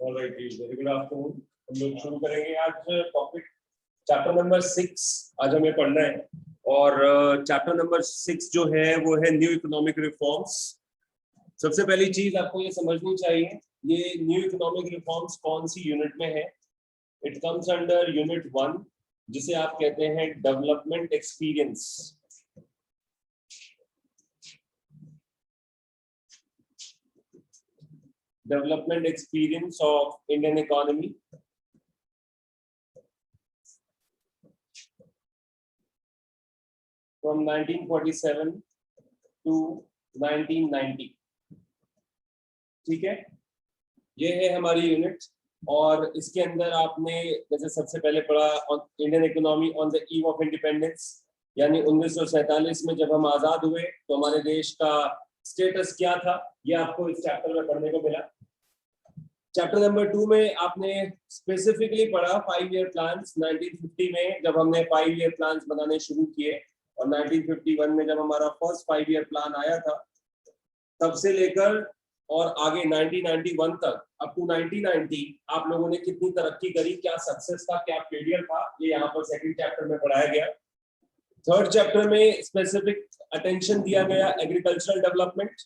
Alright जी, very good afternoon. हम लोग शुरू करेंगे आज टॉपिक चैप्टर नंबर 6 आज हमें पढ़ना है। और चैप्टर नंबर 6 जो है वो है न्यू इकोनॉमिक रिफॉर्म्स। सबसे पहली चीज आपको ये समझनी चाहिए, ये न्यू इकोनॉमिक रिफॉर्म्स कौन सी यूनिट में है। इट कम्स अंडर यूनिट 1 जिसे आप कहते हैं development experience. Development experience of Indian economy from 1947 to 1990। ठीक है, ये है हमारी यूनिट। और इसके अंदर आपने जैसे सबसे पहले पढ़ा Indian economy on the eve of independence, यानी 1947 में जब हम आजाद हुए तो हमारे देश का स्टेटस क्या था, ये आपको इस चैप्टर में पढ़ने को मिला। चैप्टर नंबर 2 में आपने स्पेसिफिकली पढ़ा 5 ईयर प्लान्स। 1950 में जब हमने 5 ईयर प्लान्स बनाने शुरू किए और 1951 में जब हमारा फर्स्ट 5 ईयर प्लान आया था, तब से लेकर और आगे 1991 तक अप टू 1990 आप लोगों ने कितनी तरक्की करी, क्या सक्सेस था, क्या फेलियर था, ये यहाँ पर सेकंड चैप्टर में पढ़ाया गया। थर्ड चैप्टर में स्पेसिफिक अटेंशन दिया गया एग्रीकल्चरल डेवलपमेंट।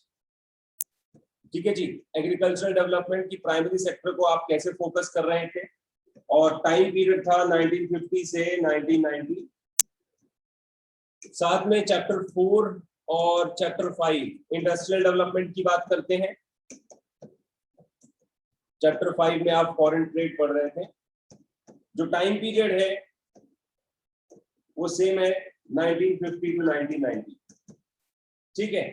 ठीक है जी, एग्रीकल्चरल डेवलपमेंट की प्राइमरी सेक्टर को आप कैसे फोकस कर रहे थे, और टाइम पीरियड था 1950 से 1990। साथ में चैप्टर 4 और चैप्टर 5 इंडस्ट्रियल डेवलपमेंट की बात करते हैं। चैप्टर 5 में आप फॉरेन ट्रेड पढ़ रहे थे। जो टाइम पीरियड है वो सेम है 1950 टू 1990। ठीक है,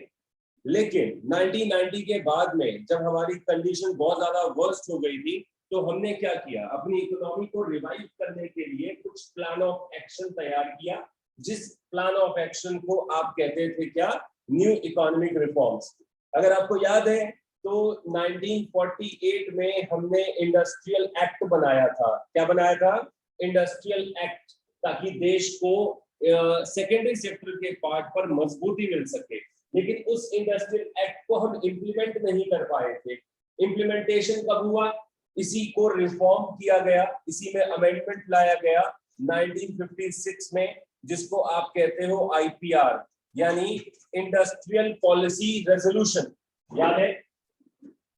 लेकिन 1990 के बाद में जब हमारी कंडीशन बहुत ज्यादा वर्स्ट हो गई थी, तो हमने क्या किया, अपनी इकोनॉमी को रिवाइव करने के लिए कुछ प्लान ऑफ एक्शन तैयार किया, जिस प्लान ऑफ एक्शन को आप कहते थे क्या, न्यू इकोनॉमिक रिफॉर्म्स। अगर आपको याद है तो 1948 में हमने इंडस्ट्रियल एक्ट बनाया था। क्या बनाया था? इंडस्ट्रियल एक्ट, ताकि देश को सेकेंडरी सेक्टर के पार्ट पर मजबूती मिल सके। लेकिन उस इंडस्ट्रियल एक्ट को हम इंप्लीमेंट नहीं कर पाए थे। इंप्लीमेंटेशन कब हुआ? इसी को रिफॉर्म किया गया, इसी में अमेंडमेंट लाया गया 1956 में, जिसको आप कहते हो आईपीआर, यानी इंडस्ट्रियल पॉलिसी रेजोल्यूशन। याद है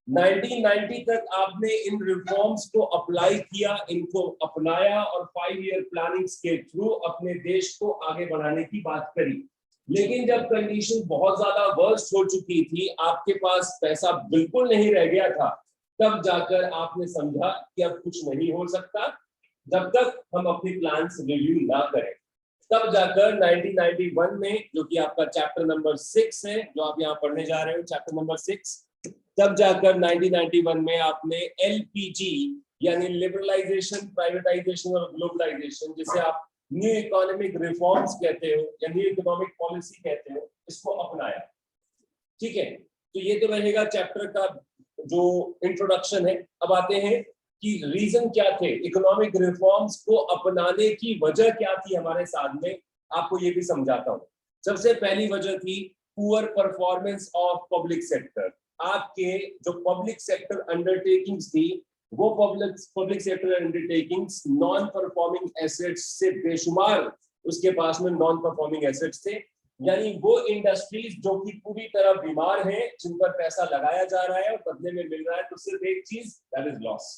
1990 तक आपने इन रिफॉर्म्स को अप्लाई किया, इनको अपनाया और 5 ईयर प्लानिंग्स के थ्रू अपने देश को आगे बढ़ाने की बात करी। लेकिन जब कंडीशन बहुत ज्यादा वर्स्ट हो चुकी थी, आपके पास पैसा बिल्कुल नहीं रह गया था, तब जाकर आपने समझा कि अब कुछ नहीं हो सकता जब तक हम अपनी प्लान्स रिव्यू ना करें। तब जाकर 1991 में, जो कि आपका चैप्टर नंबर 6 है, जो आप यहाँ पढ़ने जा रहे हो, चैप्टर नंबर 6, तब जाकर 1991 में आपने एलपीजी यानी लिबरलाइजेशन, प्राइवेटाइजेशन और ग्लोबलाइजेशन, जिसे आप न्यू इकोनॉमिक रिफॉर्म्स कहते हो या न्यू इकोनॉमिक पॉलिसी कहते हो, इसको अपनाया। ठीक है, तो ये तो रहेगा चैप्टर का जो इंट्रोडक्शन है। अब आते हैं कि रीजन क्या थे, इकोनॉमिक रिफॉर्म्स को अपनाने की वजह क्या थी हमारे साथ में, आपको ये भी समझाता हूँ। सबसे पहली वजह थी poor performance of public sector. आपके जो पब्लिक सेक्टर अंडरटेकिंग्स थी, वो public sector undertakings non performing assets से बेशुमार उसके पास में नॉन परफॉर्मिंग एसेट्स थे। यानी वो इंडस्ट्रीज जो कि पूरी तरह बीमार हैं, जिन पर पैसा लगाया जा रहा है और बदले में मिल रहा है तो सिर्फ एक चीज, दैट इज लॉस।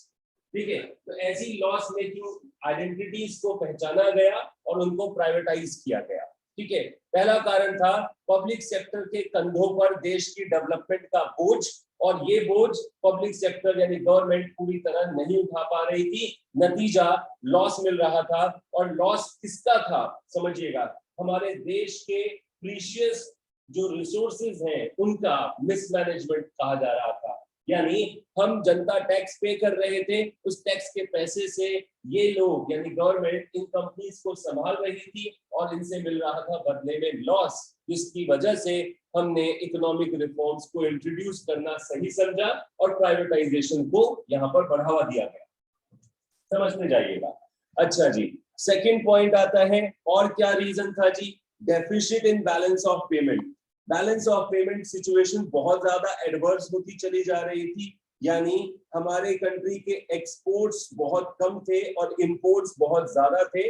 ठीक है, तो ऐसी लॉस मेकिंग आइडेंटिटीज को पहचाना गया और उनको प्राइवेटाइज किया गया। ठीक है, पहला कारण था पब्लिक सेक्टर के कंधों पर देश की डेवलपमेंट का बोझ, और ये बोझ पब्लिक सेक्टर यानी गवर्नमेंट पूरी तरह नहीं उठा पा रही थी। नतीजा लॉस मिल रहा था, और लॉस किसका था समझिएगा, हमारे देश के प्रीशियस जो रिसोर्सेज हैं उनका मिसमैनेजमेंट कहा जा रहा था। यानी हम जनता टैक्स पे कर रहे थे, उस टैक्स के पैसे से ये लोग यानी गवर्नमेंट इन कंपनीज को संभाल रही थी और इनसे मिल रहा था बदले में लॉस, जिसकी वजह से हमने इकोनॉमिक रिफॉर्म्स को इंट्रोड्यूस करना सही समझा और प्राइवेटाइजेशन को यहाँ पर बढ़ावा दिया गया। समझते जाइएगा। अच्छा जी, सेकंड पॉइंट आता है, और क्या रीजन था जी, deficit in balance of payment. Balance of payment situation बहुत ज्यादा एडवर्स होती चली जा रही थी। यानी हमारे कंट्री के एक्सपोर्ट्स बहुत कम थे और इंपोर्ट्स बहुत ज्यादा थे।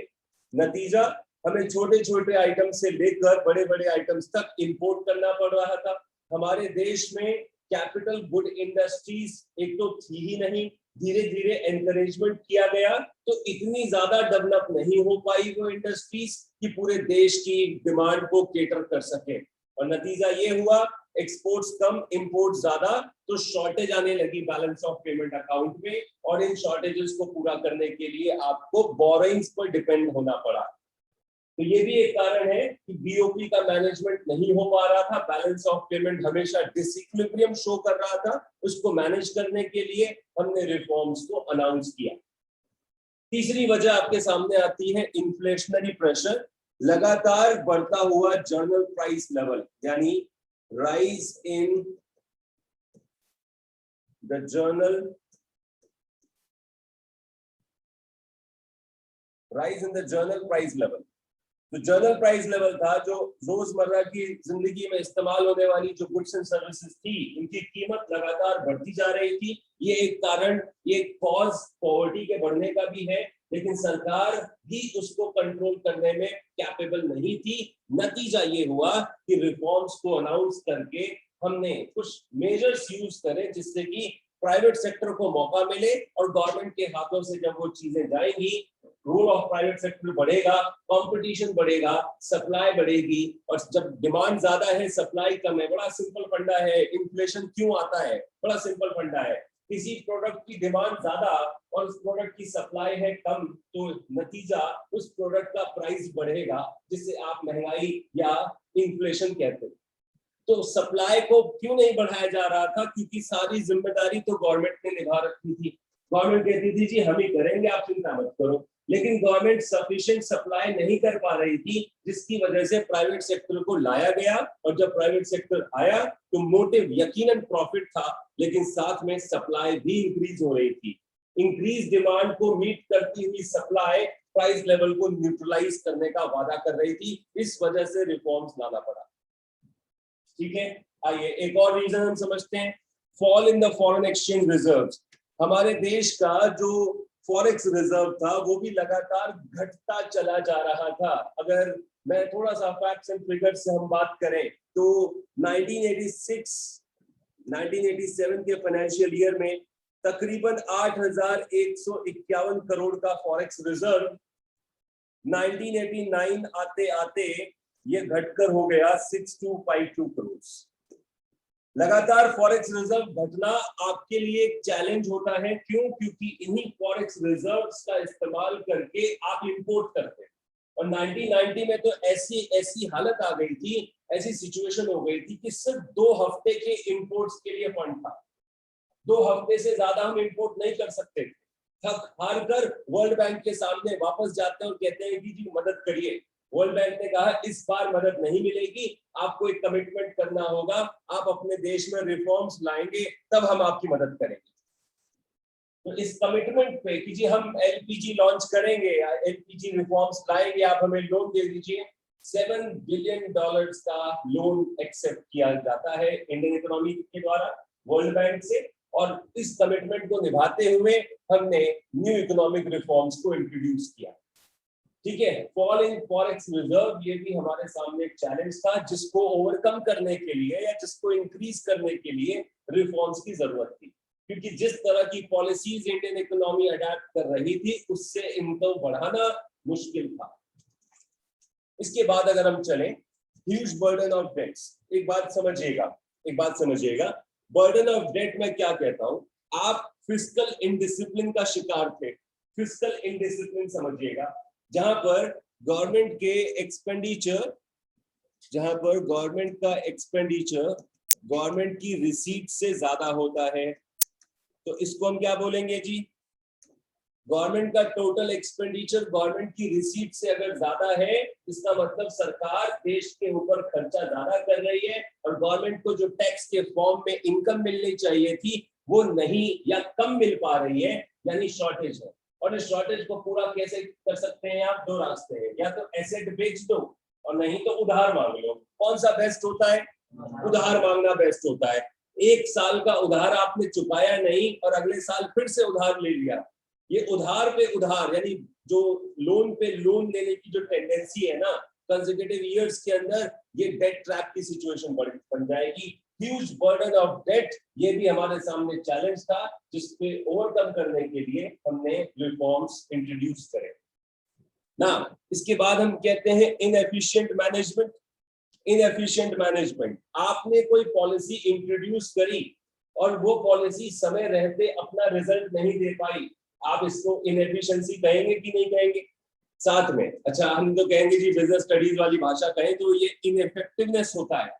नतीजा, हमें छोटे छोटे आइटम से लेकर बड़े बड़े आइटम्स तक इंपोर्ट करना पड़ रहा था। हमारे देश में कैपिटल गुड इंडस्ट्रीज एक तो थी ही नहीं, धीरे धीरे एनकरेजमेंट किया गया तो इतनी ज्यादा डेवलप नहीं हो पाई वो इंडस्ट्रीज कि पूरे देश की डिमांड को केटर कर सके। और नतीजा ये हुआ, एक्सपोर्ट्स कम इंपोर्ट ज्यादा, तो शॉर्टेज आने लगी बैलेंस ऑफ पेमेंट अकाउंट में, और इन शॉर्टेजेस को पूरा करने के लिए आपको बोरोइंग्स पर डिपेंड होना पड़ा। तो ये भी एक कारण है कि बीओपी का मैनेजमेंट नहीं हो पा रहा था, बैलेंस ऑफ पेमेंट हमेशा डिसइक्विलिब्रियम शो कर रहा था। उसको मैनेज करने के लिए हमने रिफॉर्म्स को अनाउंस किया। तीसरी वजह आपके सामने आती है इन्फ्लेशनरी प्रेशर, लगातार बढ़ता हुआ जर्नल प्राइस लेवल, यानी rise in the journal price level. तो जर्नल प्राइस लेवल था जो रोजमर्रा की जिंदगी में इस्तेमाल होने वाली जो गुड्स एंड सर्विसेज थी, उनकी कीमत लगातार बढ़ती जा रही थी। ये एक कारण, ये कॉज पॉवर्टी के बढ़ने का भी है, लेकिन सरकार भी उसको कंट्रोल करने में कैपेबल नहीं थी। नतीजा ये हुआ कि रिफॉर्म्स को अनाउंस करके हमने कुछ मेजर्स यूज करे जिससे कि प्राइवेट सेक्टर को मौका मिले और गवर्नमेंट के हाथों से जब वो चीजें जाएंगी, रोल ऑफ प्राइवेट सेक्टर बढ़ेगा, कंपटीशन बढ़ेगा, सप्लाई बढ़ेगी। और जब डिमांड ज्यादा है, सप्लाई कम है, बड़ा सिंपल फंडा है। इन्फ्लेशन क्यों आता है? बड़ा सिंपल फंडा है, किसी प्रोडक्ट की डिमांड ज्यादा और उस प्रोडक्ट की सप्लाई है कम, तो नतीजा उस प्रोडक्ट का प्राइस बढ़ेगा, जिससे आप महंगाई या इन्फ्लेशन कहते हैं। तो सप्लाई को क्यों नहीं बढ़ाया जा रहा था? क्योंकि सारी जिम्मेदारी तो गवर्नमेंट ने निभा रखी थी। गवर्नमेंट कहती थी जी हम ही करेंगे, आप चिंता मत करो, लेकिन गवर्नमेंट सफिशिएंट सप्लाई नहीं कर पा रही थी, जिसकी वजह से प्राइवेट सेक्टर को लाया गया। और जब प्राइवेट सेक्टर आया तो मोटिव यकीनन प्रॉफिट था, लेकिन साथ में सप्लाई भी इंक्रीज हो रही थी। इंक्रीज डिमांड को मीट करती हुई सप्लाई प्राइस लेवल को न्यूट्रलाइज करने का वादा कर रही थी। इस वजह से रिफॉर्म्स लाना पड़ा। ठीक है, आइए एक और रीजन हम समझते हैं, fall in the foreign exchange reserves. हमारे देश का जो फॉरेक्स रिजर्व था वो भी लगातार घटता चला जा रहा था। अगर मैं थोड़ा सा फैक्ट्स एंड फिगर्स से हम बात करें तो 1987 के फाइनेंशियल ईयर में तकरीबन 8,151 करोड़ का फॉरेक्स रिजर्व, 1989 आते आते ये घटकर हो गया 6,252 करोड़। लगातार फॉरेक्स रिजर्व घटना आपके लिए एक चैलेंज होता है। क्यों? क्योंकि इन्हीं फॉरेक्स रिजर्व्स का इस्तेमाल करके आप इंपोर्ट करते हैं। और 1990 में तो ऐसी हालत आ गई थी, ऐसी सिचुएशन हो गई थी कि सिर्फ 2 हफ्ते के इंपोर्ट्स के लिए फंड था। 2 हफ्ते से ज्यादा हम इंपोर्ट नहीं कर सकते। थक हार कर वर्ल्ड बैंक के सामने वापस जाते हैं और कहते हैं कि जी मदद करिए। वर्ल्ड बैंक ने कहा इस बार मदद नहीं मिलेगी, आपको एक कमिटमेंट करना होगा, आप अपने देश में रिफॉर्म्स लाएंगे तब हम आपकी मदद करेंगे। तो इस कमिटमेंट पे कि जी हम एलपीजी लॉन्च करेंगे, एलपीजी रिफॉर्म्स लाएंगे, आप हमें लोन दे दीजिए, $7 बिलियन का लोन एक्सेप्ट किया जाता है इंडियन इकोनॉमी के द्वारा वर्ल्ड बैंक से। और इस कमिटमेंट को निभाते हुए हमने न्यू इकोनॉमिक रिफॉर्म्स को इंट्रोड्यूस किया। ठीक है, फॉल इन फॉरेक्स रिजर्व ये भी हमारे सामने एक चैलेंज था, जिसको ओवरकम करने के लिए या जिसको इंक्रीज करने के लिए रिफॉर्म्स की जरूरत थी। क्योंकि जिस तरह की पॉलिसीज इंडियन इकोनॉमी अडैप्ट कर रही थी उससे इनको बढ़ाना मुश्किल था। इसके बाद अगर हम चलें, ह्यूज बर्डन ऑफ डेट्स। एक बात समझिएगा, बर्डन ऑफ डेट में क्या कहता हूं, आप फिस्कल इंडिसिप्लिन का शिकार थे। फिस्कल इंडिसिप्लिन समझिएगा, जहां पर गवर्नमेंट का एक्सपेंडिचर गवर्नमेंट की रिसीट से ज्यादा होता है, तो इसको हम क्या बोलेंगे जी? गवर्नमेंट का टोटल एक्सपेंडिचर गवर्नमेंट की रिसीट से अगर ज्यादा है, इसका मतलब सरकार देश के ऊपर खर्चा ज्यादा कर रही है और गवर्नमेंट को जो टैक्स के फॉर्म में इनकम मिलनी चाहिए थी वो नहीं या कम मिल पा रही है, यानी शॉर्टेज है। और इस शॉर्टेज को पूरा कैसे कर सकते हैं आप? 2 रास्ते हैं, या तो एसेट बेच दो और नहीं तो उधार मांग लो। कौन सा बेस्ट होता है? उधार मांगना बेस्ट होता है। एक साल का उधार आपने चुकाया नहीं और अगले साल फिर से उधार ले लिया, ये उधार पे उधार, यानी जो लोन पे लोन लेने की जो टेंडेंसी है ना कंसेक्यूटिव ईयर्स के अंदर, ये डेट ट्रैप की सिचुएशन बन जाएगी। ह्यूज बर्डन ऑफ डेट, ये भी हमारे सामने चैलेंज था जिसपे ओवरकम करने के लिए हमने रिफॉर्म्स इंट्रोड्यूस करे ना। इसके बाद हम कहते हैं इनएफिशिएंट मैनेजमेंट। इनएफिशिएंट मैनेजमेंट, आपने कोई पॉलिसी इंट्रोड्यूस करी और वो पॉलिसी समय रहते अपना रिजल्ट नहीं दे पाई, आप इसको इनएफिशिएंसी कहेंगे कि नहीं कहेंगे? साथ में अच्छा हम तो कहेंगे जी बिजनेस स्टडीज वाली भाषा कहें तो ये इनइफेक्टिवनेस होता है।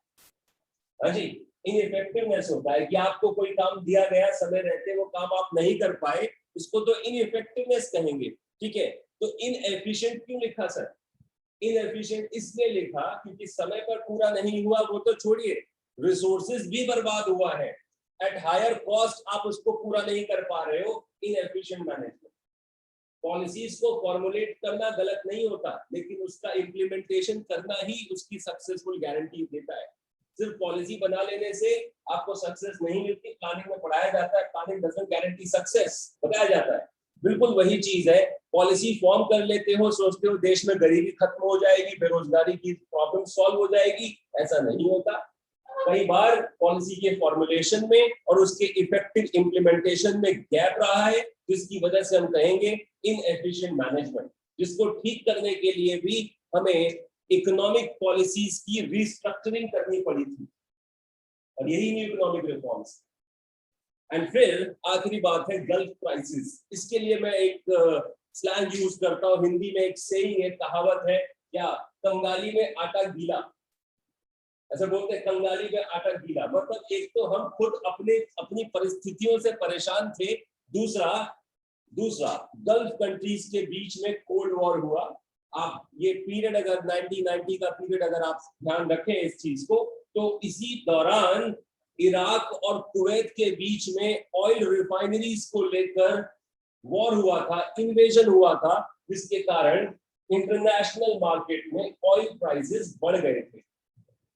हाँ जी, इनइफेक्टिवनेस होता है कि आपको कोई काम दिया गया, समय रहते वो काम आप नहीं कर पाए, इसको तो इनइफेक्टिवनेस कहेंगे। ठीक है, तो इनएफिशिएंट क्यों लिखा सर? इनएफिशिएंट इसलिए लिखा क्योंकि समय पर पूरा नहीं हुआ, वो तो छोड़िए, रिसोर्सेज भी बर्बाद हुआ है, एट हायर कॉस्ट आप उसको पूरा नहीं कर पा रहे हो, इनएफिशिएंट मैनेजमेंट। पॉलिसीज को फॉर्मुलेट करना गलत नहीं होता, लेकिन उसका इम्प्लीमेंटेशन करना ही उसकी सक्सेसफुल गारंटी देता है। सिर्फ पॉलिसी बना लेने से आपको सक्सेस नहीं मिलती। प्लानिंग में पढ़ाया जाता है प्लानिंग डजंट गारंटी सक्सेस, बताया जाता है। बिल्कुल वही चीज है, पॉलिसी फॉर्म कर लेते हो, सोचते हो देश में गरीबी खत्म हो जाएगी, बेरोजगारी की प्रॉब्लम सॉल्व हो जाएगी, ऐसा नहीं होता। कई बार पॉलिसी के फॉर्मुलेशन में और उसके इफेक्टिव इंप्लीमेंटेशन में गैप रहा है, जिसकी वजह से हम कहेंगे इनएफिशिएंट मैनेजमेंट, जिसको ठीक करने के लिए भी हमें इकोनॉमिक पॉलिसीज की रिस्ट्रक्चरिंग करनी पड़ी थी, और यही न्यू इकोनॉमिक रिफॉर्म्स। एंड फिर आखिरी बात है गल्फ क्राइसिस। इसके लिए मैं एक स्लैंग यूज करता हूँ, हिंदी में एक सेइंग है, कहावत है, क्या कंगाली में आटा गीला, ऐसे बोलते हैं कंगाली में आटा गीला। मतलब एक तो हम खुद अपनी परिस्थितियों से परेशान थे, दूसरा गल्फ कंट्रीज के बीच में कोल्ड वॉर हुआ। आप ये पीरियड अगर 1990 का पीरियड अगर आप ध्यान रखें इस चीज को, तो इसी दौरान इराक और कुवैत के बीच में ऑयल रिफाइनरीज को लेकर वॉर हुआ था, इन्वेजन हुआ था, जिसके कारण इंटरनेशनल मार्केट में ऑयल प्राइसेस बढ़ गए थे।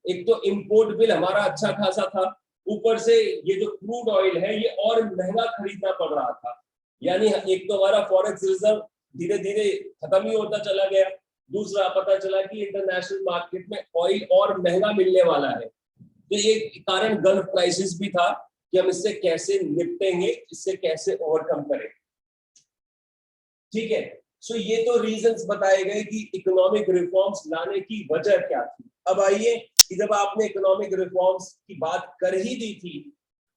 एक तो इंपोर्ट बिल हमारा अच्छा खासा था, ऊपर से ये जो क्रूड ऑयल है ये और महंगा खरीदना पड़ रहा था। यानी एक तो हमारा फॉरेक्स रिजर्व धीरे धीरे खत्म ही होता चला गया, दूसरा पता चला कि इंटरनेशनल मार्केट में ऑयल और महंगा मिलने वाला है। तो ये कारण गल्फ क्राइसिस भी था कि हम इससे कैसे निपटेंगे, इससे कैसे ओवरकम करें। ठीक है, सो ये तो रीजंस बताए गए कि इकोनॉमिक रिफॉर्म्स लाने की वजह क्या थी। अब आइए कि जब आपने इकोनॉमिक रिफॉर्म्स की बात कर ही दी थी,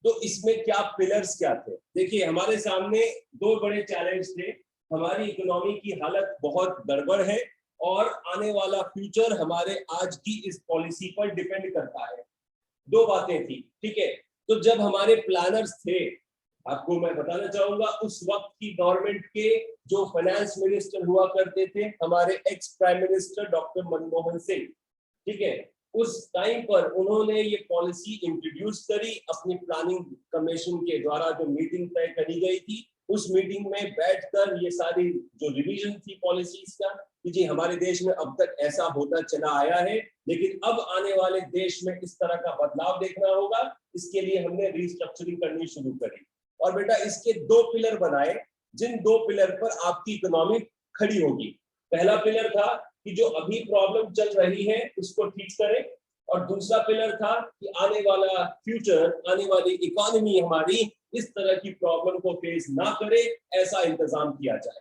तो इसमें क्या पिलर्स क्या थे? देखिए हमारे सामने दो बड़े चैलेंज थे। हमारी इकोनॉमी की हालत बहुत गड़बड़ है और आने वाला फ्यूचर हमारे आज की इस पॉलिसी पर डिपेंड करता है। दो बातें थी, ठीक है। तो जब हमारे प्लानर्स थे, आपको मैं बताना चाहूंगा उस वक्त की गवर्नमेंट के जो फाइनेंस मिनिस्टर हुआ करते थे, हमारे ex prime minister doctor Manmohan Singh, ठीक है, उस टाइम पर उन्होंने ये पॉलिसी इंट्रोड्यूस करी अपनी प्लानिंग कमीशन के द्वारा। जो मीटिंग तय करी गई थी, उस मीटिंग में बैठकर ये सारी जो रिवीजन थी पॉलिसीज का कि जी हमारे देश में अब तक ऐसा होता चला आया है, लेकिन अब आने वाले देश में इस तरह का बदलाव देखना होगा, इसके लिए हमने रिस्ट्रक्चरिंग करनी शुरू करी। और बेटा इसके दो पिलर बनाए, जिन दो पिलर पर आपकी इकोनॉमी खड़ी होगी। पहला पिलर था कि जो अभी प्रॉब्लम चल रही है उसको ठीक करें, और दूसरा पिलर था कि आने वाला फ्यूचर, आने वाली इकोनॉमी हमारी इस तरह की प्रॉब्लम को फेस ना करे, ऐसा इंतजाम किया जाए।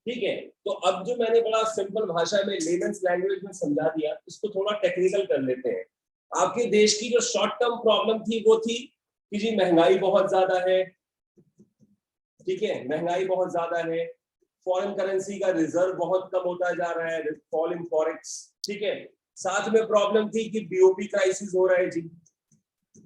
ठीक है, तो अब जो मैंने बड़ा सिंपल भाषा में लेमन्स लैंग्वेज में समझा दिया, इसको थोड़ा टेक्निकल कर लेते हैं। आपके देश की जो शॉर्ट टर्म प्रॉब्लम थी वो थी कि जी महंगाई बहुत ज्यादा है, ठीक है, महंगाई बहुत ज्यादा है, फॉरेन करेंसी का रिजर्व बहुत कम होता जा रहा है, फॉल इन फॉरेक्स, ठीक है। साथ में प्रॉब्लम थी कि बीओपी क्राइसिस हो रहा है जी।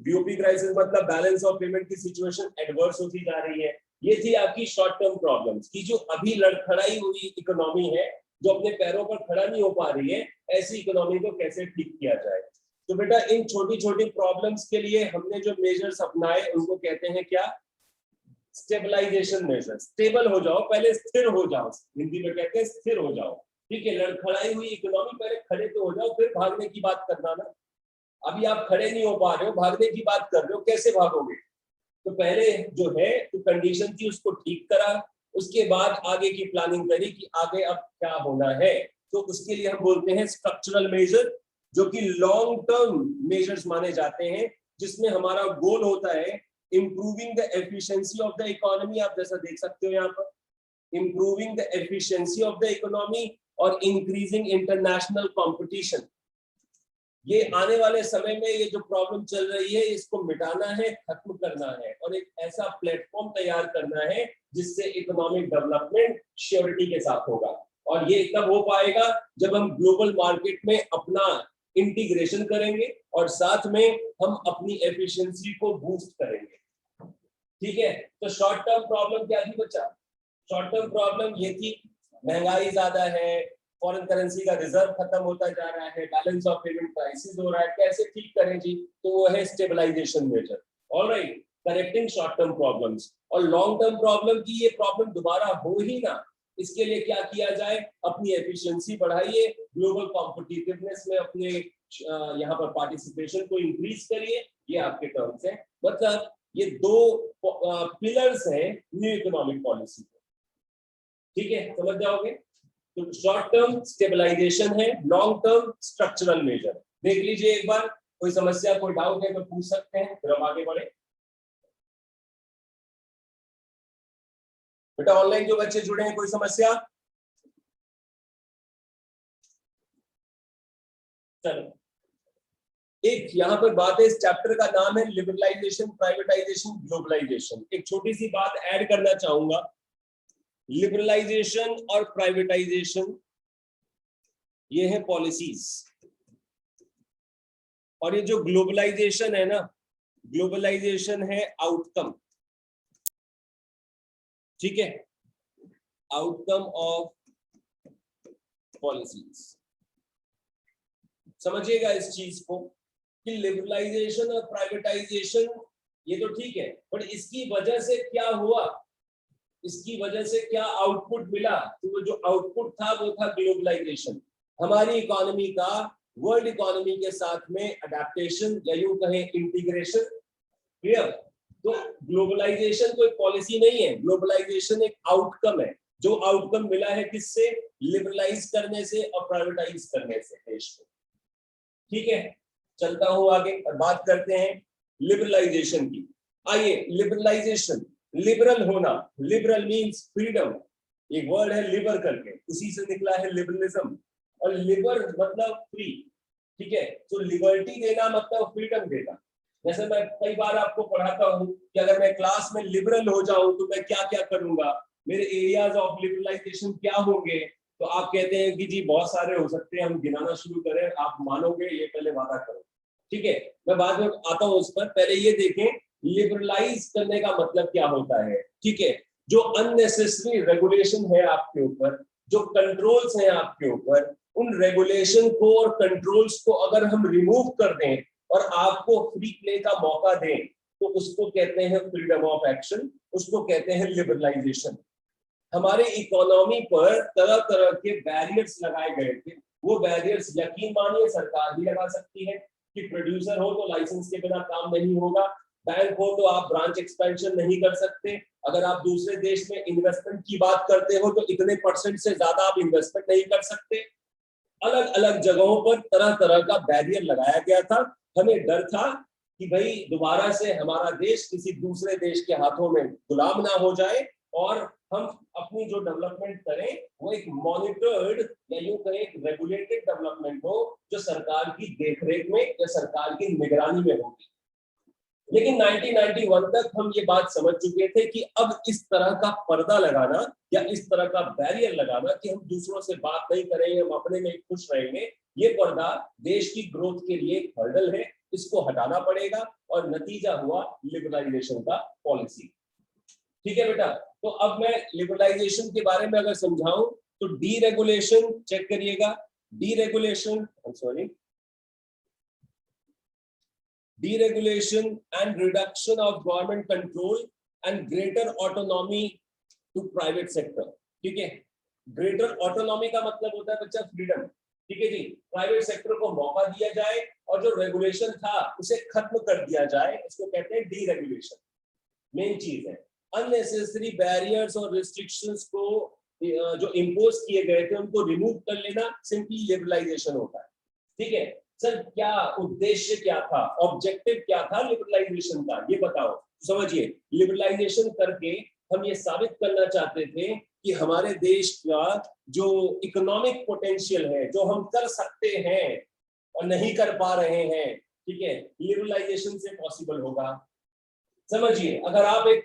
बीओपी क्राइसिस मतलब बैलेंस ऑफ पेमेंट की सिचुएशन एडवर्स होती जा रही है। ये थी आपकी शॉर्ट टर्म प्रॉब्लम्स की जो अभी लड़खड़ाई हुई इकोनॉमी है, जो अपने पैरों पर खड़ा नहीं हो पा रही है, ऐसी इकोनॉमी को कैसे ठीक किया जाए। तो बेटा इन छोटी छोटी प्रॉब्लम्स के लिए हमने जो मेजर्स अपनाए उनको कहते हैं क्या? Stabilization measures. स्टेबल हो जाओ, पहले स्थिर हो जाओ, हिंदी में कहते हैं स्थिर हो जाओ, ठीक है। लड़खड़ाई हुई इकोनॉमी, पहले खड़े तो हो जाओ, फिर भागने की बात करना ना। अभी आप खड़े नहीं हो पा रहे हो, भागने की बात कर रहे हो, कैसे भागोगे? तो पहले जो है तो कंडीशन थी उसको ठीक करा, उसके बाद आगे की प्लानिंग करी कि आगे अब क्या होना है। तो उसके लिए हम बोलते हैं स्ट्रक्चरल मेजर, जो कि लॉन्ग टर्म मेजर्स माने जाते हैं, जिसमें हमारा गोल होता है improving the efficiency of the economy. आप जैसा देख सकते हो यहाँ पर, improving the efficiency of the economy और इंक्रीजिंग इंटरनेशनल कंपटीशन। ये आने वाले समय में ये जो प्रॉब्लम चल रही है इसको मिटाना है, खत्म करना है और एक ऐसा प्लेटफॉर्म तैयार करना है जिससे इकोनॉमिक डेवलपमेंट श्योरिटी के साथ होगा। और ये तब हो पाएगा जब हम ग्लोबल मार्केट में अपना इंटीग्रेशन करेंगे और साथ में हम अपनी एफिशिएंसी को बूस्ट करेंगे। ठीक है, तो शॉर्ट टर्म प्रॉब्लम क्या थी बच्चा? शॉर्ट टर्म प्रॉब्लम ये थी महंगाई ज्यादा है, फॉरेन करेंसी का रिजर्व खत्म होता जा रहा है, बैलेंस ऑफ पेमेंट क्राइसिस हो रहा है, कैसे ठीक करें जी? तो वो है stabilisation measure. Alright, correcting short term problems. और लॉन्ग टर्म प्रॉब्लम की ये प्रॉब्लम दोबारा हो ही ना, इसके लिए क्या किया जाए? अपनी एफिशिएंसी बढ़ाइए, ग्लोबल कॉम्पिटिटिवनेस में अपने यहाँ पर पार्टिसिपेशन को इंक्रीज करिए। ये आपके टर्म्स हैं, मतलब ये दो पिलर्स हैं न्यू इकोनॉमिक पॉलिसी के। ठीक है, समझ जाओगे? तो शॉर्ट टर्म स्टेबलाइजेशन है, लॉन्ग टर्म स्ट्रक्चरल मेजर। देख लीजिए एक बार, कोई समस्या कोई डाउट है तो पूछ सकते हैं, फिर हम आगे बढ़े। बेटा ऑनलाइन जो बच्चे जुड़े हैं, कोई समस्या? चलो, एक यहाँ पर बात है, इस चैप्टर का नाम है लिबरलाइजेशन, प्राइवेटाइजेशन, ग्लोबलाइजेशन। एक छोटी सी बात ऐड करना चाहूंगा, लिबरलाइजेशन और प्राइवेटाइजेशन ये है पॉलिसीज, और ये जो ग्लोबलाइजेशन है ना, ग्लोबलाइजेशन है आउटकम। ठीक है, आउटकम ऑफ पॉलिसीज। समझिएगा इस चीज को कि लिबरलाइजेशन और प्राइवेटाइजेशन ये तो ठीक है, पर इसकी वजह से क्या हुआ, इसकी वजह से क्या आउटपुट मिला? तो वो जो आउटपुट था वो था ग्लोबलाइजेशन। हमारी इकोनॉमी का वर्ल्ड इकोनॉमी के साथ में अडेप्टेशन या यूं कहें इंटीग्रेशन। क्लियर? तो ग्लोबलाइजेशन कोई पॉलिसी नहीं है, ग्लोबलाइजेशन एक आउटकम है। जो आउटकम मिला है किससे? लिबरलाइज करने से और प्राइवेटाइज करने से देश को। ठीक है, चलता हूं आगे और बात करते हैं लिबरलाइजेशन की। आइए, लिबरलाइजेशन, लिबरल होना, लिबरल मींस फ्रीडम। एक वर्ड है लिबर करके, उसी से निकला है लिबरलिज्म। और लिबर मतलब फ्री। ठीक है, तो लिबर्टी देना मतलब फ्रीडम देना। जैसे मैं कई बार आपको पढ़ाता हूं कि अगर मैं क्लास में लिबरल हो जाऊं तो मैं क्या क्या करूंगा, मेरे एरियाज ऑफ लिबरलाइजेशन क्या होंगे। तो आप कहते हैं कि जी बहुत सारे हो सकते हैं, हम गिनाना शुरू करें, आप मानोगे? ये पहले वादा करो। ठीक है, मैं बाद में आता हूं उस पर, पहले ये देखें लिबरलाइज करने का मतलब क्या होता है। ठीक है, जो अननेसेसरी रेगुलेशन है आपके ऊपर, जो कंट्रोल्स हैं आपके ऊपर, उन रेगुलेशन को और कंट्रोल्स को अगर हम रिमूव कर दें और आपको फ्री प्ले का मौका दें, तो उसको कहते हैं फ्रीडम ऑफ एक्शन, उसको कहते हैं लिबरलाइजेशन। हमारे इकोनॉमी पर तरह तरह के बैरियर्स लगाए गए थे। वो बैरियर्स यकीन मानिए सरकार भी लगा सकती है कि प्रोड्यूसर हो तो लाइसेंस के बिना काम नहीं होगा, बैंक हो तो आप ब्रांच एक्सपेंशन नहीं कर सकते, अगर आप दूसरे देश में इन्वेस्टमेंट की बात करते हो तो इतने % से ज्यादा आप इन्वेस्टमेंट नहीं कर सकते। अलग अलग जगहों पर तरह तरह का बैरियर लगाया गया था। हमें डर था कि भाई दोबारा से हमारा देश किसी दूसरे देश के हाथों में गुलाम ना हो जाए और हम अपनी जो डेवलपमेंट करें वो एक मॉनिटर्ड या यूं कहें एक रेगुलेटेड डेवलपमेंट हो, जो सरकार की देखरेख में या सरकार की निगरानी में होगी। लेकिन 1991 तक हम ये बात समझ चुके थे कि अब इस तरह का पर्दा लगाना या इस तरह का बैरियर लगाना कि हम दूसरों से बात नहीं करेंगे, हम अपने में खुश रहेंगे, ये पर्दा देश की ग्रोथ के लिए एक हर्डल है, इसको हटाना पड़ेगा। और नतीजा हुआ लिबरलाइजेशन का पॉलिसी। ठीक है बेटा, तो अब मैं लिबरलाइजेशन के बारे में अगर समझाऊं तो डीरेगुलेशन चेक करिएगा, deregulation, sorry, deregulation and reduction of government control and greater autonomy to private sector। ठीक है, greater autonomy का मतलब होता है बच्चा फ्रीडम। ठीक है जी, प्राइवेट सेक्टर को मौका दिया जाए और जो रेगुलेशन था उसे खत्म कर दिया जाए, इसको कहते हैं डीरेगुलेशन। मेन चीज है अननेसेसरी बैरियर्स और रिस्ट्रिक्शंस को जो इम्पोज किए गए थे उनको रिमूव कर लेना, सिंपली लिबरलाइजेशन होता है। ठीक है सर, क्या उद्देश्य क्या था, ऑब्जेक्टिव क्या था लिबरलाइजेशन का, ये बताओ। समझिए, लिबरलाइजेशन करके हम ये साबित करना चाहते थे कि हमारे देश का जो इकोनॉमिक पोटेंशियल है, जो हम कर सकते हैं और नहीं कर पा रहे हैं, ठीक है, लिबरलाइजेशन से पॉसिबल होगा। समझिए, अगर आप एक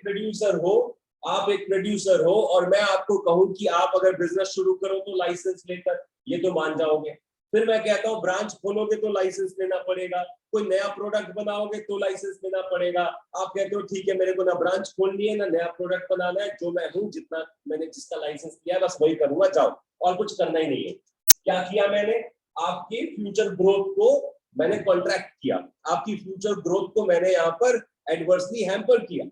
प्रोड्यूसर हो और मैं आपको कहूं कि आप अगर बिजनेस शुरू करो तो लाइसेंस लेकर, ये तो मान जाओगे। फिर मैं कहता हूँ ब्रांच खोलोगे तो लाइसेंस लेना पड़ेगा, कोई नया प्रोडक्ट बनाओगे तो लाइसेंस लेना पड़ेगा। आप कहते हो ठीक है, मेरे को ना ब्रांच खोलनी है ना नया प्रोडक्ट बनाना है, जो मैं हूँ, जितना मैंने जिसका लाइसेंस लिया बस वही करूंगा, जाओ, और कुछ करना ही नहीं है। क्या किया मैंने, आपकी फ्यूचर ग्रोथ को मैंने कॉन्ट्रैक्ट किया, आपकी फ्यूचर ग्रोथ को मैंने यहाँ पर एडवर्सली हैम्पर किया।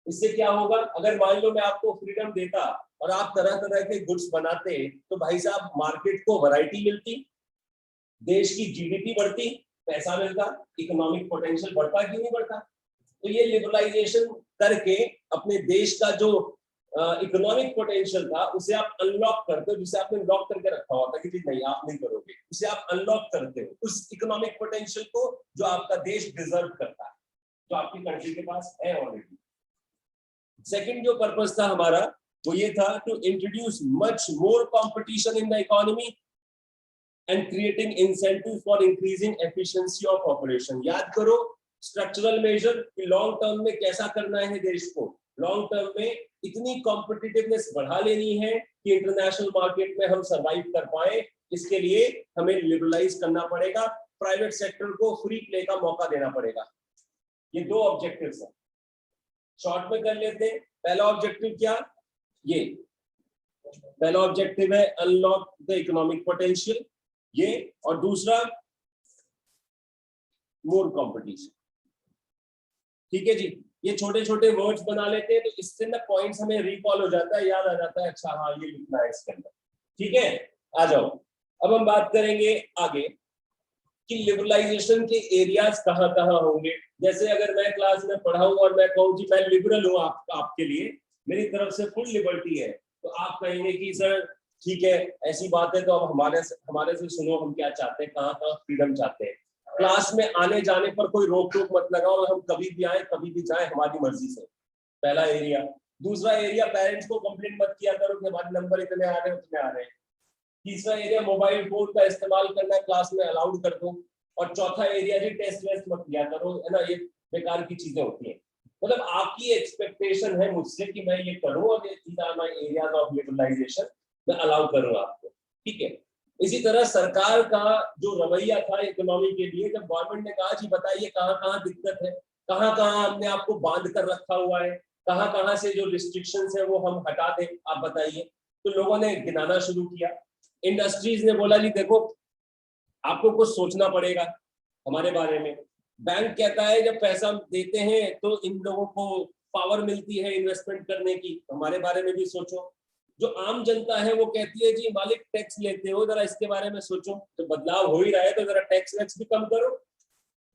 इससे क्या होगा, अगर मान लो मैं आपको फ्रीडम देता और आप तरह तरह के गुड्स बनाते, तो भाई साहब मार्केट को वैरायटी मिलती, देश की जीडीपी बढ़ती, पैसा मिलता, इकोनॉमिक पोटेंशियल बढ़ता कि नहीं बढ़ता। तो ये लिबरलाइजेशन करके अपने देश का जो इकोनॉमिक पोटेंशियल था उसे आप अनलॉक करते हो, जिसे आपने लॉक करके रखा हुआ था कि नहीं आप नहीं करोगे, उसे आप अनलॉक करते हो, उस इकोनॉमिक पोटेंशियल को जो आपका देश डिजर्व करता है, जो आपकी कंट्री के पास है ऑलरेडी। सेकंड जो पर्पस था हमारा वो ये था to introduce much more competition in the economy and creating incentive for increasing efficiency of operation. याद करो स्ट्रक्चरल मेजर कि लॉन्ग टर्म में कैसा करना है देश को, लॉन्ग टर्म में इतनी कॉम्पिटिटिवनेस बढ़ा लेनी है कि इंटरनेशनल मार्केट में हम सरवाइव कर पाए। इसके लिए हमें लिबरलाइज करना पड़ेगा, प्राइवेट सेक्टर को फ्री प्ले का मौका देना पड़ेगा। ये दो ऑब्जेक्टिव्स हैं, शॉर्ट में कर लेते हैं। पहला ऑब्जेक्टिव क्या, ये पहला ऑब्जेक्टिव है अनलॉक द इकोनॉमिक पोटेंशियल, ये, और दूसरा मोर कंपटीशन। ठीक है जी, ये छोटे छोटे वर्ड्स बना लेते हैं तो इससे ना पॉइंट्स हमें रिकॉल हो जाता है, याद आ जाता है, अच्छा हाँ ये लिखना है इसके अंदर। ठीक है, आ जाओ, अब हम बात करेंगे आगे कि लिबरलाइजेशन के एरियाज कहाँ कहाँ होंगे। जैसे अगर मैं क्लास में पढ़ाऊं और मैं कहूँ जी मैं लिबरल हूँ आपके लिए, मेरी तरफ से फुल लिबर्टी है, तो आप कहेंगे कि सर ठीक है ऐसी बात है, तो अब हमारे से सुनो हम क्या चाहते हैं, कहाँ कहाँ फ्रीडम चाहते हैं। क्लास में आने जाने पर कोई रोक टोक मत लगाओ, हम कभी भी आए कभी भी जाए हमारी मर्जी से, पहला एरिया। दूसरा एरिया, पेरेंट्स को कंप्लेंट मत किया करो कि हमारे नंबर इतने आ रहे हैं उतने आ रहे हैं। तीसरा एरिया, मोबाइल फोन का इस्तेमाल करना क्लास में अलाउड कर दो। और चौथा एरिया जी टेस्ट वेस्ट मत किया करो, है ना, ये बेकार की चीजें होती हैं। मतलब आपकी एक्सपेक्टेशन है मुझसे कि मैं ये करूं और these are my areas of liberalization, मैं अलाउ करूं आपको। ठीक है, इसी तरह सरकार का जो रवैया था इकोनॉमी के लिए, जब गवर्नमेंट ने कहा जी बताइए कहाँ कहाँ दिक्कत है, कहाँ कहाँ हमने आपको बांध कर रखा हुआ है, कहाँ कहाँ से जो रिस्ट्रिक्शंस है वो हम हटा दें, आप बताइए। तो लोगों ने गिनाना शुरू किया। इंडस्ट्रीज ने बोला जी देखो आपको कुछ सोचना पड़ेगा हमारे बारे में। बैंक कहता है जब पैसा देते हैं तो इन लोगों को पावर मिलती है इन्वेस्टमेंट करने की, हमारे बारे में भी सोचो। जो आम जनता है वो कहती है जी मालिक टैक्स लेते हो, जरा इसके बारे में सोचो, तो बदलाव हो ही रहा है तो जरा टैक्स वैक्स भी कम करो।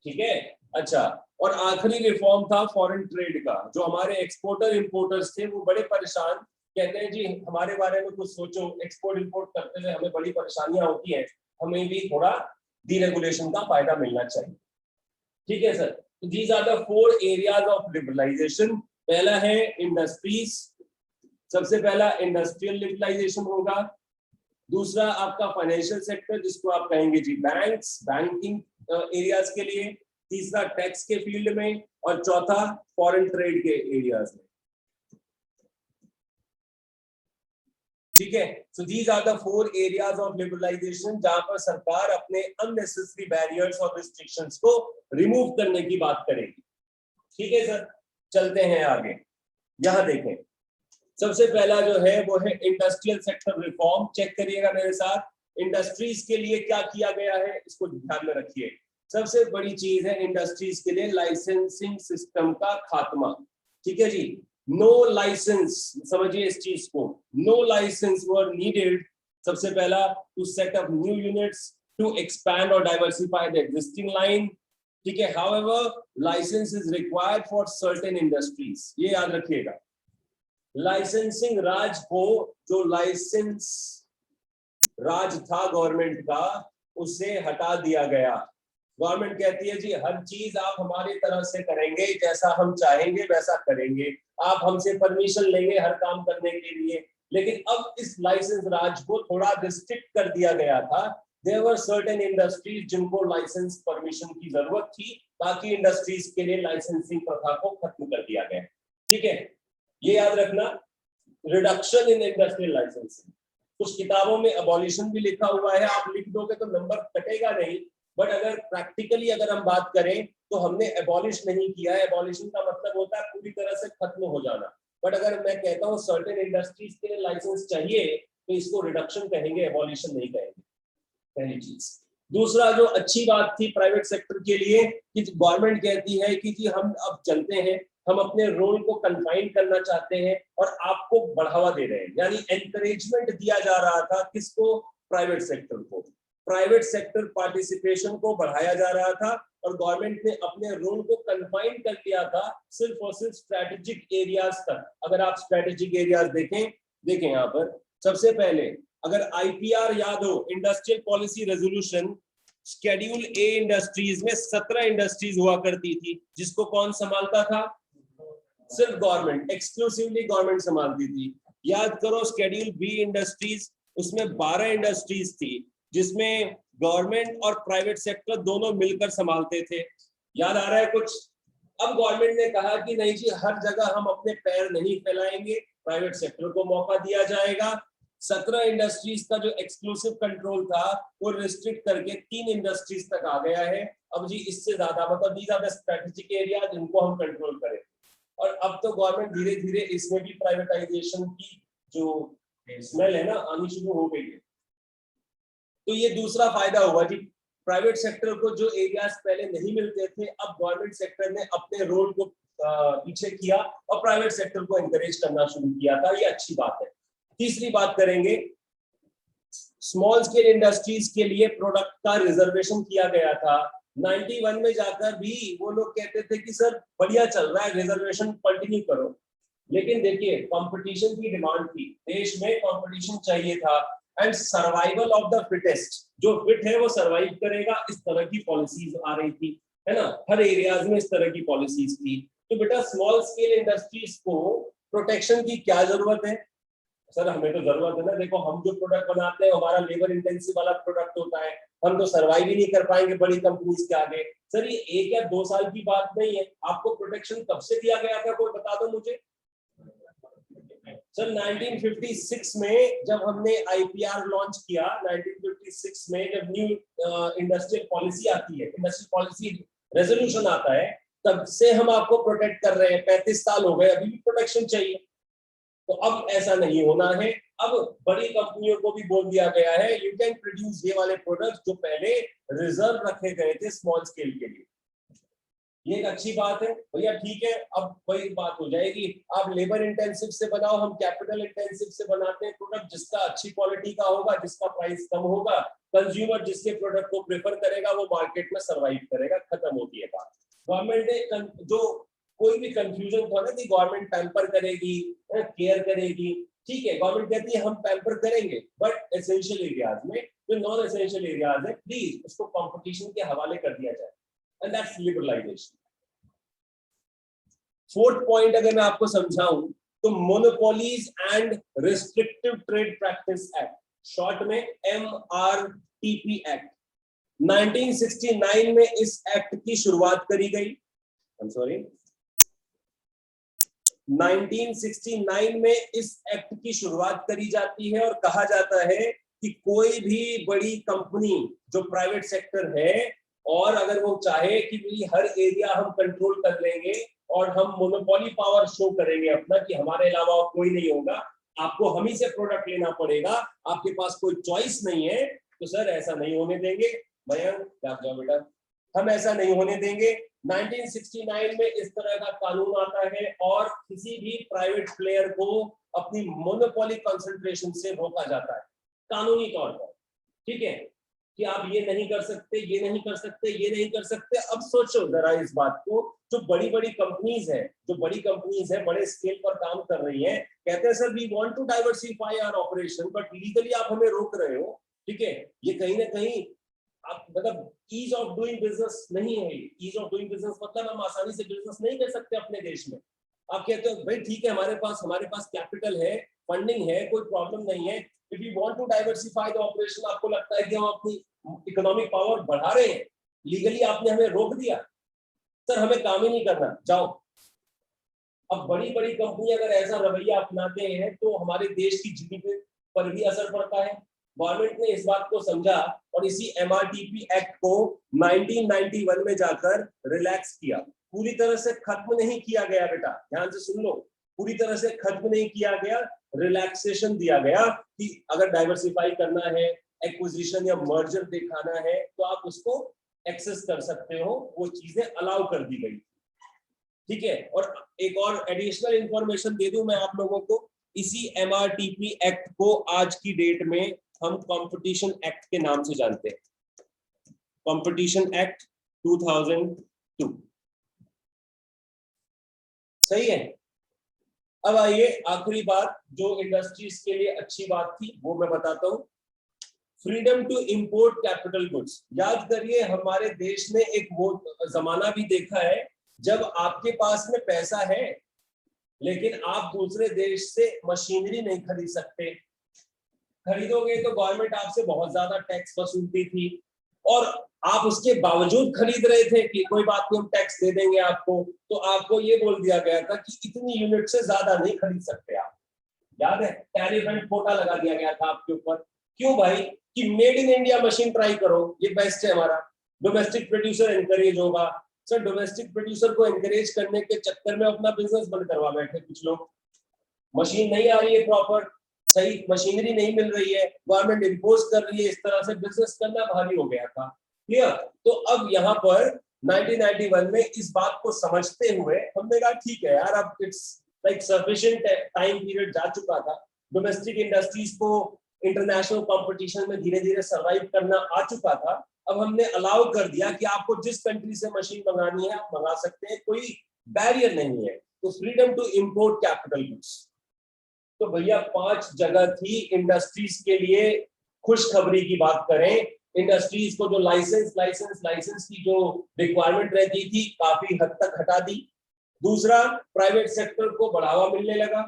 ठीक है, अच्छा, और आखिरी रिफॉर्म था फॉरेन ट्रेड का। जो हमारे एक्सपोर्टर इंपोर्टर्स थे वो बड़े परेशान, कहते हैं जी हमारे बारे में कुछ सोचो, एक्सपोर्ट इंपोर्ट करते हुए हमें बड़ी परेशानियां होती है, हमें भी थोड़ा डीरेगुलेशन का फायदा मिलना चाहिए। ठीक है सर, तो these are the 4 areas of liberalisation. पहला है इंडस्ट्रीज, सबसे पहला इंडस्ट्रियल लिबरलाइजेशन होगा। दूसरा आपका फाइनेंशियल सेक्टर, जिसको आप कहेंगे जी बैंक्स, बैंकिंग एरियाज के लिए। तीसरा टैक्स के फील्ड में, और चौथा फॉरेन ट्रेड के एरियाज में। ठीक है, so these are the 4 areas of liberalisation जहां पर सरकार अपने अननेसेसरी बैरियर्स और रिस्ट्रिक्शंस को रिमूव करने की बात करेगी। ठीक है सर, चलते हैं आगे। यहां देखें, सबसे पहला जो है वो है इंडस्ट्रियल सेक्टर रिफॉर्म। चेक करिएगा मेरे साथ, इंडस्ट्रीज के लिए क्या किया गया है इसको ध्यान में रखिए। सबसे बड़ी चीज है इंडस्ट्रीज के लिए लाइसेंसिंग सिस्टम का खात्मा। ठीक है जी, नो लाइसेंस, समझिए इस चीज को, नो लाइसेंस वर नीडेड सबसे पहला, to set up new units, to expand और डाइवर्सिफाई द एग्जिस्टिंग लाइन, ठीक है। However licence is required for certain industries, ये याद रखिएगा। लाइसेंसिंग राज को, जो लाइसेंस राज था गवर्नमेंट का, उसे हटा दिया गया। गवर्नमेंट कहती है जी हर चीज आप हमारी तरह से करेंगे, जैसा हम चाहेंगे वैसा करेंगे, आप हमसे परमिशन लेंगे हर काम करने के लिए। लेकिन अब इस लाइसेंस राज को थोड़ा रिस्ट्रिक्ट कर दिया गया था। देयर वर सर्टेन इंडस्ट्रीज जिनको लाइसेंस परमिशन की जरूरत थी, बाकी इंडस्ट्रीज के लिए लाइसेंसिंग प्रथा को खत्म कर दिया गया, ठीक है। ये याद रखना, रिडक्शन इन इंडस्ट्रियल लाइसेंसिंग। कुछ किताबों में अबॉलिशन भी लिखा हुआ है, आप लिख दोगे तो नंबर कटेगा नहीं, बट अगर प्रैक्टिकली अगर हम बात करें तो हमने एबॉलिश नहीं किया है। एबॉलिशन का मतलब होता है पूरी तरह से खत्म हो जाना, बट अगर मैं कहता हूँ सर्टेन इंडस्ट्रीज के लिए लाइसेंस चाहिए तो इसको रिडक्शन कहेंगे, एबॉलिशन नहीं कहेंगे, पहली चीज। दूसरा, जो अच्छी बात थी प्राइवेट सेक्टर के लिए कि गवर्नमेंट कहती है कि जी हम अब चलते हैं, हम अपने रोल को कन्फाइन करना चाहते हैं और आपको बढ़ावा दे रहे हैं, यानी एनकरेजमेंट दिया जा रहा था किसको, प्राइवेट सेक्टर को। प्राइवेट सेक्टर पार्टिसिपेशन को बढ़ाया जा रहा था और गवर्नमेंट ने अपने रोल को कन्फाइन कर लिया था सिर्फ और सिर्फ स्ट्रेटेजिक एरियाज तक। अगर आप स्ट्रेटेजिक एरियाज देखें यहाँ पर, सबसे पहले अगर आईपीआर याद हो, इंडस्ट्रियल पॉलिसी रेजोल्यूशन, शेड्यूल ए इंडस्ट्रीज में 17 इंडस्ट्रीज हुआ करती थी, जिसको कौन संभालता था, सिर्फ गवर्नमेंट, एक्सक्लूसिवली गवर्नमेंट संभालती थी। याद करो शेड्यूल बी इंडस्ट्रीज, उसमें 12 इंडस्ट्रीज थी जिसमें गवर्नमेंट और प्राइवेट सेक्टर दोनों मिलकर संभालते थे। याद आ रहा है कुछ? अब गवर्नमेंट ने कहा कि नहीं जी हर जगह हम अपने पैर नहीं फैलाएंगे, प्राइवेट सेक्टर को मौका दिया जाएगा। 17 इंडस्ट्रीज का जो एक्सक्लूसिव कंट्रोल था वो रिस्ट्रिक्ट करके 3 इंडस्ट्रीज तक आ गया है। अब जी इससे ज्यादा, मतलब these are the strategic area जिनको हम कंट्रोल करें। और अब तो गवर्नमेंट धीरे धीरे इसमें भी प्राइवेटाइजेशन की जो स्मेल है ना आनी शुरू हो गई है। तो ये दूसरा फायदा हुआ जी, प्राइवेट सेक्टर को जो एरियाज पहले नहीं मिलते थे, अब गवर्नमेंट सेक्टर ने अपने रोल को पीछे किया और प्राइवेट सेक्टर को एनकरेज करना शुरू किया था, ये अच्छी बात है। तीसरी बात करेंगे, स्मॉल स्केल इंडस्ट्रीज के लिए प्रोडक्ट का रिजर्वेशन किया गया था। 91 में जाकर भी वो लोग कहते थे कि सर बढ़िया चल रहा है, रिजर्वेशन कंटिन्यू करो। लेकिन देखिए कंपटीशन की डिमांड थी, देश में कंपटीशन चाहिए था, and survival of the fittest, जो फिट है वो सर्वाइव करेगा, इस तरह की पॉलिसीज आ रही थी, है ना। हर एरियाज में इस तरह की पॉलिसीज थी। तो बेटा स्मॉल स्केल इंडस्ट्रीज को प्रोटेक्शन की क्या जरूरत है? सर हमें तो जरूरत है ना, देखो हम जो प्रोडक्ट बनाते हैं हमारा लेबर इंटेंसिव वाला प्रोडक्ट होता है, हम तो सर्वाइव ही नहीं कर पाएंगे बड़ी कंपनीज के आगे। सर ये 1 या 2 साल की बात नहीं है, आपको प्रोटेक्शन कब से दिया गया था, कोई बता दो मुझे। सर 1956 में जब हमने आईपीआर लॉन्च किया, 1956 में जब न्यू इंडस्ट्रियल पॉलिसी आती है, इंडस्ट्रियल पॉलिसी रेजोल्यूशन आता है, तब से हम आपको प्रोटेक्ट कर रहे हैं। 35 साल हो गए, अभी भी प्रोटेक्शन चाहिए। तो अब ऐसा नहीं होना है, अब बड़ी कंपनियों को भी बोल दिया गया है यू कैन प्रोड्यूस ये वाले प्रोडक्ट्स जो पहले रिजर्व रखे गए थे स्मॉल स्केल के लिए। ये एक अच्छी बात है भैया, ठीक है। अब वही बात हो जाएगी, आप लेबर इंटेंसिव से बनाओ, हम कैपिटल इंटेंसिव से बनाते हैं प्रोडक्ट, जिसका अच्छी क्वालिटी का होगा, जिसका प्राइस कम होगा, कंज्यूमर जिसके प्रोडक्ट को प्रेफर करेगा वो मार्केट में सर्वाइव करेगा, खत्म होती है बात। गवर्नमेंट ने जो कोई भी कंफ्यूजन था ना कि गवर्नमेंट पैम्पर करेगी, केयर करेगी, ठीक है, गवर्नमेंट कहती है हम पैम्पर करेंगे, बट एसेंशियल एरियाज में, जो नॉन एसेंशियल एरियाज है प्लीज उसको कंपटीशन के हवाले कर दिया जाए, and that's liberalisation. Fourth point अगर मैं आपको समझाऊं तो monopolies and restrictive trade practice act, short में MRTP एक्ट, 1969 में इस एक्ट की शुरुआत करी गई। 1969 में इस एक्ट की शुरुआत करी जाती है और कहा जाता है कि कोई भी बड़ी कंपनी जो प्राइवेट सेक्टर है और अगर वो चाहे कि भाई हर एरिया हम कंट्रोल कर लेंगे और हम मोनोपोली पावर शो करेंगे अपना कि हमारे अलावा और कोई नहीं होगा, आपको हम ही से प्रोडक्ट लेना पड़ेगा, आपके पास कोई चॉइस नहीं है, तो सर ऐसा नहीं होने देंगे। मयंक जाओ बेटा, हम ऐसा नहीं होने देंगे। 1969 में इस तरह का कानून आता है और किसी भी प्राइवेट प्लेयर को अपनी मोनोपोली कंसंट्रेशन से रोका जाता है। कानूनी तौर पर, ठीक है, कि आप ये नहीं कर सकते, ये नहीं कर सकते, ये नहीं कर सकते। अब सोचो जरा इस बात को, जो बड़ी बड़ी कंपनीज है, जो बड़ी कंपनीज है, बड़े स्केल पर काम कर रही हैं, कहते हैं sir we want to diversify our operation, but legally आप हमें रोक रहे हो, ठीक है। ये कहीं ना कहीं आप मतलब ईज ऑफ डूइंग बिजनेस नहीं है। ईज ऑफ डूइंग बिजनेस मतलब हम आसानी से बिजनेस नहीं कर सकते अपने देश में। आप कहते हो भाई ठीक है, हमारे पास कैपिटल है, फंडिंग है, कोई प्रॉब्लम नहीं है, if you want to diversify the operation, आपको लगता है कि हम अपनी इकोनॉमिक पावर बढ़ा रहे हैं, लीगली आपने हमें रोक दिया, सर हमें काम ही नहीं करना, जाओ। अब बड़ी बड़ी कंपनी अगर ऐसा रवैया अपनाते हैं तो हमारे देश की जीडीपी पर भी असर पड़ता है। गवर्नमेंट ने इस बात को समझा और इसी एमआरटीपी एक्ट को 1991 में जाकर रिलैक्स किया। पूरी तरह से खत्म नहीं किया गया बेटा, ध्यान से सुन लो, पूरी तरह से खत्म नहीं किया गया, रिलैक्सेशन दिया गया कि अगर डाइवर्सिफाई करना है, एक्विजिशन या मर्जर दिखाना है तो आप उसको एक्सेस कर सकते हो, वो चीजें अलाउ कर दी गई, ठीक है। और एक और एडिशनल इंफॉर्मेशन दे दूं मैं आप लोगों को, इसी एमआरटीपी एक्ट को आज की डेट में हम कंपटीशन एक्ट के नाम से जानते हैं, कंपटीशन एक्ट 2002, सही है। अब आइए आखिरी बात जो इंडस्ट्रीज के लिए अच्छी बात थी वो मैं बताता हूं, freedom to import capital goods. याद करिए हमारे देश ने एक वो जमाना भी देखा है जब आपके पास में पैसा है लेकिन आप दूसरे देश से मशीनरी नहीं खरीद सकते, खरीदोगे तो गवर्नमेंट आपसे बहुत ज्यादा टैक्स वसूलती थी और आप उसके बावजूद खरीद रहे थे कि कोई बात नहीं हम टैक्स दे देंगे आपको, तो आपको ये बोल दिया गया था कि इतनी यूनिट से ज्यादा नहीं खरीद सकते आप। याद है, टैरिफ एंड कोटा लगा दिया गया था आपके ऊपर। क्यों भाई? कि made in India machine try करो, ये बेस्ट है हमारा, डोमेस्टिक प्रोड्यूसर एनकरेज होगा। सर डोमेस्टिक प्रोड्यूसर को एनकरेज करने के चक्कर में अपना बिजनेस बंद करवा बैठे कुछ लोग। मशीन नहीं आ रही है प्रॉपर, सही मशीनरी नहीं मिल रही है, गवर्नमेंट इम्पोज कर रही है, इस तरह से बिजनेस करना भारी हो गया था। क्लियर? तो अब यहाँ पर 1991 में इस बात को समझते हुए हमने कहा ठीक है यार, अब it's like sufficient time period जा चुका था, डोमेस्टिक इंडस्ट्रीज को इंटरनेशनल कंपटीशन में धीरे धीरे सर्वाइव करना आ चुका था। अब हमने अलाउ कर दिया कि आपको जिस कंट्री से मशीन मंगानी है आप मंगा सकते हैं, कोई बैरियर नहीं है। तो freedom to import capital goods. तो भैया 5 जगह थी इंडस्ट्रीज के लिए खुशखबरी की बात करें, इंडस्ट्रीज को जो लाइसेंस की जो रिक्वायरमेंट रहती थी काफी हद तक हटा दी। दूसरा, प्राइवेट सेक्टर को बढ़ावा मिलने लगा।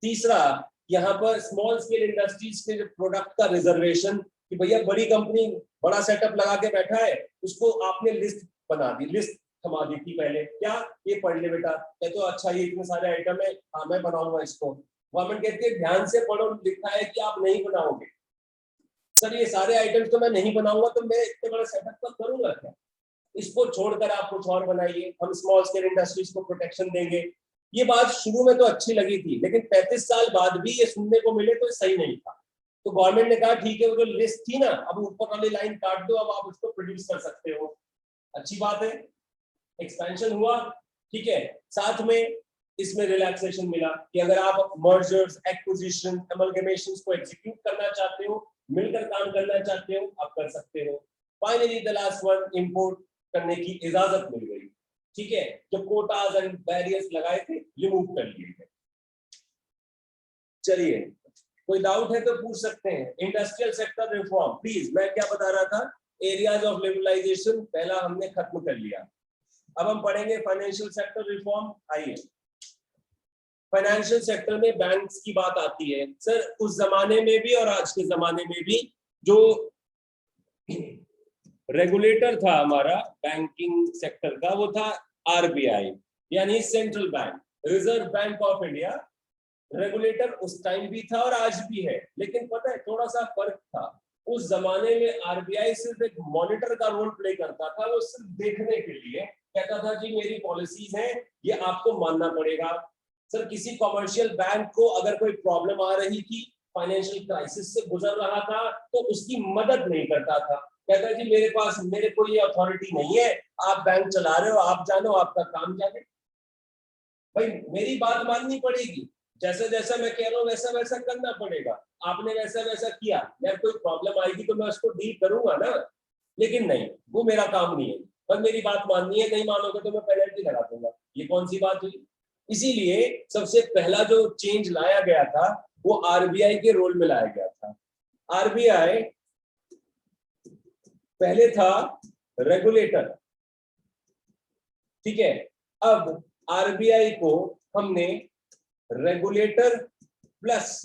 तीसरा, यहाँ पर स्मॉल स्केल इंडस्ट्रीज के जो प्रोडक्ट का रिजर्वेशन, कि भैया बड़ी कंपनी बड़ा सेटअप लगा के बैठा है, उसको आपने लिस्ट बना दी, लिस्ट थमा दी थी पहले, क्या ये पढ़ ले बेटा, कहते हो अच्छा ये इतने सारे आइटम है, हाँ मैं बनाऊंगा इसको। गवर्नमेंट कहती है ध्यान से पढ़ो, लिखा है कि आप नहीं बनाओगे। सर ये सारे आइटम्स तो मैं नहीं बनाऊंगा तो मैं इतने बड़ा सेटअप तो करूंगा क्या? इसको छोड़कर आप कुछ और बनाइए, हम स्मॉल स्केल इंडस्ट्रीज को प्रोटेक्शन देंगे। ये बात शुरू में तो अच्छी लगी थी लेकिन 35 साल बाद भी ये सुनने को मिले तो सही नहीं था। तो गवर्नमेंट ने कहा ठीक है, वो जो लिस्ट थी ना, अब ऊपर वाली लाइन काट दो, अब आप उसको प्रोड्यूस कर सकते हो। अच्छी बात है, एक्सपेंशन हुआ, ठीक है। साथ में इसमें रिलैक्सेशन मिला कि अगर आप मर्जर्स, एक्विजिशन, एमलगेमेशंस को एग्जीक्यूट करना चाहते हो, मिलकर काम करना चाहते हो, आप कर सकते हो। Finally the last one, import करने की इजाजत मिल गई, ठीक है। जो कोटास एंड बैरियर्स लगाए थे रिमूव कर लिए गए। चलिए कोई डाउट है तो पूछ सकते हैं। इंडस्ट्रियल सेक्टर रिफॉर्म, प्लीज, मैं क्या बता रहा था, एरियाज ऑफ लिबरलाइजेशन पहला हमने खत्म कर लिया। अब हम पढ़ेंगे फाइनेंशियल सेक्टर रिफॉर्म। आइए, फाइनेंशियल सेक्टर में बैंक्स की बात आती है। सर उस जमाने में भी और आज के जमाने में भी जो रेगुलेटर था हमारा बैंकिंग सेक्टर का, वो था आरबीआई, यानी central bank, reserve bank of India. Regulator उस टाइम भी था और आज भी है, लेकिन पता है थोड़ा सा फर्क था। उस जमाने में आरबीआई सिर्फ एक मॉनिटर का रोल प्ले करता था, वो सिर्फ देखने के लिए कहता था जी मेरी पॉलिसीज हैं, ये आपको मानना पड़ेगा। सर किसी कॉमर्शियल बैंक को अगर कोई प्रॉब्लम आ रही थी, फाइनेंशियल क्राइसिस से गुजर रहा था, तो उसकी मदद नहीं करता था, कहता है जी मेरे को ये अथॉरिटी नहीं है, आप बैंक चला रहे हो, आप जानो, आपका काम जाने। भाई मेरी बात माननी पड़ेगी। जैसा जैसा मैं कह रहा हूँ वैसा वैसा करना पड़ेगा। आपने वैसा वैसा किया, यार कोई प्रॉब्लम आएगी तो मैं उसको डील करूंगा ना, लेकिन नहीं, वो मेरा काम नहीं है। बस मेरी बात माननी है, नहीं मानोगे तो मैं पेनल्टी लगा दूंगा। ये कौन सी बात हुई? इसीलिए सबसे पहला जो चेंज लाया गया था वो आरबीआई के रोल में लाया गया था। आरबीआई पहले था रेगुलेटर, ठीक है। अब आरबीआई को हमने रेगुलेटर प्लस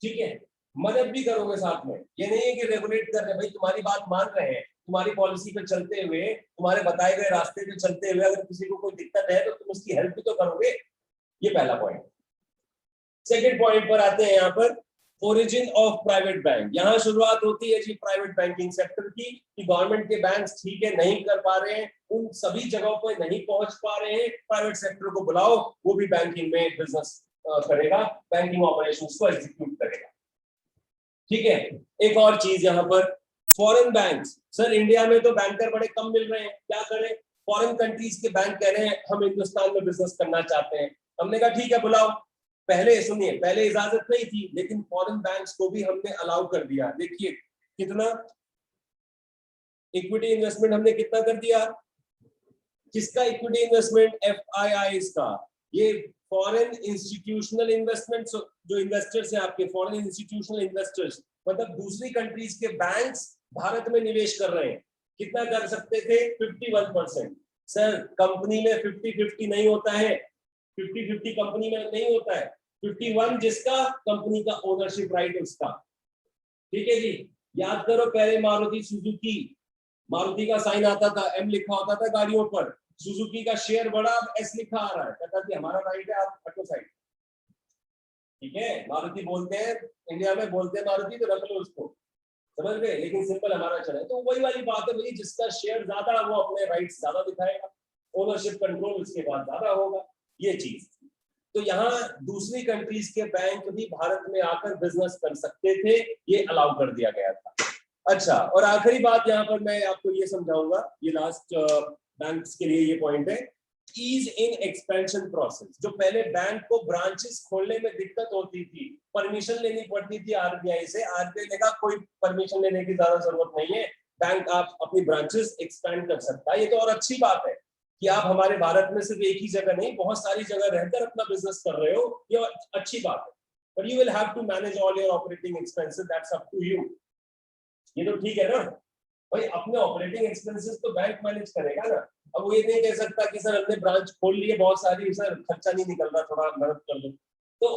ठीक है मदद भी करोगे साथ में। ये नहीं है कि रेगुलेट कर रहे, भाई तुम्हारी बात मान रहे हैं, तुम्हारी पॉलिसी पे चलते हुए, तुम्हारे बताए गए रास्ते पे चलते हुए अगर किसी को कोई दिक्कत है तो तुम उसकी हेल्प भी तो करोगे। ये पहला पॉइंट। सेकंड पॉइंट पर आते हैं यहाँ पर, ओरिजिन ऑफ प्राइवेट बैंक। यहाँ शुरुआत होती है जी प्राइवेट बैंकिंग सेक्टर की, कि गवर्नमेंट के बैंक्स ठीक है नहीं कर पा रहे हैं, उन सभी जगहों पर नहीं पहुंच पा रहे हैं, प्राइवेट सेक्टर को बुलाओ, वो भी बैंकिंग में बिजनेस करेगा, बैंकिंग ऑपरेशंस को एग्जीक्यूट करेगा। ठीक है। एक और चीज यहाँ पर, फॉरेन बैंक्स। सर इंडिया में तो बैंकर बड़े कम मिल रहे हैं, क्या करें? फॉरेन कंट्रीज के बैंक कह रहे हैं हम हिंदुस्तान में बिजनेस करना चाहते हैं। हमने कहा ठीक है बुलाओ। पहले सुनिए, पहले इजाजत नहीं थी, लेकिन फॉरेन बैंक्स को भी हमने अलाउ कर दिया। देखिए कितना इक्विटी इन्वेस्टमेंट हमने कितना कर दिया। किसका इक्विटी इन्वेस्टमेंट? एफआईआई का। ये फॉरेन इंस्टीट्यूशनल इन्वेस्टमेंट, जो इन्वेस्टर्स हैं आपके, फॉरेन इंस्टीट्यूशनल इन्वेस्टर्स, मतलब दूसरी कंट्रीज के बैंक्स भारत में निवेश कर रहे हैं। कितना कर सकते थे? 51%। सर कंपनी में 50-50 नहीं होता है, 50-50 कंपनी में नहीं होता है। 51 जिसका कंपनी का ओनरशिप राइट उसका। ठीक है जी। याद करो पहले मारुति सुजुकी, मारुति का साइन आता था, एम लिखा होता था गाड़ियों पर, सुजुकी का शेयर बड़ा, अब एस लिखा आ रहा है, कहता कि हमारा राइट है, आप हटो साइड। ठीक है, मारुति बोलते हैं, इंडिया में बोलते हैं मारुति तो रख लो उसको, समझ गए, लेकिन सिंपल हमारा चले। तो वही वाली बात है भाई, जिसका शेयर ज्यादा वो अपने राइट्स ज्यादा दिखाएगा, ओनरशिप कंट्रोल उसके बाद ज्यादा होगा, ये चीज। तो यहाँ दूसरी कंट्रीज के बैंक भी भारत में आकर बिजनेस कर सकते थे, ये अलाउ कर दिया गया था। अच्छा, और आखिरी बात यहाँ पर मैं आपको ये समझाऊंगा, ये लास्ट बैंक्स के लिए ये पॉइंट है, ईज इन एक्सपेंशन प्रोसेस। जो पहले बैंक को ब्रांचेस खोलने में दिक्कत होती थी, परमिशन लेनी पड़ती थी आरबीआई से, आरबीआई ने कहा कोई परमिशन लेने की ज्यादा जरूरत नहीं है, बैंक आप अपनी ब्रांचेस एक्सपेंड कर सकता है। ये तो और अच्छी बात है कि आप हमारे भारत में सिर्फ एक ही जगह नहीं, बहुत सारी जगह रहकर अपना बिजनेस कर रहे हो, ये अच्छी बात है। But you will have to manage all your operating expenses, that's up to you. ये तो ठीक है ना भाई, अपने ऑपरेटिंग एक्सपेंसेस तो बैंक मैनेज करेगा ना। अब वो ये नहीं कह सकता कि सर हमने ब्रांच खोल ली है बहुत सारी, सर खर्चा नहीं निकल रहा, थोड़ा मदद कर दो। तो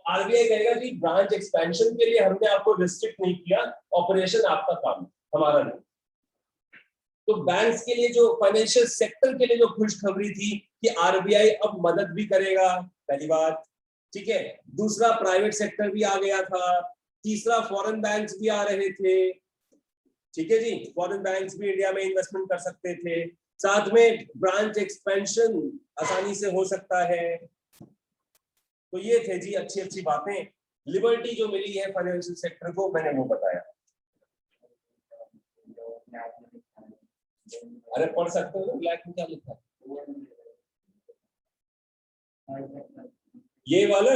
आरबीआई कहेगा कि ब्रांच एक्सपेंशन के लिए हमने आपको रिस्ट्रिक्ट नहीं किया, ऑपरेशन आपका काम, हमारा नहीं। तो बैंक्स के लिए, जो फाइनेंशियल सेक्टर के लिए जो खुशखबरी थी कि आरबीआई अब मदद भी करेगा, पहली बात। ठीक है, दूसरा प्राइवेट सेक्टर भी आ गया था, तीसरा फॉरेन बैंक्स भी आ रहे थे। ठीक है जी, फॉरेन बैंक्स भी इंडिया में इन्वेस्टमेंट कर सकते थे, साथ में ब्रांच एक्सपेंशन आसानी से हो सकता है। तो ये थे जी अच्छी अच्छी बातें, लिबर्टी जो मिली है फाइनेंशियल सेक्टर को, मैंने वो बताया। अरे पढ़ सकते हो, ब्लैक में क्या लिखा है ये वाला,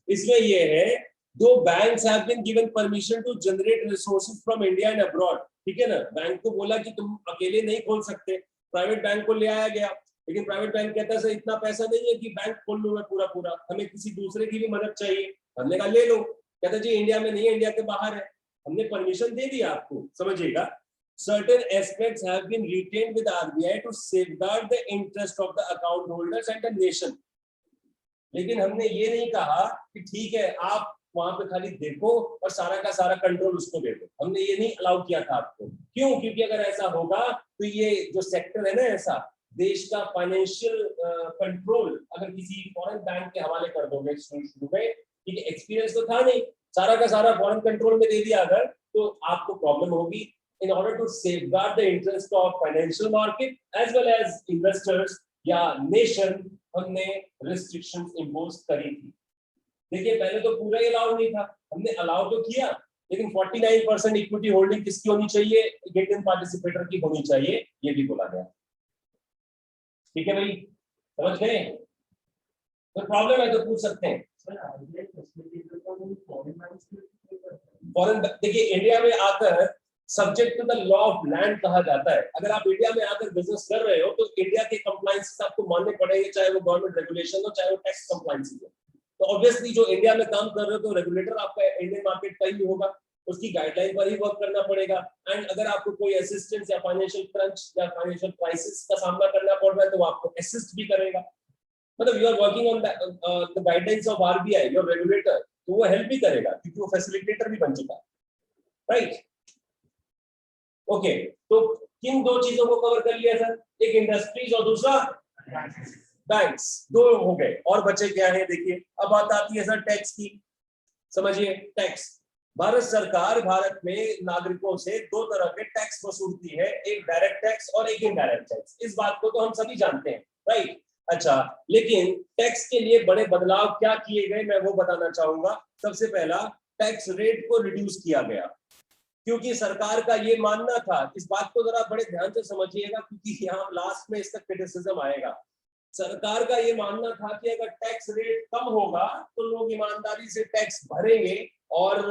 इसमें ये है, दो banks have been given permission to generate resources from India and abroad. ठीक है ना, बैंक को बोला कि तुम अकेले नहीं खोल सकते, प्राइवेट बैंक को ले आया गया, लेकिन प्राइवेट बैंक कहता है सर इतना पैसा नहीं है कि बैंक खोल लूं मैं पूरा पूरा, हमें किसी दूसरे की भी मदद चाहिए। हमने कहा ले लो, कहता जी इंडिया में नहीं है, इंडिया के बाहर है। हमने परमिशन दे दी आपको, समझिएगा। Certain aspects have been retained with RBI to safeguard the interest of the account holders and the nation. लेकिन हमने ये नहीं कहा कि ठीक है आप वहां पे खाली देखो और सारा का सारा कंट्रोल उसको दे दो, हमने ये नहीं अलाउ किया था आपको। क्यों? क्योंकि अगर ऐसा होगा तो ये जो सेक्टर है ना, ऐसा देश का फाइनेंशियल कंट्रोल अगर किसी फॉरेन बैंक के हवाले कर दोगे शुरू में, ठीक है, एक्सपीरियंस तो था नहीं, सारा का सारा फॉरेन कंट्रोल में दे दिया अगर, तो आपको प्रॉब्लम होगी। In order to safeguard the interest of financial market as well as investors या nation, हमने restrictions impose करी थी। देखिए पहले तो पूरा ही अलाउ नहीं था, हमने अलाउ तो किया, लेकिन 49% इक्विटी होल्डिंग किसकी होनी चाहिए? इंडियन पार्टिसिपेटर की होनी चाहिए, ये भी बोला गया। ठीक है भाई, समझ गए? कोई प्रॉब्लम है तो पूछ सकते हैं। फॉरेन, देखिए इंडिया में आकर subject to the law of land कहा जाता है। अगर आप इंडिया में आकर बिजनेस कर रहे हो तो इंडिया के कंप्लायंस आपको मानने पड़ेंगे, चाहे वो गवर्नमेंट रेगुलेशन हो चाहे वो टैक्स कंप्लायंस हो। तो ऑब्वियसली जो इंडिया में काम कर रहे हो तो रेगुलेटर आपका इंडियन मार्केट का ही होगा, उसकी गाइडलाइन पर ही वर्क करना पड़ेगा। एंड अगर आपको कोई असिस्टेंस या फाइनेंशियल क्रंच या फाइनेंशियल क्राइसिस का सामना करना पड़ रहा है तो वो आपको असिस्ट भी करेगा। मतलब you are working on the guidelines of RBI, your regulator, तो वो हेल्प भी करेगा क्योंकि वो फैसिलिटेटर भी बन चुका है, राइट? ओके, तो किन दो चीजों को कवर कर लिया सर? एक इंडस्ट्रीज और दूसरा बैंक्स, दो हो गए, और बचे क्या है देखिए। अब बात आती है सर टैक्स की। समझिए टैक्स, भारत सरकार भारत में नागरिकों से दो तरह के टैक्स वसूलती है, एक डायरेक्ट टैक्स और एक इनडायरेक्ट टैक्स। इस बात को तो हम सभी जानते हैं, राइट? अच्छा, लेकिन टैक्स के लिए बड़े बदलाव क्या किए गए मैं वो बताना चाहूंगा। सबसे पहला, टैक्स रेट को रिड्यूस किया गया, क्योंकि सरकार का ये मानना था, इस बात को जरा बड़े ध्यान से समझिएगा क्योंकि यहाँ लास्ट में इसका क्रिटिसिज्म आएगा। सरकार का ये मानना था कि अगर टैक्स रेट कम होगा तो लोग ईमानदारी से टैक्स भरेंगे और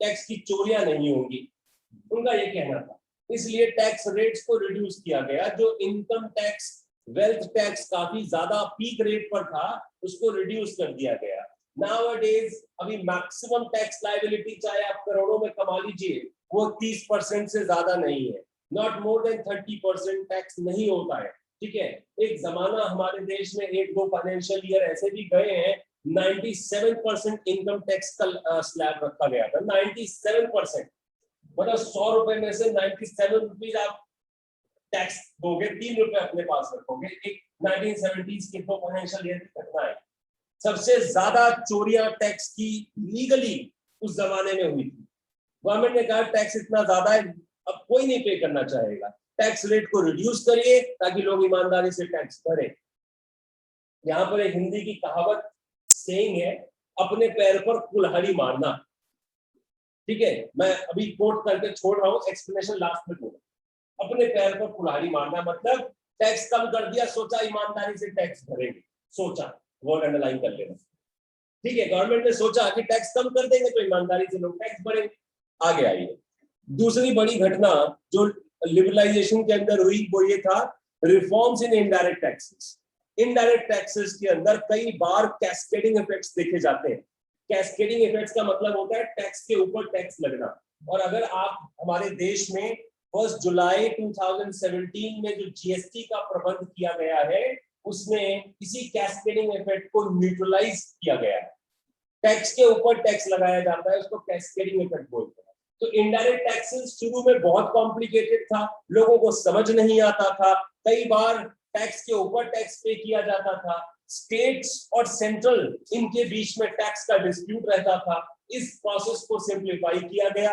टैक्स की चोरियां नहीं होंगी, उनका ये कहना था। इसलिए टैक्स रेट्स को रिड्यूस किया गया। जो इनकम टैक्स, वेल्थ टैक्स काफी ज्यादा पीक रेट पर था, उसको रिड्यूस कर दिया गया। नाउअडेज अभी मैक्सिमम टैक्स लायबिलिटी चाहे आप करोड़ों में कमा लीजिए, वो 30% से ज्यादा नहीं है। नॉट मोर देन 30% टैक्स नहीं होता है, ठीक है? एक जमाना हमारे देश में एक दो फाइनेंशियल ईयर ऐसे भी गए हैं 97% इनकम टैक्स का स्लैब रखा गया था। 97%, मतलब 100 रुपए में से 97 रुपीज आप टैक्स दोगे, 3 रुपए अपने पास रखोगे। एक 1970s के दो फाइनेंशियल ईयर की घटना है। सबसे ज्यादा चोरियां टैक्स की लीगली उस जमाने में हुई थी। गवर्नमेंट ने कहा टैक्स इतना ज्यादा है, अब कोई नहीं पे करना चाहेगा, टैक्स रेट को रिड्यूस करिए ताकि लोग ईमानदारी से टैक्स भरें। यहाँ पर एक हिंदी की कहावत सेइंग है, अपने पैर पर कुल्हाड़ी मारना, ठीक है? मैं अभी कोट करके छोड़ रहा हूँ, एक्सप्लेनेशन लास्ट में दूंगा। अपने पैर पर कुल्हाड़ी मारना मतलब टैक्स कम कर दिया, सोचा ईमानदारी से टैक्स भरेंगे, सोचा, वर्ड अंडरलाइन कर लेना, ठीक है? गवर्नमेंट ने सोचा कि टैक्स कम कर देंगे तो ईमानदारी से लोग टैक्स भरेंगे। आगे आइए, दूसरी बड़ी घटना जो लिबरलाइजेशन के अंदर हुई वो ये था, reforms in indirect taxes. Indirect taxes के अंदर कई बार कैस्केडिंग इफेक्ट्स देखे जाते हैं। कैस्केडिंग इफेक्ट्स का मतलब होता है टैक्स के ऊपर टैक्स लगना। और अगर आप हमारे देश में 1 जुलाई 2017 में जो जीएसटी का प्रबंध किया गया है, उसमें इसी कैस्केडिंग इफेक्ट को न्यूट्रलाइज किया गया है। टैक्स के ऊपर टैक्स लगाया जाता है, उसको कैस्केडिंग इफेक्ट बोलते हैं। तो इनडायरेक्ट टैक्सेस शुरू में बहुत कॉम्प्लिकेटेड था, लोगों को समझ नहीं आता था, कई बार टैक्स के ऊपर टैक्स पे किया जाता था, स्टेट्स और सेंट्रल इनके बीच में टैक्स का डिस्प्यूट रहता था। इस प्रोसेस को सिंप्लीफाई किया गया,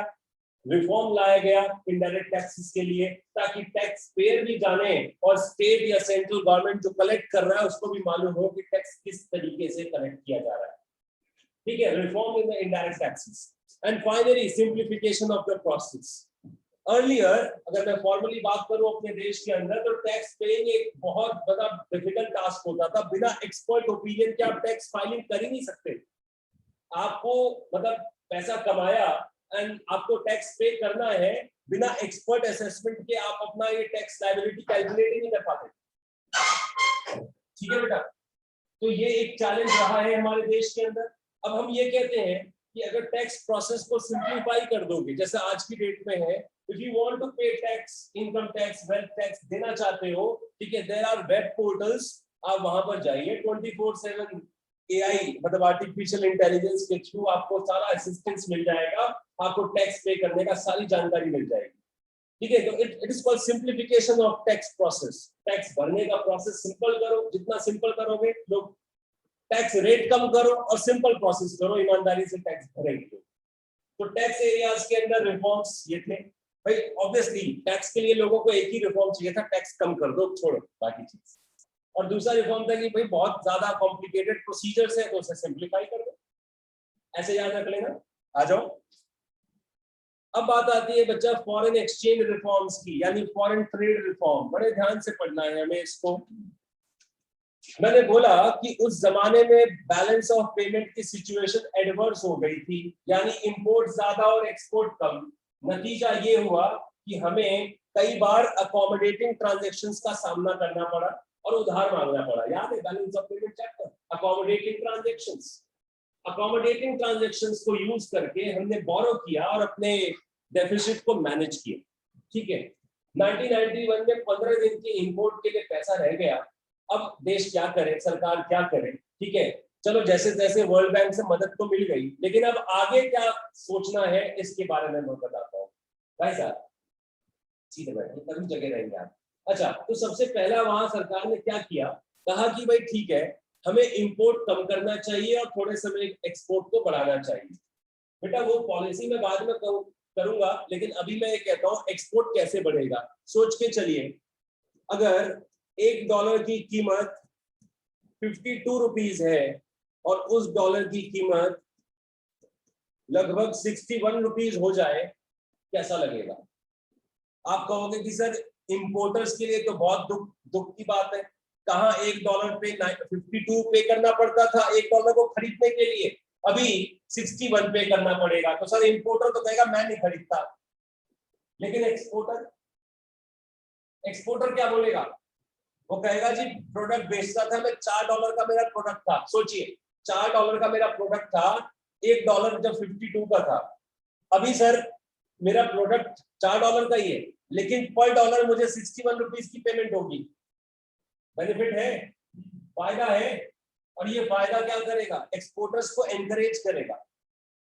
रिफॉर्म लाया गया इंडायरेक्ट टैक्सेस के लिए, ताकि टैक्स पेयर भी जाने और स्टेट या सेंट्रल गवर्नमेंट जो कलेक्ट कर रहा है उसको भी मालूम हो कि टैक्स किस तरीके से कलेक्ट किया जा रहा है, ठीक है? Reform in the indirect taxes. And finally simplification of the process. Earlier अगर मैं फॉर्मली बात करूं अपने देश के अंदर, तो टैक्स पेइंग एक बहुत बड़ा डिफिकल्ट टास्क होता था। बिना एक्सपर्ट ओपिनियन के आप टैक्स फाइलिंग कर ही नहीं सकते। आपको मतलब पैसा कमाया एंड आपको टैक्स पे करना है, बिना एक्सपर्ट असेसमेंट के आप अपना ये टैक्स लायबिलिटी कैलकुलेट ही नहीं कर पाते, ठीक है बेटा? तो ये एक चैलेंज रहा है हमारे देश के अंदर। अब हम ये कहते हैं कि अगर टैक्स प्रोसेस को सिंप्लीफाई कर दोगे, जैसे आज की डेट में है, इफ यू वांट टू पे tax, income tax, wealth tax देना चाहते हो, ठीक है, देयर आर वेब पोर्टल्स, आप वहां पर जाइए, 24/7 एआई मतलब आर्टिफिशियल इंटेलिजेंस के थ्रू आपको सारा असिस्टेंस मिल जाएगा, आपको टैक्स पे करने का सारी जानकारी मिल जाएगी, ठीक है? तो it is called simplification of tax process. Tax भरने का प्रोसेस सिंपल करो, जितना सिंपल करोगे लोग, टैक्स रेट कम करो और सिंपल प्रोसेस करो, ईमानदारी से टैक्स भरेंगे। तो टैक्स एरियाज के अंदर रिफॉर्म्स ये थे भाई। ऑब्वियसली टैक्स के लिए लोगों को एक ही रिफॉर्म चाहिए था, टैक्स कम कर दो, छोड़ो बाकी चीज। और दूसरा रिफॉर्म था कि भाई बहुत ज्यादा कॉम्प्लिकेटेड प्रोसीजर्स है तो उसे सिंप्लीफाई कर दो। ऐसे याद रख लेना। आ जाओ, अब बात आती है बच्चा फॉरेन एक्सचेंज रिफॉर्म्स की, यानी फॉरेन ट्रेड रिफॉर्म। बड़े ध्यान से पढ़ना है हमें इसको। मैंने बोला कि उस जमाने में बैलेंस ऑफ पेमेंट की सिचुएशन एडवर्स हो गई थी, यानी इंपोर्ट ज्यादा और एक्सपोर्ट कम। नतीजा ये हुआ कि हमें कई बार अकोमोडेटिंग ट्रांजैक्शंस का सामना करना पड़ा और उधार मांगना पड़ा। याद है balance of payment chapter, accommodating transactions. Accommodating transactions को यूज करके हमने बोरो किया और अपने डेफिसिट को मैनेज किया। ठीक है, 1991 में 15 दिन की इंपोर्ट के लिए पैसा रह गया। अब देश क्या करे, सरकार क्या करे? ठीक है, चलो जैसे तैसे वर्ल्ड बैंक से मदद तो मिल गई, लेकिन अब आगे क्या सोचना है इसके बारे में मैं बताता हूँ। भाई साहब सीधे बैठे, कभी जगह रहेंगे आप। अच्छा, तो सबसे पहला वहां सरकार ने क्या किया, कहा कि भाई ठीक है, हमें इंपोर्ट कम करना चाहिए और थोड़े समय एक्सपोर्ट को बढ़ाना चाहिए। बेटा वो पॉलिसी में बाद में करूंगा, लेकिन अभी मैं ये कहता हूँ एक्सपोर्ट कैसे बढ़ेगा। सोच के चलिए, अगर $1 की कीमत 52 रुपीज है और उस डॉलर की कीमत लगभग 61 रुपीज हो जाए, कैसा लगेगा? आप कहोगे कि सर इंपोर्टर्स के लिए तो बहुत दुख की बात है। कहाँ $1 पे 52 पे करना पड़ता था $1 को खरीदने के लिए, अभी 61 पे करना पड़ेगा। तो सर इंपोर्टर तो कहेगा मैं नहीं खरीदता, लेकिन एक्सपोर्टर क्या बोलेगा? वो कहेगा जी प्रोडक्ट बेचता था मैं, $4 का मेरा प्रोडक्ट था। सोचिए $4 का मेरा प्रोडक्ट था, $1 जब 52 का था। अभी सर मेरा प्रोडक्ट $4 का ही है, लेकिन पर डॉलर मुझे 61 रुपीज की पेमेंट होगी। बेनिफिट है, फायदा है। और ये फायदा क्या करेगा? एक्सपोर्टर्स को एनकरेज करेगा।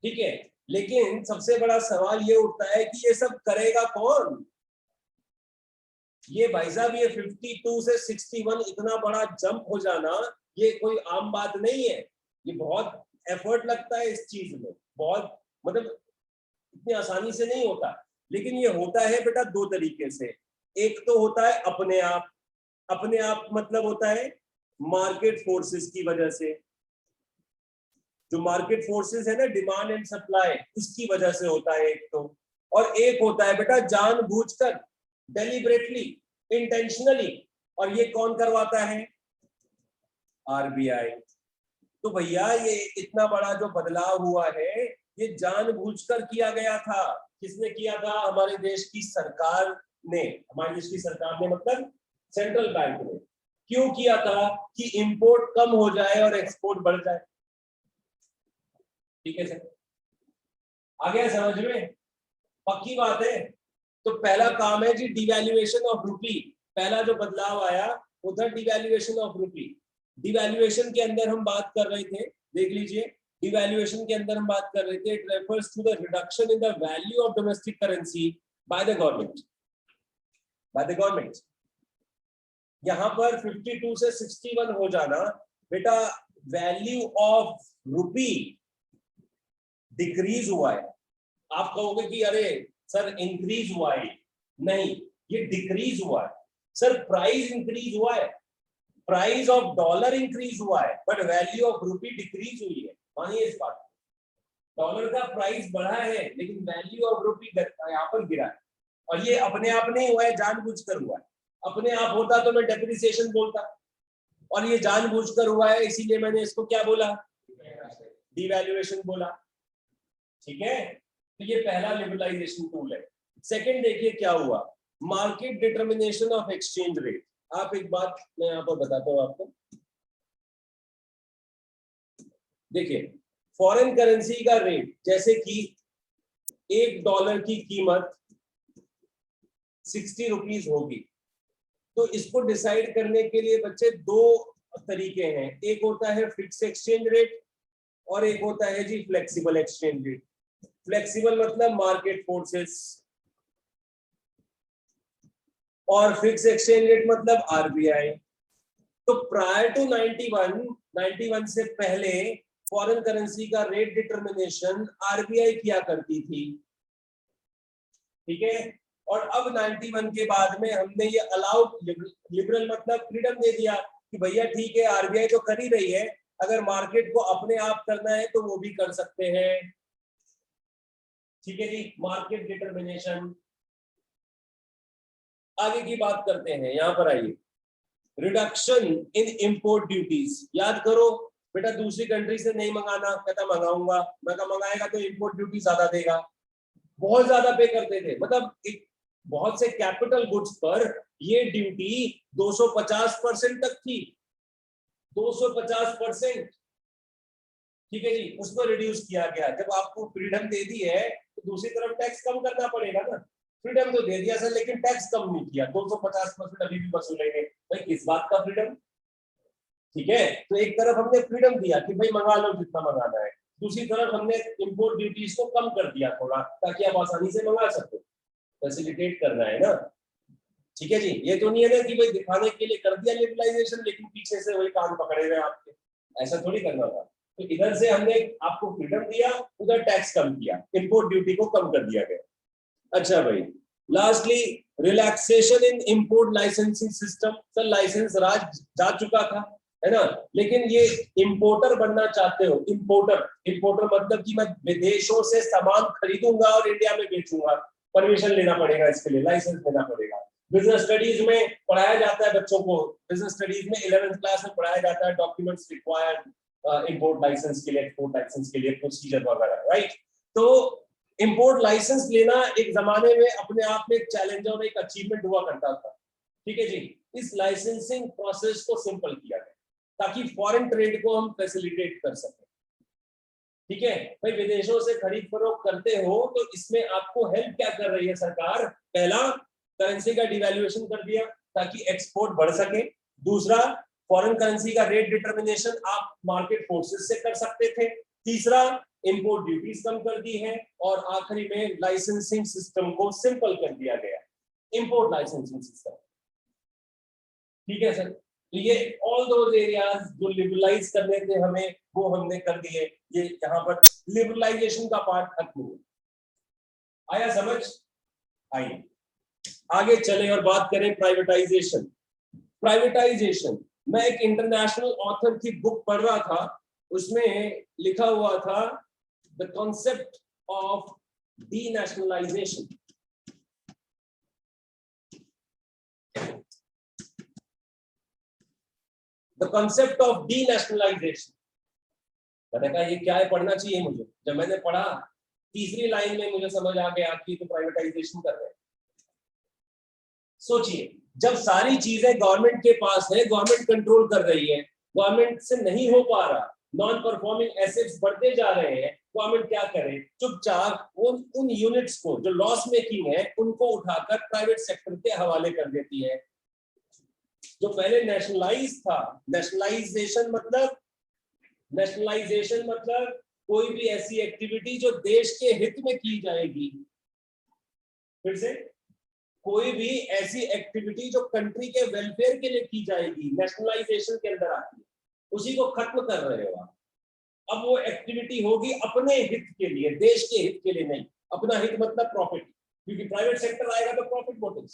ठीक है, लेकिन सबसे बड़ा सवाल ये उठता है कि ये सब करेगा कौन? ये भाई साहब, ये 52 से 61 इतना बड़ा जंप हो जाना ये कोई आम बात नहीं है। ये बहुत एफर्ट लगता है इस चीज में, बहुत मतलब इतनी आसानी से नहीं होता। लेकिन ये होता है बेटा दो तरीके से। एक तो होता है अपने आप, अपने आप मतलब होता है मार्केट फोर्सेस की वजह से। जो मार्केट फोर्सेस है ना, डिमांड एंड सप्लाई, उसकी वजह से होता है एक तो। और एक होता है बेटा जानबूझकर, डेलिबरेटली, इंटेंशनली। और ये कौन करवाता है? आरबीआई। तो भैया ये इतना बड़ा जो बदलाव हुआ है ये जानबूझकर किया गया था। किसने किया था? हमारे देश की सरकार ने। हमारे देश की सरकार ने मतलब सेंट्रल बैंक ने। क्यों किया था? कि इंपोर्ट कम हो जाए और एक्सपोर्ट बढ़ जाए। ठीक है सर, आ गया समझ में? पक्की बात है। तो पहला काम है जी डिवैल्यूएशन ऑफ रुपी। पहला जो बदलाव आया वो था डिवैल्यूएशन ऑफ रुपी। डिवैल्यूएशन के अंदर हम बात कर रहे थे, देख लीजिए, डिवैल्यूएशन के अंदर हम बात कर रहे थे, it refers to the reduction in the value of domestic currency by the government, by the government. यहां पर 52 से 61 हो जाना, बेटा वैल्यू ऑफ रुपी डिक्रीज हुआ है। आप कहोगे कि अरे सर इंक्रीज हुआ है, नहीं, ये डिक्रीज हुआ है। सर प्राइस इंक्रीज हुआ है, प्राइस ऑफ डॉलर इंक्रीज हुआ है, but value of rupee decrease हुई है। मानिए इस बात, डॉलर का प्राइस बढ़ा है लेकिन वैल्यू ऑफ रुपी यहाँ पर गिरा है। और ये अपने आप नहीं हुआ है, जानबूझकर हुआ है। अपने आप होता तो मैं डेप्रिसिएशन बोलता, और ये जानबूझकर हुआ है, इसीलिए मैंने इसको क्या बोला? डिवैल्यूएशन बोला। ठीक है, तो ये पहला लिबरलाइजेशन टूल है। सेकंड देखिए क्या हुआ, market determination of exchange rate. आप एक बात मैं यहाँ पर बताता हूँ आपको, देखिए फॉरेन करेंसी का रेट, जैसे कि $1 की कीमत 60 रुपीज होगी, तो इसको डिसाइड करने के लिए बच्चे दो तरीके हैं। एक होता है फिक्स एक्सचेंज रेट और एक होता है जी फ्लेक्सिबल एक्सचेंज रेट। फ्लेक्सिबल मतलब मार्केट फोर्सेस, और फिक्स एक्सचेंज रेट मतलब आरबीआई। तो प्रायर टू 91 से पहले फॉरेन करेंसी का रेट डिटर्मिनेशन आरबीआई किया करती थी। ठीक है, और अब 91 के बाद में हमने ये अलाउड, लिबरल मतलब फ्रीडम दे दिया कि भैया ठीक है आरबीआई तो कर ही रही है, अगर मार्केट को अपने आप करना है तो वो भी कर सकते हैं। ठीक है जी, मार्केट डिटर्मिनेशन। आगे की बात करते हैं, यहां पर आइए। Reduction in import duties. याद करो बेटा, दूसरी कंट्री से नहीं मंगाना, कहता मंगाऊंगा, मैं कहा मंगाएगा तो इंपोर्ट ड्यूटी ज्यादा देगा, बहुत ज्यादा पे करते थे। मतलब एक बहुत से कैपिटल गुड्स पर ये ड्यूटी 250% तक थी, 250%। ठीक है जी, उसको रिड्यूस किया गया। जब आपको फ्रीडम दे दी है तो दूसरी तरफ टैक्स कम करना पड़ेगा ना। फ्रीडम तो दे दिया सर, लेकिन टैक्स कम नहीं किया, 250% अभी भी वसूलेंगे। भाई किस बात का फ्रीडम? ठीक है, तो एक तरफ हमने फ्रीडम दिया कि भाई मंगा लो जितना मंगाना है, दूसरी तरफ हमने इंपोर्ट ड्यूटीज को कम कर दिया थोड़ा, ताकि आप आसानी से मंगा सको, फैसिलिटेट करना है ना। ठीक है जी, ये तो नहीं है ना कि भाई दिखाने के लिए कर दिया लिबरलाइजेशन लेकिन पीछे से वही कान पकड़े हुए आपके, ऐसा थोड़ी करना था। तो इधर से हमने आपको फ्रीडम दिया, उधर टैक्स कम किया, इंपोर्ट ड्यूटी को कम कर दिया गया। अच्छा भाई, lastly relaxation in import licensing system. Sir licence Raj जा चुका था, है ना, लेकिन ये इंपोर्टर बनना चाहते हो, इंपोर्टर मतलब कि मैं विदेशों से सामान खरीदूंगा और इंडिया में बेचूंगा, परमिशन लेना पड़ेगा, इसके लिए लाइसेंस लेना पड़ेगा। बिजनेस स्टडीज में पढ़ाया जाता है बच्चों को, बिजनेस स्टडीज में 11th क्लास में पढ़ाया जाता है डॉक्यूमेंट्स रिक्वायर्ड इंपोर्ट लाइसेंस के लिए, एक्सपोर्ट लाइसेंस के लिए, प्रोसीजर वगैरह, राइट। तो इंपोर्ट लाइसेंस लेना एक जमाने में अपने आप में एक चैलेंज और एक अचीवमेंट हुआ करता था। ठीक है जी, इस लाइसेंसिंग प्रोसेस को सिंपल किया गया ताकि फॉरेन ट्रेड को हम फैसिलिटेट कर सकें। ठीक है भाई, विदेशों से खरीद फरोख्त करते हो तो इसमें आपको हेल्प क्या कर रही है सरकार? पहला, करेंसी का डिवैल्यूएशन कर दिया ताकि एक्सपोर्ट बढ़ सके। दूसरा, फॉरेन करेंसी का रेट डिटर्मिनेशन आप मार्केट फोर्सेस से कर सकते थे। तीसरा, इंपोर्ट ड्यूटीज कम कर दी है। और आखिरी में लाइसेंसिंग सिस्टम को सिंपल कर दिया गया, इंपोर्ट लाइसेंसिंग सिस्टम। ठीक है सर, तो ये ऑल दोज एरियाज जो लिबरलाइज करने थे हमें, वो हमने कर दिए। ये यहाँ पर लिबरलाइजेशन का पार्ट खत्म हुआ। आया समझ? आइए आगे चले और बात करें प्राइवेटाइजेशन। प्राइवेटाइजेशन, मैं एक इंटरनेशनल ऑथर की बुक पढ़ रहा था, उसमें लिखा हुआ था the concept of denationalisation. The concept of denationalisation. मैंने कहा ये क्या है, पढ़ना चाहिए मुझे। जब मैंने पढ़ा, तीसरी लाइन में मुझे समझ आ गया कि तो प्राइवेटाइजेशन कर रहे हैं। सोचिए, जब सारी चीजें गवर्नमेंट के पास है, गवर्नमेंट कंट्रोल कर रही है, गवर्नमेंट से नहीं हो पा रहा, नॉन परफॉर्मिंग एसेट्स बढ़ते जा रहे हैं, गवर्नमेंट क्या करे? चुपचाप उन यूनिट्स को जो लॉस मेकिंग है उनको उठाकर प्राइवेट सेक्टर के हवाले कर देती है। जो पहले नेशनलाइज था, नेशनलाइजेशन मतलब कोई भी ऐसी एक्टिविटी जो देश के हित में की जाएगी। फिर से, कोई भी ऐसी एक्टिविटी जो कंट्री के वेलफेयर के लिए की जाएगी, नेशनलाइजेशन के अंदर आती है, उसी को खत्म कर रहे हो आप। अब वो एक्टिविटी होगी अपने हित के लिए, देश के हित के लिए नहीं। अपना हित मतलब प्रॉफिट, क्योंकि प्राइवेट सेक्टर आएगा तो प्रॉफिट मोटिव।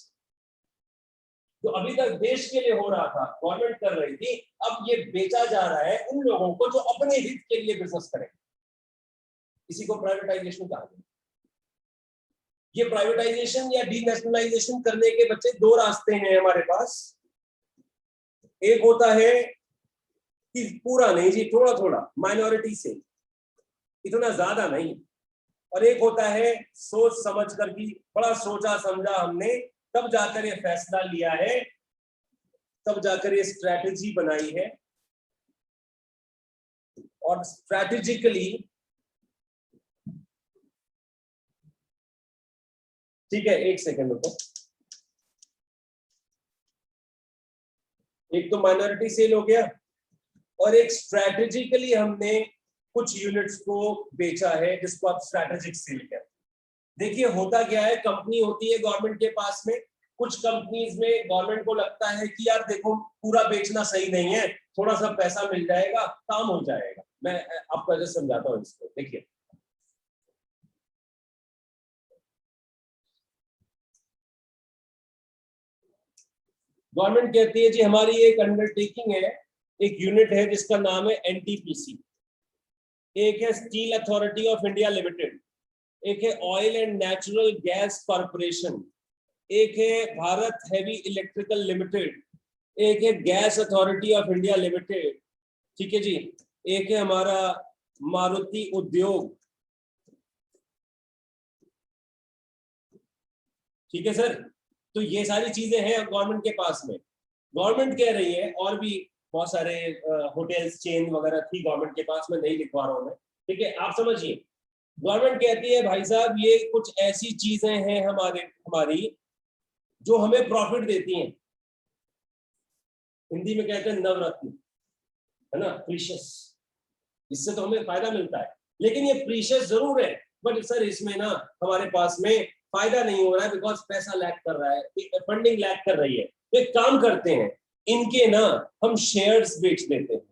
तो अभी तक देश के लिए हो रहा था, गवर्नमेंट कर रही थी, अब ये बेचा जा रहा है उन लोगों को जो अपने हित के लिए बिजनेस करें। इसी को प्राइवेटाइजेशन कहा गया। ये प्राइवेटाइजेशन या डीनेशनलाइजेशन करने के बच्चे दो रास्ते हैं हमारे पास। एक होता है कि पूरा नहीं जी, थोड़ा थोड़ा माइनॉरिटी से, इतना ज्यादा नहीं। और एक होता है सोच समझ कर, की बड़ा सोचा समझा हमने, तब जाकर ये फैसला लिया है, तब जाकर ये स्ट्रैटेजी बनाई है। और स्ट्रैटेजिकली, ठीक है एक सेकंड रुको, एक तो माइनॉरिटी सेल हो गया और एक स्ट्रैटेजिकली हमने कुछ यूनिट्स को बेचा है, जिसको आप स्ट्रैटेजिक सेल कहते हैं। देखिए होता क्या है, कंपनी होती है गवर्नमेंट के पास में, कुछ कंपनीज में गवर्नमेंट को लगता है कि यार देखो पूरा बेचना सही नहीं है, थोड़ा सा पैसा मिल जाएगा, काम हो जाएगा। मैं आपको ऐसे समझाता हूँ इसको। देखिए गवर्नमेंट कहती है जी हमारी एक अंडरटेकिंग है, एक यूनिट है जिसका नाम है एनटीपीसी, एक है steel authority of India limited, एक है oil and natural gas corporation, एक है भारत हैवी इलेक्ट्रिकल लिमिटेड, एक है gas authority of India limited, ठीक है जी, एक है हमारा मारुति उद्योग, ठीक है सर। तो ये सारी चीजें हैं गवर्नमेंट के पास में। गवर्नमेंट कह रही है और भी बहुत सारे होटल्स चेन वगैरह थी गवर्नमेंट के पास में, नहीं लिखवा रहा हूं मैं, ठीक है, आप समझिए। गवर्नमेंट कहती है भाई साहब ये कुछ ऐसी चीजें हैं हमारी जो हमें प्रॉफिट देती हैं, हिंदी में कहते हैं नवरत्न, है ना, प्रीशियस, इससे तो हमें फायदा मिलता है, लेकिन ये प्रीशियस जरूर है, बट सर इसमें ना हमारे पास में फायदा नहीं हो रहा है बिकॉज पैसा लैक कर रहा है, फंडिंग लैक कर रही है। तो एक काम करते हैं, इनके ना हम शेयर्स बेच देते हैं।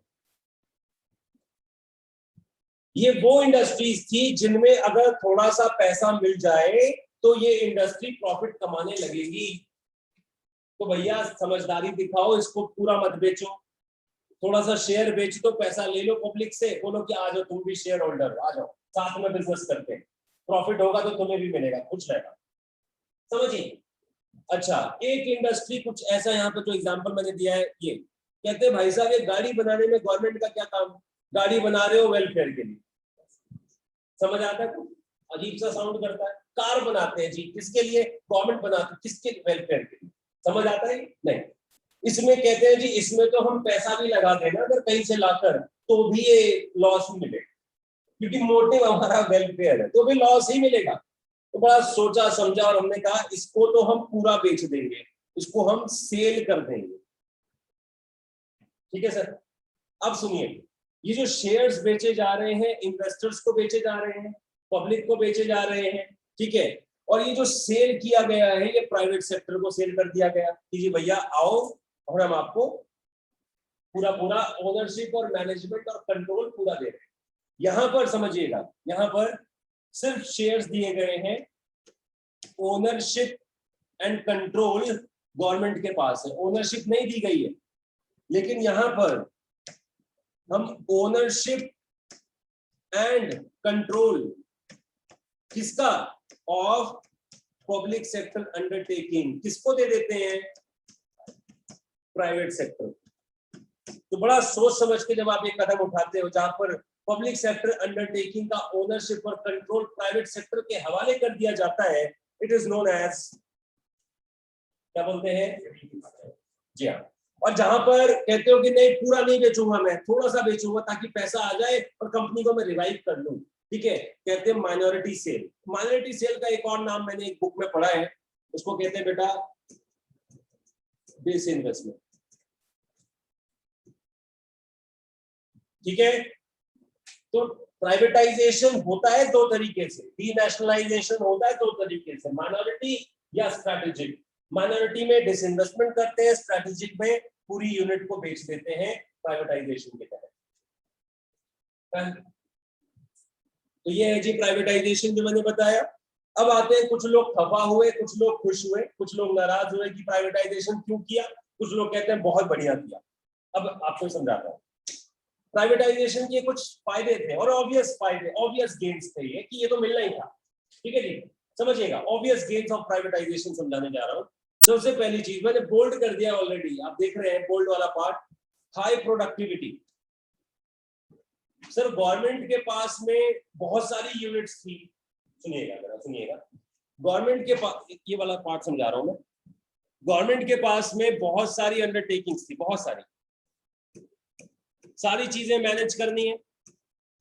ये वो इंडस्ट्रीज थी जिनमें अगर थोड़ा सा पैसा मिल जाए तो ये इंडस्ट्री प्रॉफिट कमाने लगेगी। तो भैया समझदारी दिखाओ, इसको पूरा मत बेचो, थोड़ा सा शेयर बेच दो, पैसा ले लो पब्लिक से, बोलो कि आ जाओ तुम भी शेयर होल्डर, आ जाओ साथ में बिजनेस करते हैं, प्रॉफिट होगा तो तुम्हें भी मिलेगा, खुश रहेगा, समझिए। अच्छा, एक इंडस्ट्री कुछ ऐसा, यहाँ पे जो एग्जांपल मैंने दिया है, ये कहते हैं भाई साहब ये गाड़ी बनाने में गवर्नमेंट का क्या काम, गाड़ी बना रहे हो वेलफेयर के लिए, समझ आता है कुछ अजीब सा साउंड करता है, कार बनाते हैं जी किसके लिए, गवर्नमेंट बनाती है, किसके वेलफेयर के लिए, समझ आता है नहीं। इसमें कहते हैं जी इसमें तो हम पैसा भी लगा देना अगर कहीं से लाकर तो भी ये लॉस मिलेगा, क्योंकि मोटिव हमारा वेलफेयर है, तो भी लॉस ही मिलेगा। तो बड़ा सोचा समझा और हमने कहा इसको तो हम पूरा बेच देंगे, इसको हम सेल कर देंगे, ठीक है सर। अब सुनिए, ये जो शेयर्स बेचे जा रहे हैं इन्वेस्टर्स को बेचे जा रहे हैं, पब्लिक को बेचे जा रहे हैं, ठीक है, और ये जो सेल किया गया है ये प्राइवेट सेक्टर को सेल कर दिया गया कि जी भैया आओ और हम आपको पूरा पूरा ओनरशिप और मैनेजमेंट और कंट्रोल पूरा दे रहे हैं। यहां पर समझिएगा, यहां पर सिर्फ शेयर्स दिए गए हैं, ओनरशिप एंड कंट्रोल गवर्नमेंट के पास है, ओनरशिप नहीं दी गई है, लेकिन यहां पर हम ओनरशिप एंड कंट्रोल किसका, ऑफ पब्लिक सेक्टर अंडरटेकिंग, किसको दे देते हैं, प्राइवेट सेक्टर। तो बड़ा सोच समझ के जब आप ये कदम उठाते हो जहां पर पब्लिक सेक्टर अंडरटेकिंग का ओनरशिप और कंट्रोल प्राइवेट सेक्टर के हवाले कर दिया जाता है, इट इज नोन एज, क्या बोलते हैं जी हाँ। और जहां पर कहते हो कि नहीं पूरा नहीं बेचूंगा मैं, थोड़ा सा बेचूंगा ताकि पैसा आ जाए और कंपनी को मैं रिवाइव कर लूं, ठीक है, कहते हैं माइनॉरिटी सेल। माइनॉरिटी सेल का एक और नाम मैंने एक बुक में पढ़ा है, उसको कहते हैं बेटा डिसइन्वेस्टमेंट, ठीक है। तो प्राइवेटाइजेशन होता है दो तरीके से, डीनेशनलाइजेशन होता है दो तरीके से, माइनॉरिटी या स्ट्रैटेजिक। माइनॉरिटी में डिसइन्वेस्टमेंट करते हैं, स्ट्रैटेजिक में पूरी यूनिट को बेच देते हैं प्राइवेटाइजेशन के तहत। तो ये है जी प्राइवेटाइजेशन जो मैंने बताया। अब आते हैं कुछ लोग खफा हुए, कुछ लोग खुश हुए, कुछ लोग नाराज हुए कि प्राइवेटाइजेशन क्यों किया, कुछ लोग कहते हैं बहुत बढ़िया किया। अब आपको समझाता हूँ, प्राइवेटाइजेशन के कुछ फायदे थे और ऑब्वियस फायदे, ऑब्वियस गेन्स थे ये कि ये तो मिलना ही था, ठीक है जी, समझिएगा। ऑब्वियस गेन्स ऑफ प्राइवेटाइजेशन समझाने जा रहा हूँ। सबसे पहली चीज मैंने बोल्ड कर दिया ऑलरेडी, आप देख रहे हैं बोल्ड वाला part, high productivity. Sir government के पास में बहुत सारी यूनिट्स थी, सुनिएगा जरा सुनिएगा, गवर्नमेंट के पास, ये वाला पार्ट समझा रहा हूं मैं, गवर्नमेंट के पास में बहुत सारी अंडरटेकिंग्स थी, बहुत सारी चीजें मैनेज करनी है,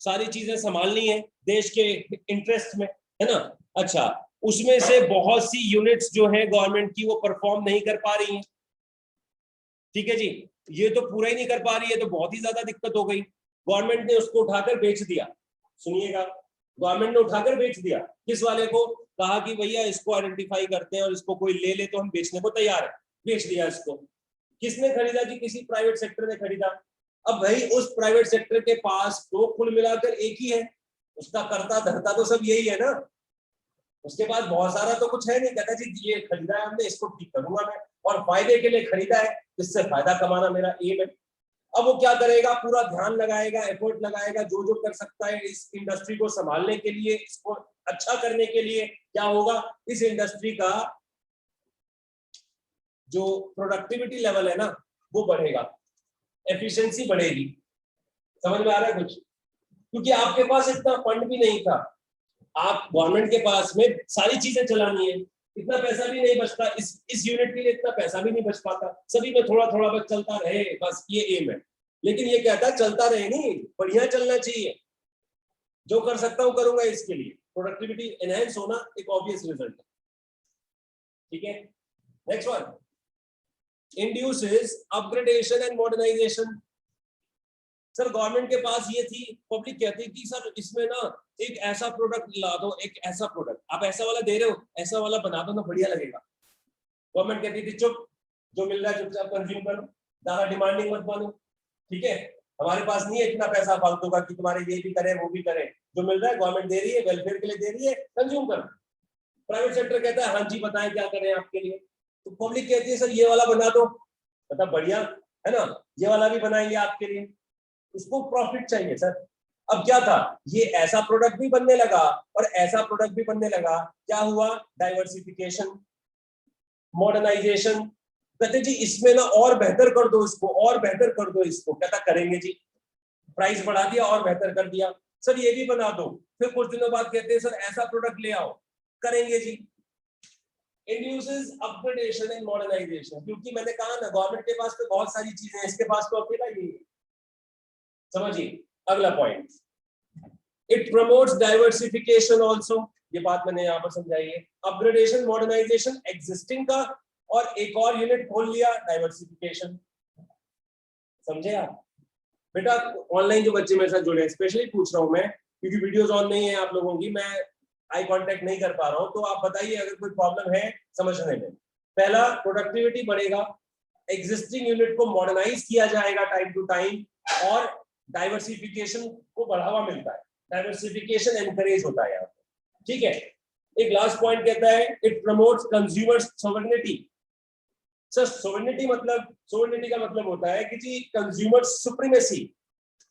सारी चीजें संभालनी है देश के इंटरेस्ट में, है ना। अच्छा, उसमें से बहुत सी यूनिट्स जो है गवर्नमेंट की वो परफॉर्म नहीं कर पा रही हैं, ठीक है जी, ये तो पूरा ही नहीं कर पा रही है, तो बहुत ही ज्यादा दिक्कत हो गई। गवर्नमेंट ने उसको उठाकर बेच दिया, सुनिएगा, गवर्नमेंट ने उठाकर बेच दिया, किस वाले को, कहा कि भैया इसको आइडेंटिफाई करते हैं और इसको कोई ले ले तो हम बेचने को तैयार है, बेच दिया इसको। किसने खरीदा जी, किसी प्राइवेट सेक्टर ने खरीदा। अब भाई उस प्राइवेट सेक्टर के पास तो कुल मिलाकर एक ही है, उसका करता धरता तो सब यही है ना, उसके पास बहुत सारा तो कुछ है नहीं, कहता जी ये खरीदा है हमने, इसको ठीक करूंगा मैं, और फायदे के लिए खरीदा है, इससे फायदा कमाना मेरा एम है। अब वो क्या करेगा, पूरा ध्यान लगाएगा, एफर्ट लगाएगा, जो जो कर सकता है इस इंडस्ट्री को संभालने के लिए, इसको अच्छा करने के लिए। क्या होगा, इस इंडस्ट्री का जो प्रोडक्टिविटी लेवल है ना, वो बढ़ेगा, एफिशिएंसी बढ़ेगी। समझ में आ रहा है कुछ? क्योंकि आपके पास इतना फंड भी नहीं था, आप गवर्नमेंट के पास में सारी चीजें चलानी है, इतना पैसा भी नहीं बचता, इस यूनिट के लिए इतना पैसा भी नहीं बच पाता, सभी में थोड़ा थोड़ा बस चलता रहे, बस ये एम है। लेकिन ये कहता है चलता रहे नहीं, बढ़िया चलना चाहिए, जो कर सकता हूं करूंगा, इसके लिए प्रोडक्टिविटी एनहांस होना एक ऑब्वियस रिजल्ट है। ठीक है, next one, induces upgradation and modernisation. Sir government के पास ये थी, पब्लिक कहती कि सर इसमें ना एक ऐसा प्रोडक्ट ला दो, एक ऐसा प्रोडक्ट, आप ऐसा वाला दे रहे हो, ऐसा वाला बना दो ना, बढ़िया लगेगा। गवर्नमेंट कहती थी चुप, जो मिल रहा है चुपचाप कंज्यूम करो, ज्यादा डिमांडिंग मत बनो। ठीक है, हमारे पास नहीं है इतना पैसा फालतू का कि तुम्हारे ये भी करे वो भी करे, जो मिल रहा है गवर्नमेंट दे रही है, वेलफेयर के लिए दे रही है, कंज्यूम करो। प्राइवेट सेक्टर कहता है हाँ जी बताएं क्या करें आपके लिए, तो पब्लिक कहती है सर ये वाला बना दो, मतलब बढ़िया है ना, ये वाला भी बनाएंगे आपके लिए, उसको प्रॉफिट चाहिए सर। अब क्या था, ये ऐसा प्रोडक्ट भी बनने लगा और ऐसा प्रोडक्ट भी बनने लगा, क्या हुआ, डाइवर्सिफिकेशन, मॉडर्नाइजेशन। कहते जी इसमें ना और बेहतर कर दो इसको, और बेहतर कर दो इसको, कहता करेंगे जी, प्राइस बढ़ा दिया और बेहतर कर दिया, सर ये भी बना दो। फिर कुछ दिनों बाद कहते हैं सर ऐसा प्रोडक्ट ले आओ, करेंगे जी। इंड्यूसेस अपग्रेडेशन एंड मॉडर्नाइजेशन, क्योंकि मैंने कहा ना गवर्नमेंट के पास तो बहुत सारी चीजें हैं, इसके पास तो अकेला ही है। समझिए अगला point, it promotes diversification also, ये बात मैंने यहाँ पर समझाई है। अपग्रेडेशन मॉडर्नाइजेशन एग्जिस्टिंग का, और एक और यूनिट खोल लिया, डाइवर्सिफिकेशन। समझे आप? बेटा ऑनलाइन जो बच्चे मेरे साथ जुड़े हैं, स्पेशली पूछ रहा हूं मैं, क्योंकि वीडियोस ऑन नहीं है आप लोगों की, मैं आई कांटेक्ट नहीं कर पा रहा हूं, तो आप बताइए अगर कोई प्रॉब्लम है समझने में। पहला, प्रोडक्टिविटी बढ़ेगा, एग्जिस्टिंग यूनिट को मॉडर्नाइज किया जाएगा टाइम टू टाइम, और डाइवर्सिफिकेशन को बढ़ावा मिलता है, डाइवर्सिफिकेशन एनकरेज होता है यहाँ पे। ठीक है, एक लास्ट पॉइंट कहता है it promotes consumer sovereignty. Sir sovereignty मतलब, सोवरेनिटी का मतलब होता है कि जी कंज्यूमर सुप्रीमेसी।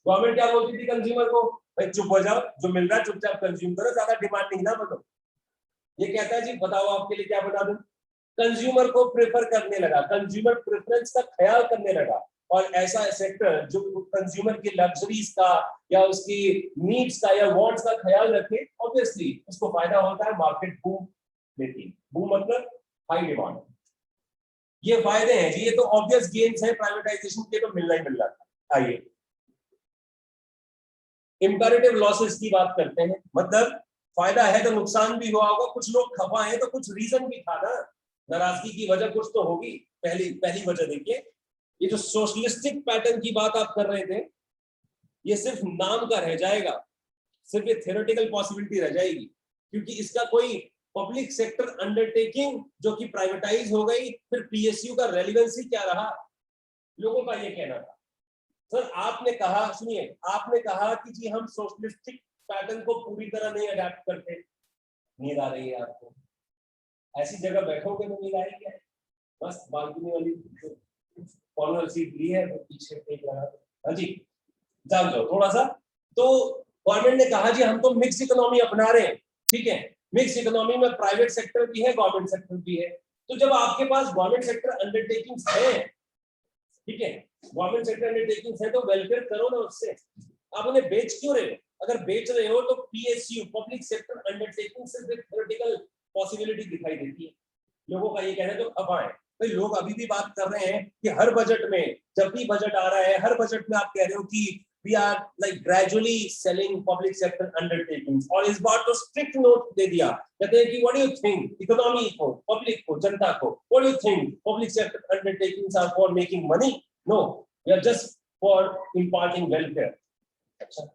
गवर्नमेंट क्या बोलती थी कंज्यूमर को, भाई चुप हो जाओ, जो मिल रहा है चुपचाप कंज्यूम करो, ज्यादा डिमांडिंग ना बनो। ये कहता है जी बताओ आपके लिए क्या बना दूं, कंज्यूमर को प्रेफर करने लगा, कंज्यूमर प्रेफरेंस का ख्याल करने लगा, और ऐसा सेक्टर जो कंज्यूमर की लग्जरीज का या उसकी नीड्स का या वांट्स का ख्याल रखे, ऑब्वियसली उसको फायदा होता है, मार्केट बूम देती। बूम मतलब हाई डिमांड, ये फायदे हैं जी, ये तो ऑब्वियस गेन्स है, प्राइवेटाइजेशन के तो मिलना ही मिल रहा था। आइए इंपैरेटिव लॉसेस की बात करते हैं, मतलब फायदा है तो नुकसान भी हुआ होगा, कुछ लोग खफा हैं तो कुछ रीजन भी था ना, नाराजगी की वजह कुछ तो होगी। पहली वजह देखिए, ये जो सोशलिस्टिक पैटर्न की बात आप कर रहे थे, ये सिर्फ नाम का रह जाएगा, सिर्फ ये थ्योरेटिकल पॉसिबिलिटी रह जाएगी, क्योंकि इसका कोई पब्लिक सेक्टर अंडरटेकिंग जो कि प्राइवेटाइज हो गई, फिर पीएसयू का रेलेवेंस ही क्या रहा, लोगों का ये कहना था। सर आपने कहा, सुनिए, आपने कहा कि जी हम सोशलिस्टिक पैटर्न को पूरी तरह नहीं अडैप्ट करते, नींद आ रही है आपको, ऐसी जगह बैठोगे तो नींद आएगी, बस बालकनी वाली कॉर्नर सीट ली है तो पीछे देख रहा है, हाँ जी जान जाओ थोड़ा सा। तो गवर्नमेंट ने कहा जी हम तो मिक्स इकोनॉमी अपना रहे हैं, ठीक है, मिक्स इकोनॉमी में प्राइवेट सेक्टर भी है गवर्नमेंट सेक्टर भी है, तो जब आपके पास गवर्नमेंट सेक्टर अंडरटेकिंग्स है, ठीक है, गवर्नमेंट सेक्टर अंडरटेकिंग्स है, तो वेलफेयर करो ना उससे, आप उन्हें बेच क्यों रहे हो? अगर बेच रहे हो तो पीएसयू पब्लिक सेक्टर अंडरटेकिंग से थ्योरेटिकल पॉसिबिलिटी दिखाई देती है। लोगों का ये कहना है, तो अब आए भाई, लोग अभी भी बात कर रहे हैं कि हर बजट में, जब भी बजट आ रहा है, हर बजट में आप कह रहे हो कि we are like gradually selling public sector undertakings, और इस बार तो स्ट्रिक्ट नोट दे दिया, कहते हैं कि what do you think, economy को, पब्लिक को, जनता को, what do you think, public sector undertakings are for making money? No, we are just for imparting welfare. अच्छा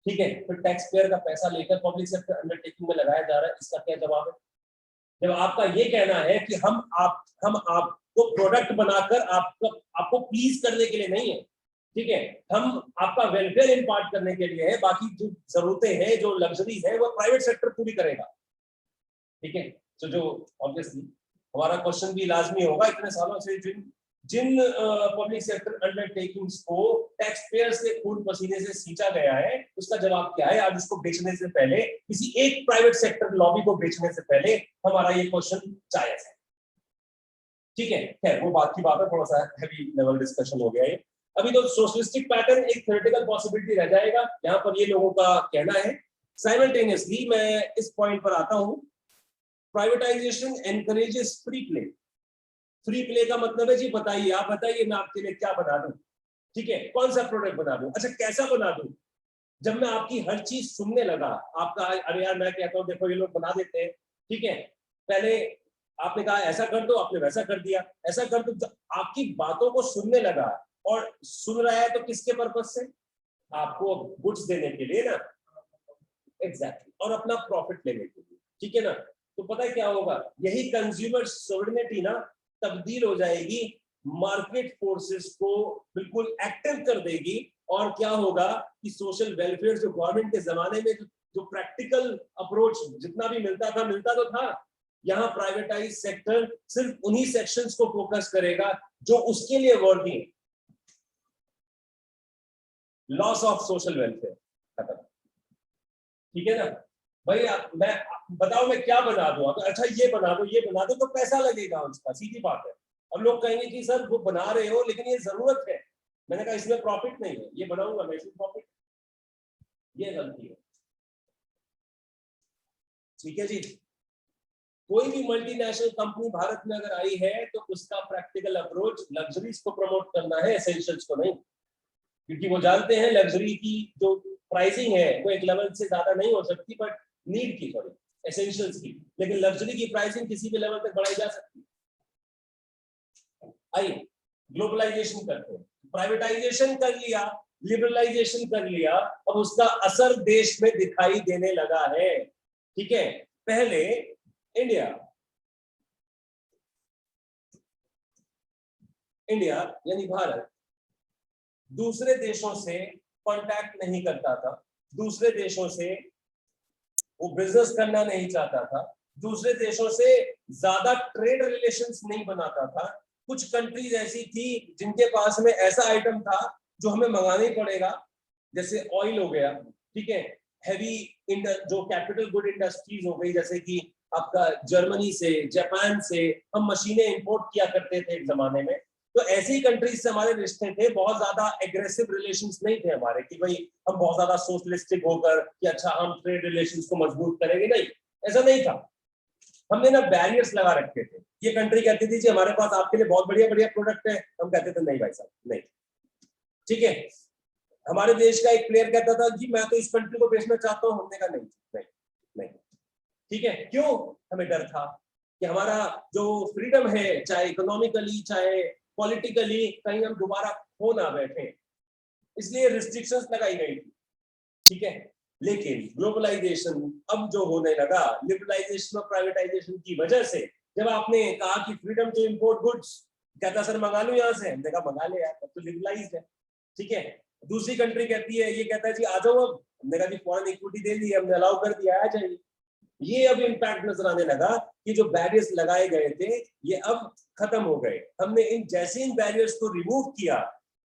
ठीक है, फिर टैक्स पेयर का पैसा लेकर पब्लिक सेक्टर अंडरटेकिंग में लगाया जा रहा है, इसका क्या जवाब है? जब आपका ये कहना है कि हम आपको प्रोडक्ट बनाकर आपको प्लीज करने के लिए नहीं है, ठीक है, हम आपका वेलफेयर इम्पार्ट करने के लिए है, बाकी जो जरूरतें हैं, जो लग्जरीज है, वो प्राइवेट सेक्टर पूरी करेगा। ठीक है, तो जो ऑब्वियसली हमारा क्वेश्चन भी लाजमी होगा, इतने सालों से जिन पब्लिक सेक्टर अंडरटेकिंग्स को टैक्स पेयर्स के खून पसीने से सींचा गया है, उसका जवाब क्या है? आज उसको बेचने से पहले, किसी एक प्राइवेट सेक्टर लॉबी को बेचने से पहले हमारा ये क्वेश्चन जायज है। ठीक है, खैर वो बात की बात है, थोड़ा सा हैवी लेवल डिस्कशन हो गया है। अभी तो सोशलिस्टिक पैटर्न एक थ्योरेटिकल पॉसिबिलिटी रह जाएगा, यहाँ पर ये लोगों का कहना है। साइमल्टेनियसली मैं इस पॉइंट पर आता हूं, privatisation encourages free play. Free play का मतलब है जी, बताइए, आप बताइए, मैं आपके लिए क्या बना दूं, ठीक है, कौन सा प्रोडक्ट बना दूं, अच्छा कैसा बना दूं। जब मैं आपकी हर चीज सुनने लगा, आपका अरे यार मैं कहता हूँ देखो ये लोग बना देते हैं, ठीक है, पहले आपने कहा ऐसा कर दो, आपने वैसा कर दिया, ऐसा कर दो, तो आपकी बातों को सुनने लगा, और सुन रहा है तो किसके पर्पज से, आपको गुड्स देने के लिए ना, एग्जैक्टली, और अपना प्रॉफिट लेने के लिए, ठीक है ना। तो पता है क्या होगा, यही कंज्यूमर सोवरेनिटी ना तब्दील हो जाएगी, मार्केट फोर्सेस को बिल्कुल एक्टिव कर देगी, और क्या होगा कि सोशल वेलफेयर जो गवर्नमेंट के जमाने में जो प्रैक्टिकल अप्रोच जितना भी मिलता तो था, यहाँ प्राइवेटाइज सेक्टर सिर्फ उन्हीं सेक्शंस को फोकस करेगा जो उसके लिए वर्दी है। लॉस ऑफ सोशल वेलफेयर खत्म, ठीक है ना भाई। मैं बताओ मैं क्या बना दूं, अच्छा ये बना दो तो पैसा लगेगा उसका, सीधी बात है। अब लोग कहेंगे कि सर वो बना रहे हो लेकिन ये जरूरत है, मैंने कहा इसमें प्रॉफिट नहीं है, ये बनाऊंगा मैं इसमें प्रॉफिट, ये गलती है, ठीक है जी। कोई भी मल्टीनेशनल कंपनी भारत में अगर आई है तो उसका प्रैक्टिकल अप्रोच लग्जरीज को प्रमोट करना है, एसेंशियल्स को नहीं, क्योंकि वो जानते हैं लग्जरी की जो प्राइसिंग है वो एक लेवल से ज्यादा नहीं हो सकती, बट नीड की, सॉरी एसेंशियल्स की, लेकिन लग्जरी की प्राइसिंग किसी भी लेवल तक बढ़ाई जा सकती है। आइए ग्लोबलाइजेशन करते हैं, प्राइवेटाइजेशन कर लिया, लिबरलाइजेशन कर लिया, अब उसका असर देश में दिखाई देने लगा है, ठीक है। पहले इंडिया यानी भारत दूसरे देशों से कांटेक्ट नहीं करता था, दूसरे देशों से वो बिजनेस करना नहीं चाहता था, दूसरे देशों से ज्यादा ट्रेड रिलेशंस नहीं बनाता था। कुछ कंट्रीज ऐसी थी जिनके पास में ऐसा आइटम था जो हमें मंगाना ही पड़ेगा, जैसे ऑयल हो गया, ठीक है, हैवी जो कैपिटल गुड इंडस्ट्रीज हो गई, जैसे कि आपका जर्मनी से, जापान से हम मशीनें इंपोर्ट किया करते थे एक जमाने में। तो ऐसी कंट्रीज से हमारे रिश्ते थे, बहुत ज्यादा एग्रेसिव रिलेशंस नहीं थे हमारे कि भाई हम बहुत ज्यादा सोशलिस्टिक होकर कि अच्छा हम ट्रेड रिलेशंस को मजबूत करेंगे, नहीं, ऐसा नहीं था। हमने ना बैरियर्स लगा रखे थे, ये कंट्री कहती थी जी हमारे पास आपके लिए बहुत बढ़िया बढ़िया प्रोडक्ट है, हम कहते थे नहीं भाई साहब नहीं, ठीक है। हमारे देश का एक प्लेयर कहता था जी मैं तो इस कंट्री को बेचना चाहता हूँ, हमने कहा नहीं नहीं नहीं, ठीक है, क्यों, हमें डर था कि हमारा जो फ्रीडम है, चाहे इकोनॉमिकली चाहे पॉलिटिकली, कहीं हम दोबारा खो ना बैठे, इसलिए रिस्ट्रिक्शंस लगाई गई थी, ठीक है। लेकिन ग्लोबलाइजेशन अब जो होने लगा, लिबरलाइजेशन और प्राइवेटाइजेशन की वजह से, जब आपने कहा कि फ्रीडम टू इंपोर्ट गुड्स, कहता सर मंगा लो यहाँ से, हमने कहा मंगा ले यार, अब तो लिबरलाइज्ड है, ठीक है। दूसरी कंट्री कहती है, ये कहता है जी आ जाओ, अब हमने कहा जी फॉरेन इक्विटी दे दी, हमने अलाउ कर दिया, आ जाइए। ये अब इम्पैक्ट नजर आने लगा कि जो बैरियर्स लगाए गए थे ये अब खत्म हो गए, हमने जैसे इन बैरियर्स को रिमूव किया,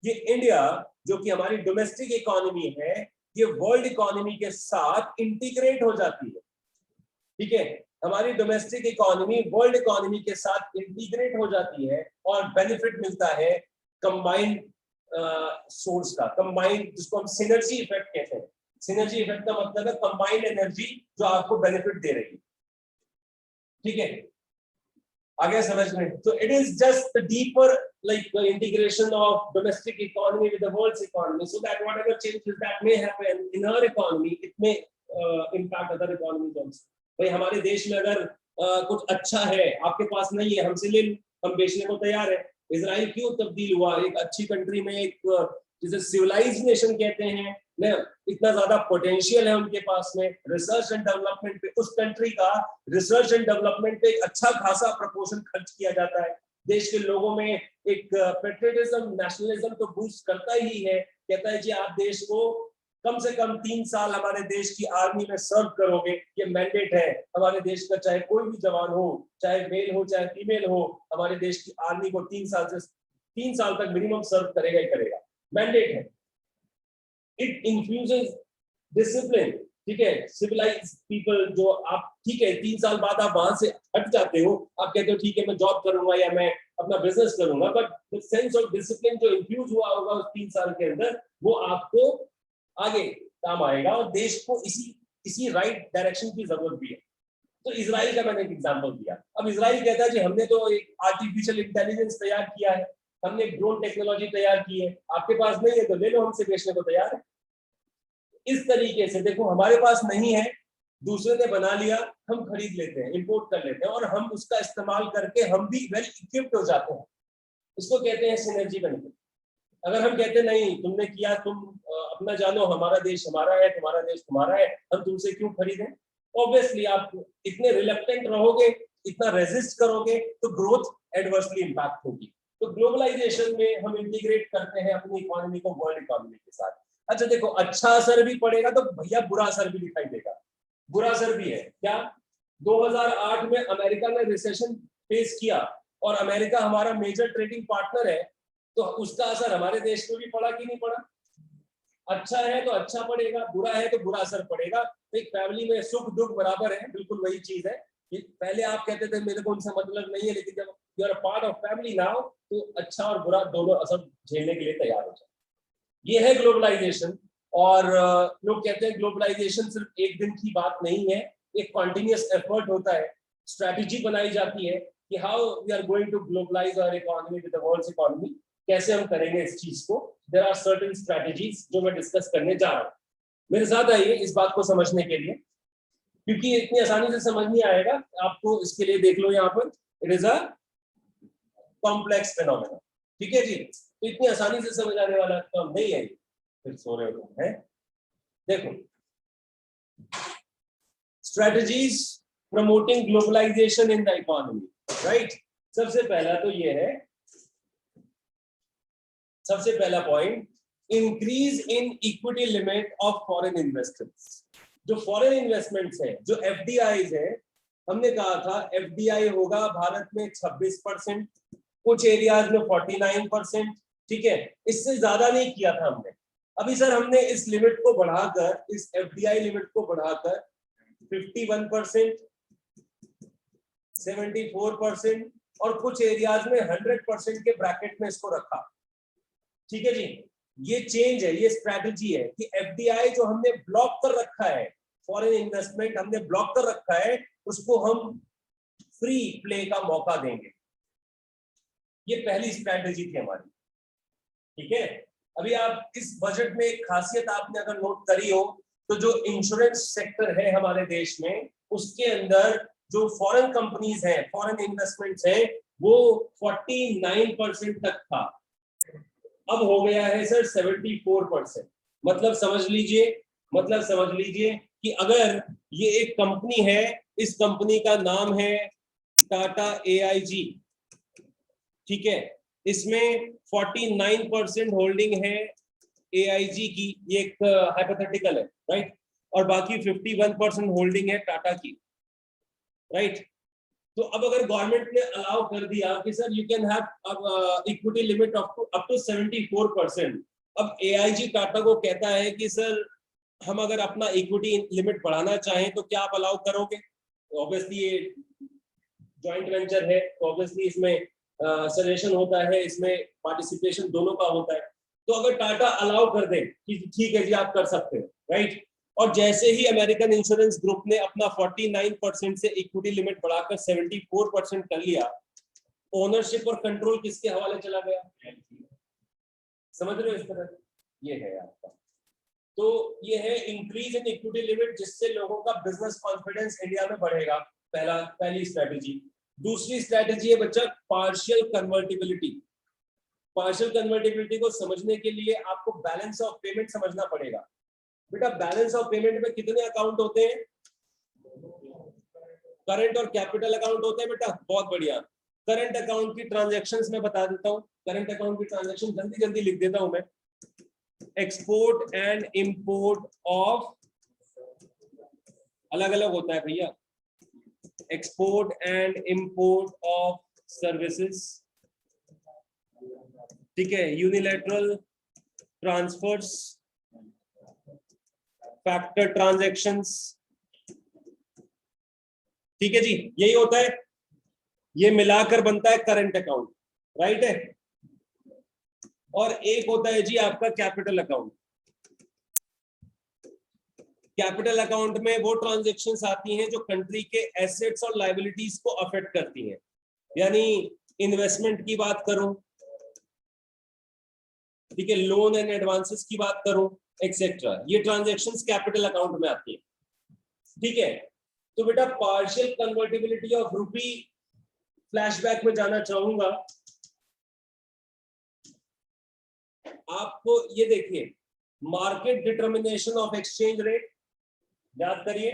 ये इंडिया जो कि हमारी डोमेस्टिक इकोनॉमी है, ये वर्ल्ड इकोनॉमी के साथ इंटीग्रेट हो जाती है, ठीक है। हमारी डोमेस्टिक इकोनॉमी वर्ल्ड इकोनॉमी के साथ इंटीग्रेट हो जाती है, और बेनिफिट मिलता है कंबाइंड सोर्स का, कंबाइंड, जिसको हम सिनर्जी इफेक्ट कहते हैं। सिनर्जी इफेक्ट का मतलब है कंबाइंड एनर्जी जो आपको बेनिफिट दे रही है, ठीक है, आगे समझ में। तो it is just the deeper like the integration of domestic economy with the world's economy, so that whatever changes that may happen in our economy, it may impact other economies also. भाई हमारे देश में अगर कुछ अच्छा है आपके पास नहीं है, हमसे ले लो, हम बेचने को तैयार है। इजराइल क्यों तब्दील हुआ एक अच्छी कंट्री में, एक जिसे सिविलाइज्ड नेशन कहते हैं ना, इतना ज्यादा पोटेंशियल है उनके पास में रिसर्च एंड डेवलपमेंट पे, उस कंट्री का रिसर्च एंड डेवलपमेंट पे एक अच्छा खासा प्रपोर्शन खर्च किया जाता है। देश के लोगों में एक पेट्रियटिज्म, नेशनलिज्म तो बूस्ट करता ही है, कहता है जी आप देश को कम से कम 3 साल हमारे देश की आर्मी में सर्व करोगे, ये मैंडेट है हमारे देश का, चाहे कोई भी जवान हो, चाहे मेल हो चाहे फीमेल हो, हमारे देश की आर्मी को 3 साल तक मिनिमम सर्व करेगा ही करेगा, मैंडेट है। इट इन्फ्यूजेस डिसिप्लिन, ठीक है, सिविलाइज पीपल जो आप, ठीक है 3 साल बाद आप वहां से हट जाते हो, आप कहते हो ठीक है मैं जॉब करूंगा या मैं अपना बिजनेस करूंगा, but the sense of discipline जो इंफ्यूज हुआ होगा उस 3 साल के अंदर, वो आपको आगे काम आएगा और देश को इसी राइट डायरेक्शन की जरूरत भी है। तो इजराइल का मैंने एक एग्जांपल दिया। अब इजराइल कहता है जी हमने तो एक आर्टिफिशियल इंटेलिजेंस तैयार किया है, हमने ड्रोन टेक्नोलॉजी तैयार की है, आपके पास नहीं है तो ले लो, हमसे बेचने को तैयार है। इस तरीके से देखो, हमारे पास नहीं है, दूसरे ने बना लिया, हम खरीद लेते हैं, इंपोर्ट कर लेते हैं और हम उसका इस्तेमाल करके हम भी वेल इक्विप्ड हो जाते हैं। इसको कहते हैं सिनर्जी बेनिफिट। अगर हम कहते नहीं तुमने किया, तुम अपना जानो, हमारा देश हमारा है, तुम्हारा देश तुम्हारा है, हम तुमसे क्यों खरीदें, ऑब्वियसली आप इतने रिलक्टेंट रहोगे, इतना रेजिस्ट करोगे तो ग्रोथ एडवर्सली इंपैक्ट होगी। तो ग्लोबलाइजेशन में हम इंटीग्रेट करते हैं अपनी इकोनॉमी को वर्ल्ड इकोनॉमी के साथ। अच्छा देखो, अच्छा असर भी पड़ेगा तो भैया बुरा असर भी दिखाई देगा। बुरा असर भी है क्या? 2008 में अमेरिका ने रिसेशन फेस किया और अमेरिका हमारा मेजर ट्रेडिंग पार्टनर है, तो उसका असर हमारे देश में भी पड़ा कि नहीं पड़ा? अच्छा है तो अच्छा पड़ेगा, बुरा है तो बुरा असर पड़ेगा। तो एक फैमिली में सुख दुख बराबर है, बिल्कुल वही चीज है कि पहले आप कहते थे मेरे को उनसे मतलब नहीं है, लेकिन जब you are part of family now, तो अच्छा और बुरा दोनों असर झेलने के लिए तैयार हो जाए। ये है ग्लोबलाइजेशन। और लोग कहते हैं ग्लोबलाइजेशन सिर्फ एक दिन की बात नहीं है, एक कॉन्टिन्यूस एफर्ट होता है, स्ट्रैटेजी बनाई जाती है कि how we are going to globalise our economy with the world's economy, कैसे हम करेंगे इस चीज को। देयर आर सर्टेन स्ट्रैटेजीज जो मैं डिस्कस करने जा रहा हूँ। मेरे साथ आइए इस बात को समझने के लिए, क्योंकि इतनी आसानी से समझ नहीं आएगा आपको। इसके लिए देख लो यहाँ पर, it is a complex phenomena. ठीक है जी, तो इतनी आसानी से समझ आने वाला काम नहीं है। फिर सो रहे हो हैं? देखो, strategies promoting globalisation in the economy, right. सबसे पहला तो ये है, सबसे पहला point, increase in equity limit of foreign investments. जो फॉरेन इन्वेस्टमेंट्स है, जो एफडीआईज है, हमने कहा था एफडीआई होगा भारत में 26%, कुछ एरियाज में 49%, ठीक है, इससे ज्यादा नहीं किया था हमने। अभी सर हमने इस लिमिट को बढ़ाकर, इस एफडीआई लिमिट को बढ़ाकर 51%, 74% और कुछ एरियाज में 100% के ब्रैकेट में इसको रखा। ठीक है जी, ये चेंज है, ये स्ट्रैटेजी है कि एफडीआई जो हमने ब्लॉक कर रखा है, फॉरेन इन्वेस्टमेंट हमने ब्लॉक कर रखा है, उसको हम फ्री प्ले का मौका देंगे। ये पहली स्ट्रैटेजी थी हमारी। ठीक है, अभी आप इस बजट में एक खासियत आपने अगर नोट करी हो, तो जो इंश्योरेंस सेक्टर है हमारे देश में, उसके अंदर जो फॉरेन कंपनीज हैं, फॉरेन इन्वेस्टमेंट्स हैं, वो 49% तक था, अब हो गया है सर 74%। मतलब समझ लीजिए कि अगर ये एक कंपनी है, इस कंपनी का नाम है टाटा एआईजी, ठीक है, इसमें 49% होल्डिंग है एआईजी की, ये एक हाइपोथेटिकल है, राइट, और बाकी 51% होल्डिंग है टाटा की, राइट। तो अब अगर गवर्नमेंट ने अलाउ कर दिया कि sir you can have equity limit up to 74%, अब एआईजी टाटा को कहता है कि सर हम अगर अपना इक्विटी लिमिट बढ़ाना चाहें तो क्या आप अलाउ करोगे? ऑब्वियसली ये जॉइंट वेंचर है, तो ऑब्वियसली इसमें सजेशन होता है, इसमें पार्टिसिपेशन दोनों का होता है। तो अगर टाटा अलाउ कर दे कि ठीक है जी आप कर सकते हो, राइट, और जैसे ही अमेरिकन इंश्योरेंस ग्रुप ने अपना 49% से इक्विटी लिमिट बढ़ाकर 74% कर लिया, ओनरशिप और कंट्रोल किसके हवाले चला गया? समझ रहे हो इस तरह? ये है आपका, तो ये है इंक्रीज इन इक्विटी लिमिट, जिससे लोगों का बिजनेस कॉन्फिडेंस इंडिया में बढ़ेगा। पहली स्ट्रेटेजी। दूसरी स्ट्रेटेजी है बच्चा पार्शियल कन्वर्टिबिलिटी। पार्शियल कन्वर्टिबिलिटी को समझने के लिए आपको बैलेंस ऑफ पेमेंट समझना पड़ेगा। बेटा बैलेंस ऑफ पेमेंट में कितने अकाउंट होते हैं? करंट और कैपिटल अकाउंट होते हैं बेटा, बहुत बढ़िया। करंट अकाउंट की ट्रांजैक्शंस मैं बता देता हूँ, करंट अकाउंट की ट्रांजैक्शन जल्दी जल्दी लिख देता हूं मैं। एक्सपोर्ट एंड इंपोर्ट ऑफ, अलग अलग होता है भैया, export and import of services, ठीक है, यूनिलैटरल ट्रांसफर्स, फैक्टर ट्रांजैक्शंस, ठीक है जी, यही होता है, ये मिलाकर बनता है करंट अकाउंट, राइट है। और एक होता है जी आपका कैपिटल अकाउंट। कैपिटल अकाउंट में वो ट्रांजैक्शंस आती हैं जो कंट्री के एसेट्स और लायबिलिटीज को अफेक्ट करती हैं, यानी इन्वेस्टमेंट की बात करूं, ठीक है, लोन एंड एडवांसेस की बात करूं, एक्सेट्रा, ये ट्रांजैक्शंस कैपिटल अकाउंट में आती है, ठीक है। तो बेटा पार्शियल कन्वर्टिबिलिटी ऑफ रूपी, फ्लैशबैक में जाना चाहूंगा आपको, ये देखिए, market determination of exchange rate, याद करिए,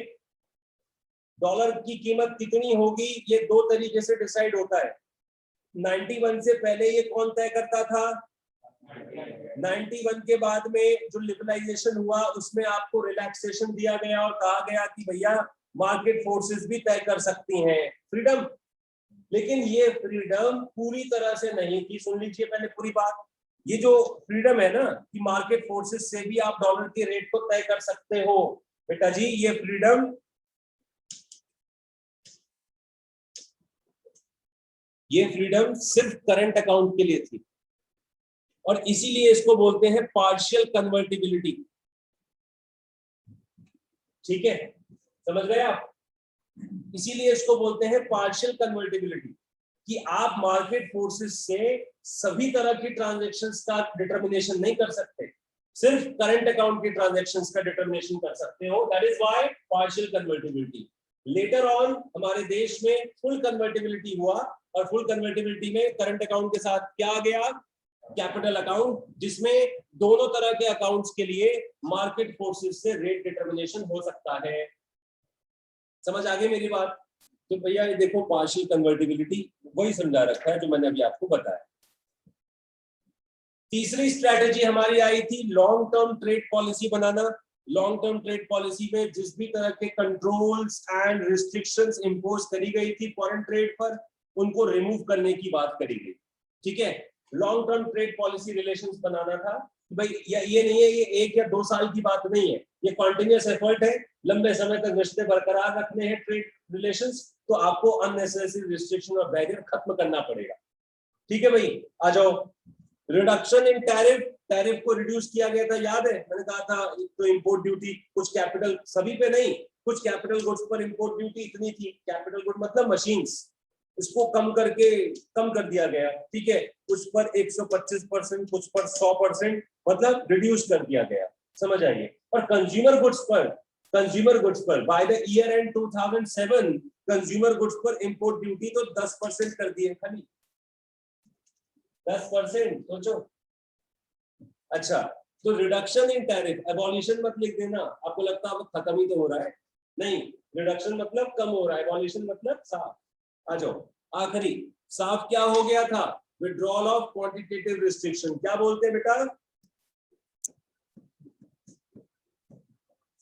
डॉलर की कीमत कितनी होगी ये दो तरीके से डिसाइड होता है। 91 से पहले ये कौन तय करता था? 91 के बाद में जो लिबरलाइजेशन हुआ उसमें आपको रिलैक्सेशन दिया गया और कहा गया कि भैया मार्केट फोर्सेस भी तय कर सकती हैं फ्रीडम, लेकिन ये फ्रीडम पूरी तरह से नहीं थी। सुन लीजिए पहले पूरी बात, ये जो फ्रीडम है ना कि मार्केट फोर्सेस से भी आप डॉलर के रेट को तय कर सकते हो, बेटा जी ये फ्रीडम सिर्फ करंट अकाउंट के लिए थी, और इसीलिए इसको बोलते हैं पार्शियल कन्वर्टिबिलिटी, ठीक है, समझ गए आप? इसीलिए इसको बोलते हैं पार्शियल कन्वर्टिबिलिटी, कि आप मार्केट फोर्सेस से सभी तरह की ट्रांजैक्शंस का डिटर्मिनेशन नहीं कर सकते, सिर्फ करंट अकाउंट की ट्रांजैक्शंस का डिटर्मिनेशन कर सकते हो। That is why partial convertibility. Later on हमारे देश में फुल कन्वर्टिबिलिटी हुआ, और फुल कन्वर्टिबिलिटी में करंट अकाउंट के साथ क्या आ गया? कैपिटल अकाउंट, जिसमें दोनों तरह के अकाउंट्स के लिए मार्केट फोर्सेस से रेट डिटर्मिनेशन हो सकता है। समझ आ गई मेरी बात? तो भैया ये देखो पार्शियल कन्वर्टिबिलिटी वही समझा रखा है जो मैंने अभी आपको बताया। तीसरी स्ट्रेटेजी हमारी आई थी लॉन्ग टर्म ट्रेड पॉलिसी बनाना। लॉन्ग टर्म ट्रेड पॉलिसी में जिस भी तरह के कंट्रोल्स एंड रिस्ट्रिक्शंस इंपोज करी गई थी फॉरेन ट्रेड पर, उनको रिमूव करने की बात करी गई, ठीक है। Long term trade policy relations बनाना था भाई, ये नहीं है, ये 1 या 2 साल की बात नहीं है, ये कॉन्टिन्यूअस एफर्ट है, लंबे समय तक रिश्ते बरकरार रखने हैं ट्रेड रिलेशंस, तो आपको अननेसेसरी रिस्ट्रिक्शन और बैरियर खत्म करना पड़ेगा, ठीक है भाई। आ जाओ, रिडक्शन इन टैरिफ, टैरिफ को रिड्यूस किया गया था, याद है मैंने कहा था तो इंपोर्ट ड्यूटी कुछ कैपिटल, सभी पे नहीं, कुछ कैपिटल गुड्स पर इंपोर्ट ड्यूटी इतनी थी, कैपिटल गुड मतलब मशीन्स, इसको कम कर दिया गया, ठीक है, कुछ पर 125%, कुछ पर 100%, मतलब रिड्यूस कर दिया गया, समझ आइए। और कंज्यूमर गुड्स पर by the year and 2007 consumer goods पर इंपोर्ट ड्यूटी तो 10% कर दिए, खाली 10%, सोचो। अच्छा, तो रिडक्शन इन टैरिफ, एबॉलिशन मत लिख देना, आपको लगता है खत्म ही तो हो रहा है, नहीं, रिडक्शन मतलब कम हो रहा है, एबॉलिशन मतलब साफ। आ जाओ, आखिरी साफ क्या हो गया था? विड्रॉल ऑफ क्वांटिटेटिव रिस्ट्रिक्शन, क्या बोलते हैं बेटा?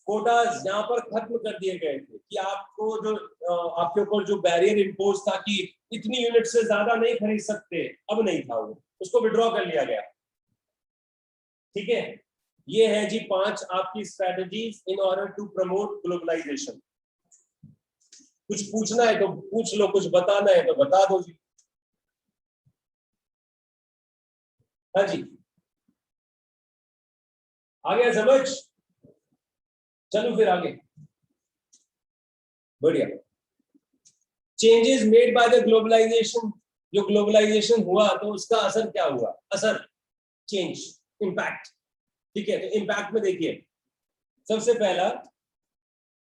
कोटास यहाँ पर खत्म कर दिए गए थे कि आपको जो आपके ऊपर जो बैरियर इंपोज था कि इतनी यूनिट से ज्यादा नहीं खरीद सकते, अब नहीं था, वो उसको विड्रॉ कर लिया गया, ठीक है। ये है जी 5 आपकी strategies in order to promote globalisation. कुछ पूछना है तो पूछ लो, कुछ बताना है तो बता दो जी। हाँ जी, आ गया समझ? चलो फिर आगे, बढ़िया। Changes made by the globalisation, जो ग्लोबलाइजेशन हुआ तो उसका असर क्या हुआ? असर, चेंज, इंपैक्ट, ठीक है। तो इंपैक्ट में देखिए, सबसे पहला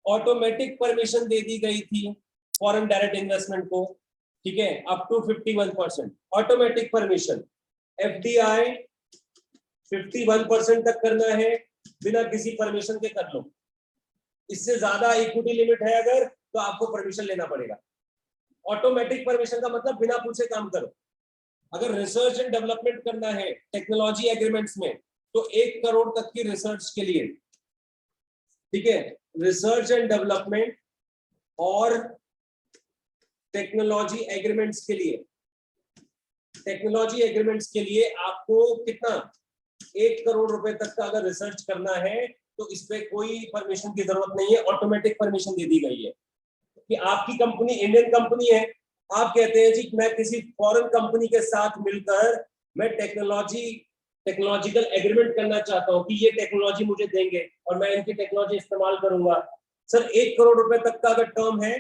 ऑटोमेटिक परमिशन दे दी गई थी फॉरेन डायरेक्ट इन्वेस्टमेंट को, ठीक है, up to 51%, automatic permission. FDI 51% तक करना है, बिना किसी परमिशन के कर लो, इससे ज्यादा इक्विटी लिमिट है अगर तो आपको परमिशन लेना पड़ेगा। ऑटोमेटिक परमिशन का मतलब बिना पूछे काम करो। अगर रिसर्च एंड डेवलपमेंट करना है टेक्नोलॉजी एग्रीमेंट्स में, तो 1 करोड़ तक की रिसर्च के लिए, ठीक है, रिसर्च एंड डेवलपमेंट और टेक्नोलॉजी एग्रीमेंट्स के लिए, आपको कितना, 1 करोड़ रुपए तक का अगर रिसर्च करना है तो इस पे कोई परमिशन की जरूरत नहीं है, ऑटोमेटिक परमिशन दे दी गई है कि आपकी कंपनी इंडियन कंपनी है, आप कहते हैं जी मैं किसी फॉरेन कंपनी के साथ मिलकर मैं टेक्नोलॉजिकल एग्रीमेंट करना चाहता हूं कि ये टेक्नोलॉजी मुझे देंगे और मैं इनकी टेक्नोलॉजी इस्तेमाल करूंगा। सर 1 करोड़ रुपए तक का अगर टर्म है,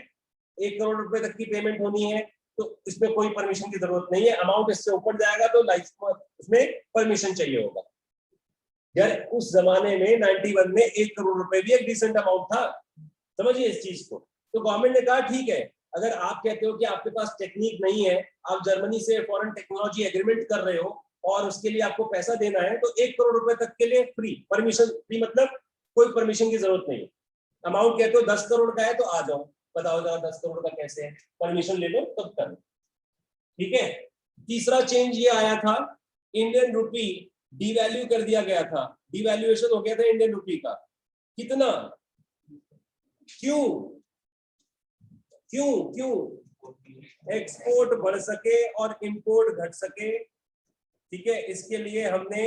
1 करोड़ रुपए तक की पेमेंट होनी है, तो इसमें कोई परमिशन की जरूरत नहीं है। अमाउंट इससे ऊपर जाएगा तो उसमें परमिशन चाहिए होगा। यार उस जमाने में 91 में 1 करोड़ रुपए भी एक डिसेंट अमाउंट था, समझिए इस चीज को। तो गवर्नमेंट ने कहा ठीक है, अगर आप कहते हो कि आपके पास टेक्निक नहीं है, आप जर्मनी से फॉरेन टेक्नोलॉजी एग्रीमेंट कर रहे हो और उसके लिए आपको पैसा देना है, तो 1 करोड़ रुपए तक के लिए फ्री, परमिशन फ्री मतलब कोई परमिशन की जरूरत नहीं है। अमाउंट कहते हो 10 करोड़ का है तो आ जाओ, बताओ जरा 10 करोड़ का कैसे है, परमिशन ले लो तब कर, ठीक है। तीसरा चेंज ये आया था, इंडियन रुपी डिवैल्यू कर दिया गया था, डिवैल्यूएशन हो गया था इंडियन रुपी का। कितना, क्यों क्यों क्यों? एक्सपोर्ट बढ़ सके और इंपोर्ट घट सके, ठीक है, इसके लिए हमने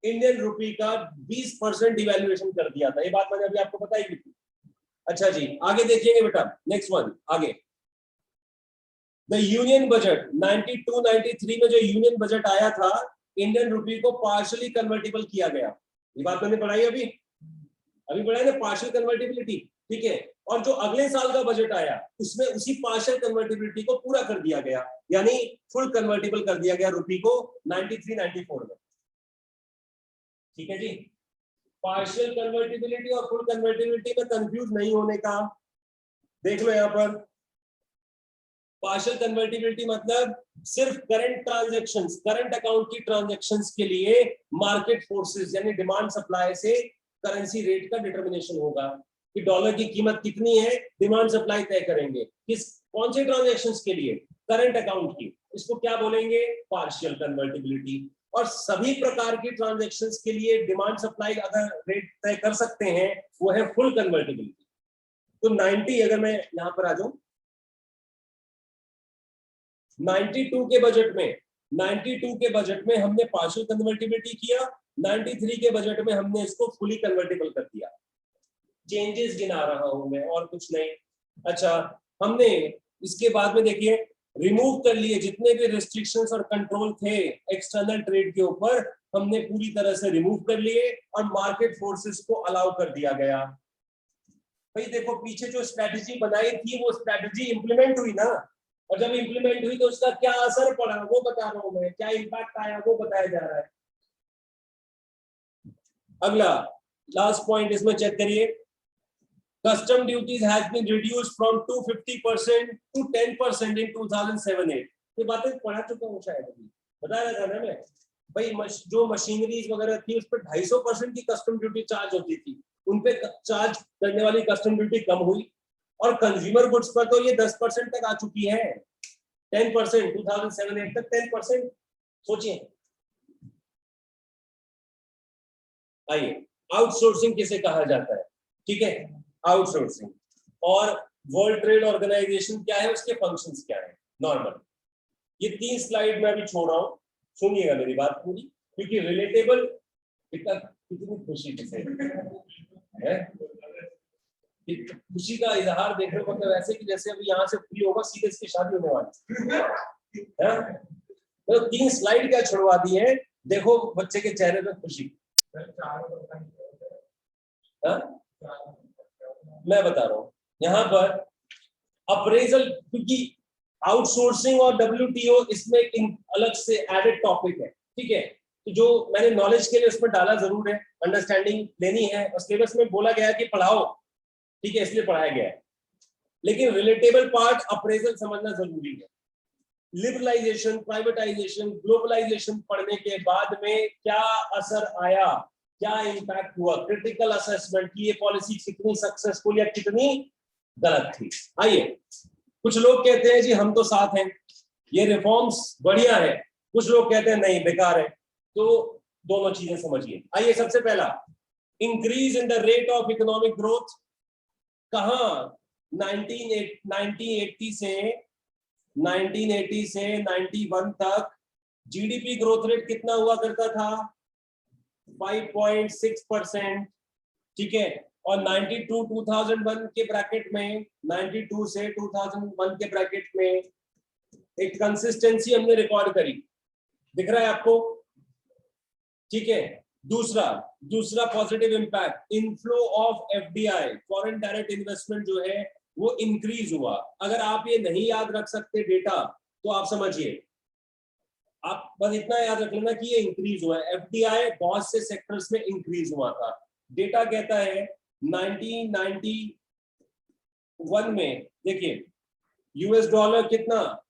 इंडियन रुपी का 20% डिवैल्यूएशन कर दिया था। ये बात मैंने अभी आपको बताई थी। अच्छा जी, आगे देखिएगा बेटा, नेक्स्ट वन आगे। द यूनियन बजट 92-93 में जो यूनियन बजट आया था, इंडियन रुपी को पार्शियली कन्वर्टिबल किया गया। ये बात मैंने पढ़ाई अभी पढ़ाई ना, पार्शियल कन्वर्टिबिलिटी, ठीक है। और जो अगले साल का बजट आया उसमें उसी पार्शियल कन्वर्टिबिलिटी को पूरा कर दिया गया, यानी फुल कन्वर्टिबल कर दिया गया रुपी को 93-94 में, ठीक है जी। पार्शियल कन्वर्टिबिलिटी और फुल कन्वर्टिबिलिटी में कंफ्यूज नहीं होने का, देख लो यहां पर। पार्शियल कन्वर्टिबिलिटी मतलब सिर्फ करंट ट्रांजैक्शंस, करंट अकाउंट की ट्रांजैक्शंस के लिए मार्केट फोर्सेस यानी डिमांड सप्लाई से करेंसी रेट का डिटर्मिनेशन होगा कि डॉलर की कीमत कितनी है, डिमांड सप्लाई तय करेंगे। किस कौन से ट्रांजैक्शंस के लिए? करंट अकाउंट की। इसको क्या बोलेंगे? Partial convertibility. और सभी प्रकार की ट्रांजैक्शंस के लिए डिमांड सप्लाई अगर रेट तय कर सकते हैं वो है फुल कन्वर्टिबिलिटी। तो 90, अगर मैं यहां पर आ जाऊं 92 के बजट में हमने पार्शियल कन्वर्टिबिलिटी किया, 93 के बजट में हमने इसको फुली कन्वर्टिबल कर दिया। चेंजेस गिना रहा हूं मैं और कुछ नहीं। अच्छा, हमने इसके बाद में देखिए रिमूव कर लिए जितने भी रिस्ट्रिक्शंस और कंट्रोल थे एक्सटर्नल ट्रेड के ऊपर, हमने पूरी तरह से रिमूव कर लिए और मार्केट फोर्सेस को अलाउ कर दिया गया। भाई देखो, पीछे जो स्ट्रेटजी बनाई थी वो स्ट्रेटजी इंप्लीमेंट हुई ना, और जब इंप्लीमेंट हुई तो उसका क्या असर पड़ा वो बता रहा हूं मैं, क्या इंपैक्ट आया वो बताया जा रहा है। अगला लास्ट पॉइंट इसमें चेक करिए, custom duties has been reduced from 250% to 10% in 2007-8। ये बातें पढ़ा चुका हूं शायद, अभी बताया था ना मैं। भाई जो मशीनरीज वगैरह थी उस पर 250% की कस्टम ड्यूटी चार्ज होती थी, उन पे चार्ज करने वाली कस्टम ड्यूटी कम हुई, और कंज्यूमर गुड्स पर तो ये 10% तक आ चुकी है। 10% 2007-8 तक 10%, सोचिए। आइए, आउटसोर्सिंग किसे कहा जाता है, ठीक है, आउटसोर्सिंग। और वर्ल्ड ट्रेड ऑर्गेनाइजेशन क्या है, उसके फंक्शंस क्या है नॉर्मल। ये 3 स्लाइड मैं अभी छोड़ रहा हूं, सुनिएगा मेरी बात पूरी, क्योंकि रिलेटेबल कितनी खुशी है, खुशी का इजहार देखने को मतलब ऐसे कि जैसे अभी यहाँ से फ्री होगा सीधे इसकी शादी होने वाली है। तो 3 स्लाइड क्या छुड़वा दी है, देखो बच्चे के चेहरे पे खुशी। मैं बता रहा हूँ यहाँ पर अप्रेजल, क्योंकि आउटसोर्सिंग और WTO इसमें एक अलग से एडेड टॉपिक है, ठीक है। तो जो मैंने नॉलेज के लिए उसमें डाला जरूर है, अंडरस्टैंडिंग लेनी है और सिलेबस में बोला गया है कि पढ़ाओ, ठीक है, इसलिए पढ़ाया गया है। लेकिन रिलेटेबल पार्ट अप्रेजल समझना जरूरी है। लिबरलाइजेशन, प्राइवेटाइजेशन, ग्लोबलाइजेशन पढ़ने के बाद में क्या असर आया, क्या इंपैक्ट हुआ, क्रिटिकल असेसमेंट की ये पॉलिसी कितनी सक्सेसफुल या कितनी गलत थी। आइए, कुछ लोग कहते हैं जी हम तो साथ हैं, ये रिफॉर्म्स बढ़िया है, कुछ लोग कहते हैं नहीं बेकार है। तो दोनों चीजें समझिए। आइए, सबसे पहला, increase in the rate of economic growth. कहां 1980 से 91 तक जीडीपी ग्रोथ रेट कितना हुआ करता था? 5.6%। ठीक है। और 92 2001 के ब्रैकेट में, 92 से 2001 के ब्रैकेट में एक कंसिस्टेंसी हमने रिकॉर्ड करी, दिख रहा है आपको? ठीक है। दूसरा positive impact, inflow of FDI, foreign direct investment जो है वो इंक्रीज हुआ। अगर आप ये नहीं याद रख सकते डेटा तो आप समझिए, आप बस इतना याद रख लेना कि ये इंक्रीज हुआ है। एफडीआई बहुत से सेक्टर्स में इंक्रीज हुआ था। डेटा कहता है 1991 में देखिए यूएस डॉलर कितना,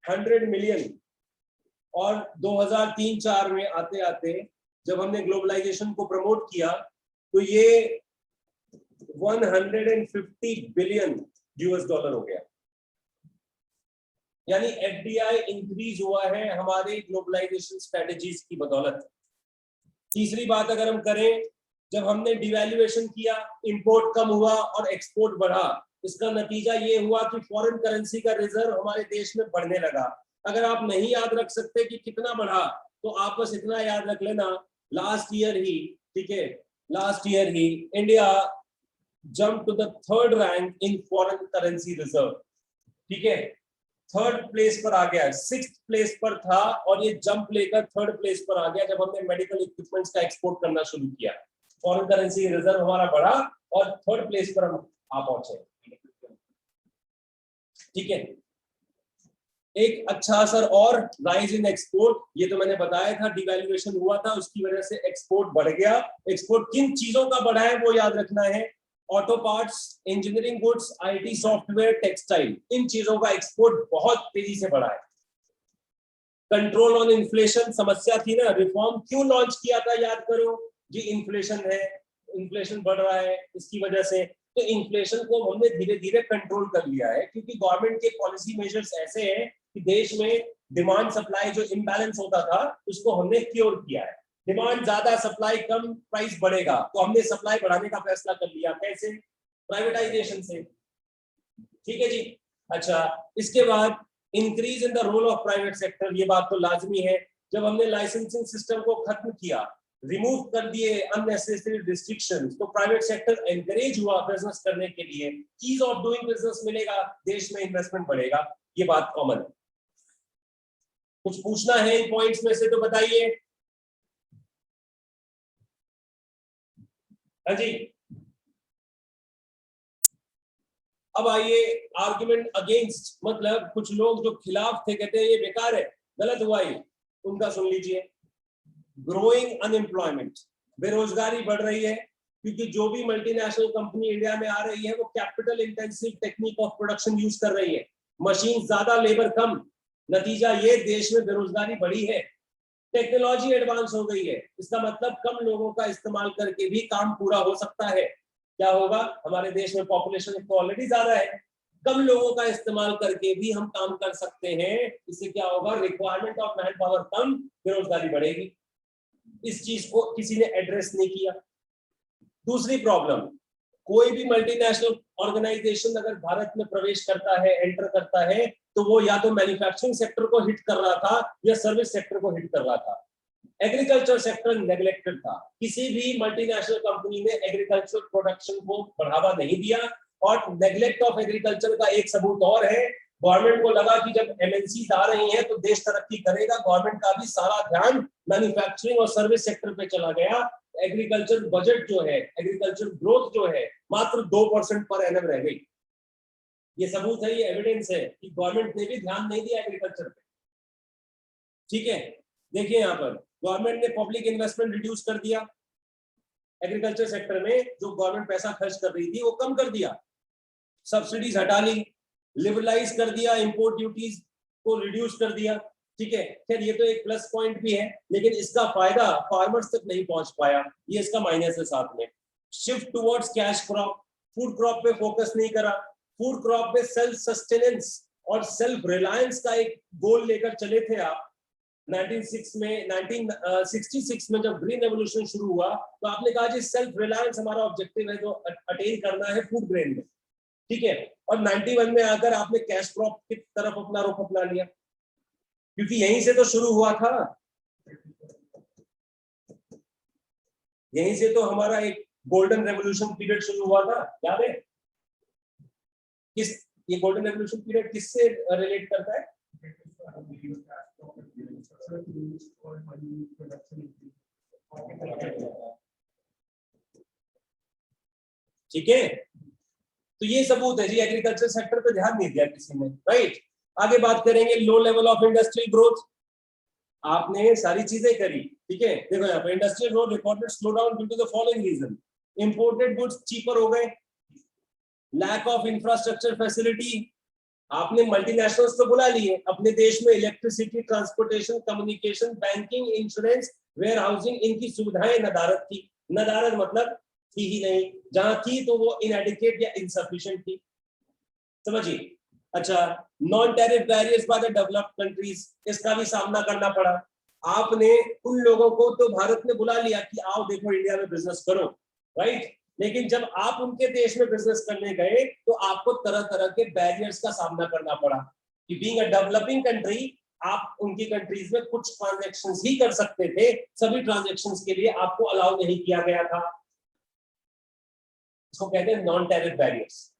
100 मिलियन, और 2003-4 में आते आते जब हमने ग्लोबलाइजेशन को प्रमोट किया तो ये 150 बिलियन यूएस डॉलर हो गया। यानी एफडीआई इंक्रीज हुआ है हमारे ग्लोबलाइजेशन स्ट्रेटजीज की बदौलत। तीसरी बात अगर हम करें, जब हमने डिवैल्यूएशन किया, इंपोर्ट कम हुआ और एक्सपोर्ट बढ़ा। इसका नतीजा ये हुआ कि फॉरेन करेंसी का रिजर्व हमारे देश में बढ़ने लगा। अगर आप नहीं याद रख सकते कि कितना बढ़ा तो आप बस इतना याद रख लेना, लास्ट ईयर ही, ठीक है, लास्ट ईयर ही India jump to the 3rd rank in foreign currency reserve. ठीक है, 3rd प्लेस पर आ गया, 6th प्लेस पर था और ये जंप लेकर 3rd प्लेस पर आ गया जब हमने मेडिकल इक्विपमेंट्स का एक्सपोर्ट करना शुरू किया। फॉरेन करेंसी रिजर्व हमारा बढ़ा और 3rd प्लेस पर हम आ पहुंचे। ठीक है, एक अच्छा असर और राइज इन एक्सपोर्ट, ये तो मैंने बताया था, डिवैल्यूएशन हुआ था उसकी वजह से एक्सपोर्ट बढ़ गया। एक्सपोर्ट किन चीजों का बढ़ा है वो याद रखना है, auto parts, engineering goods, IT software, textile, इन चीजों का एक्सपोर्ट बहुत तेजी से बढ़ा है। कंट्रोल ऑन इन्फ्लेशन, समस्या थी ना, रिफॉर्म क्यों लॉन्च किया था याद करो जी, इन्फ्लेशन है, इन्फ्लेशन बढ़ रहा है इसकी वजह से। तो इन्फ्लेशन को हमने धीरे धीरे कंट्रोल कर लिया है क्योंकि गवर्नमेंट के पॉलिसी मेजर्स ऐसे हैं कि देश में डिमांड सप्लाई जो इम्बैलेंस होता था उसको हमने क्योर किया है। डिमांड ज्यादा, सप्लाई कम, प्राइस बढ़ेगा, तो हमने सप्लाई बढ़ाने का फैसला कर लिया। कैसे? प्राइवेटाइजेशन से। ठीक है जी। अच्छा, इसके बाद increase in the role of private sector, ये बात तो लाजमी है। जब हमने लाइसेंसिंग सिस्टम को खत्म किया, रिमूव कर दिए अननेसेसरी रिस्ट्रिक्शंस, तो प्राइवेट सेक्टर एनकरेज हुआ बिजनेस करने के लिए, ईज ऑफ डूइंग बिजनेस मिलेगा, देश में इन्वेस्टमेंट बढ़ेगा, ये बात कॉमन है। कुछ पूछना है इन पॉइंट्स में से तो बताइए। हाँ जी, अब आइए आर्गुमेंट अगेंस्ट, मतलब कुछ लोग जो खिलाफ थे कहते हैं ये बेकार है, गलत हुआ ये, उनका सुन लीजिए। ग्रोइंग अनएम्प्लॉयमेंट, बेरोजगारी बढ़ रही है क्योंकि जो भी मल्टीनेशनल कंपनी इंडिया में आ रही है वो capital intensive technique of production use कर रही है, मशीन ज्यादा, लेबर कम, नतीजा ये देश में बेरोजगारी बढ़ी है। टेक्नोलॉजी एडवांस हो गई है, इसका मतलब कम लोगों का इस्तेमाल करके भी काम पूरा हो सकता है। क्या होगा, हमारे देश में पॉपुलेशन तो ऑलरेडी ज्यादा है, कम लोगों का इस्तेमाल करके भी हम काम कर सकते हैं। इससे क्या होगा, रिक्वायरमेंट ऑफ मैन पावर कम, बेरोजगारी बढ़ेगी। इस चीज को किसी ने एड्रेस नहीं किया। दूसरी प्रॉब्लम, कोई भी मल्टीनेशनल ऑर्गेनाइजेशन अगर भारत में प्रवेश करता है, एंटर करता है, तो वो या तो मैन्युफैक्चरिंग सेक्टर को हिट कर रहा था या सर्विस सेक्टर को हिट कर रहा था। एग्रीकल्चर सेक्टर नेग्लेक्टेड था, किसी भी मल्टीनेशनल कंपनी ने एग्रीकल्चर प्रोडक्शन को बढ़ावा नहीं दिया। और नेग्लेक्ट ऑफ एग्रीकल्चर का एक सबूत और है, गवर्नमेंट को लगा कि जब एमएनसी आ रही है तो देश तरक्की करेगा, गवर्नमेंट का भी सारा ध्यान मैन्युफैक्चरिंग और सर्विस सेक्टर पे चला गया। एग्रीकल्चर बजट जो है, एग्रीकल्चर ग्रोथ जो है, मात्र 2% पर एनम रह गई। ये सबूत है, ये एविडेंस है कि गवर्नमेंट ने भी ध्यान नहीं दिया एग्रीकल्चर पे। ठीक है, देखिए यहाँ पर गवर्नमेंट ने पब्लिक इन्वेस्टमेंट रिड्यूस कर दिया, एग्रीकल्चर सेक्टर में जो गवर्नमेंट पैसा खर्च कर रही थी वो कम कर दिया, सब्सिडीज हटा ली, लिबरलाइज कर दिया, इंपोर्ट ड्यूटीज को रिड्यूस कर दिया। ठीक है, खैर ये तो एक प्लस पॉइंट भी है, लेकिन इसका फायदा फार्मर्स तक नहीं पहुंच पाया, ये इसका माइनस है। साथ में shift towards cash crop, food crop पे फोकस नहीं करा, फूड क्रॉप पे सेल्फ सस्टेनेंस और सेल्फ रिलायंस का एक गोल लेकर चले थे आप। 1966 में जब ग्रीन रेवोल्यूशन शुरू हुआ तो आपने कहा जी सेल्फ रिलायंस हमारा ऑब्जेक्टिव है जो अटेन करना है फूड ग्रेन में। ठीक है, और 91 में आकर आपने कैश क्रॉप की तरफ अपना रुख अपना लिया, क्योंकि यहीं से तो शुरू हुआ था। यहीं से तो हमारा एक गोल्डन रेवोल्यूशन पीरियड शुरू हुआ था, याद है? ये गोल्डन रेवोल्यूशन पीरियड किससे रिलेट करता है? ठीक है, तो ये सबूत है जी। एग्रीकल्चर सेक्टर पे ध्यान नहीं दिया किसी ने, राइट। आगे बात करेंगे low level of industrial growth. आपने सारी चीजें करी, ठीक है। देखो यहाँ पे industrial growth recorded slow down due to the following reason. Imported goods cheaper हो गए, लैक ऑफ इंफ्रास्ट्रक्चर फैसिलिटी। आपने मल्टीनेशनल्स तो बुला लिए अपने देश में, electricity, transportation, communication, banking, insurance, warehousing, इनकी सुविधाएं नदारद थी। नदारद मतलब थी ही नहीं, जहां थी तो वो इनएडिक्वेट या इनसफिशिएंट थी, समझिए। अच्छा, non tariff barriers by the developed countries, इसका भी सामना करना पड़ा। आपने उन लोगों को तो भारत ने बुला लिया कि आओ देखो इंडिया में बिजनेस करो, राइट। लेकिन जब आप उनके देश में बिजनेस करने गए तो आपको तरह तरह के बैरियर्स का सामना करना पड़ा कि बीइंग अ डेवलपिंग कंट्री आप उनकी कंट्रीज में कुछ ट्रांजैक्शंस ही कर सकते थे, सभी ट्रांजैक्शंस के लिए आपको अलाउ नहीं किया गया था। इसको कहते हैं नॉन टैरिफ बैरियर्स।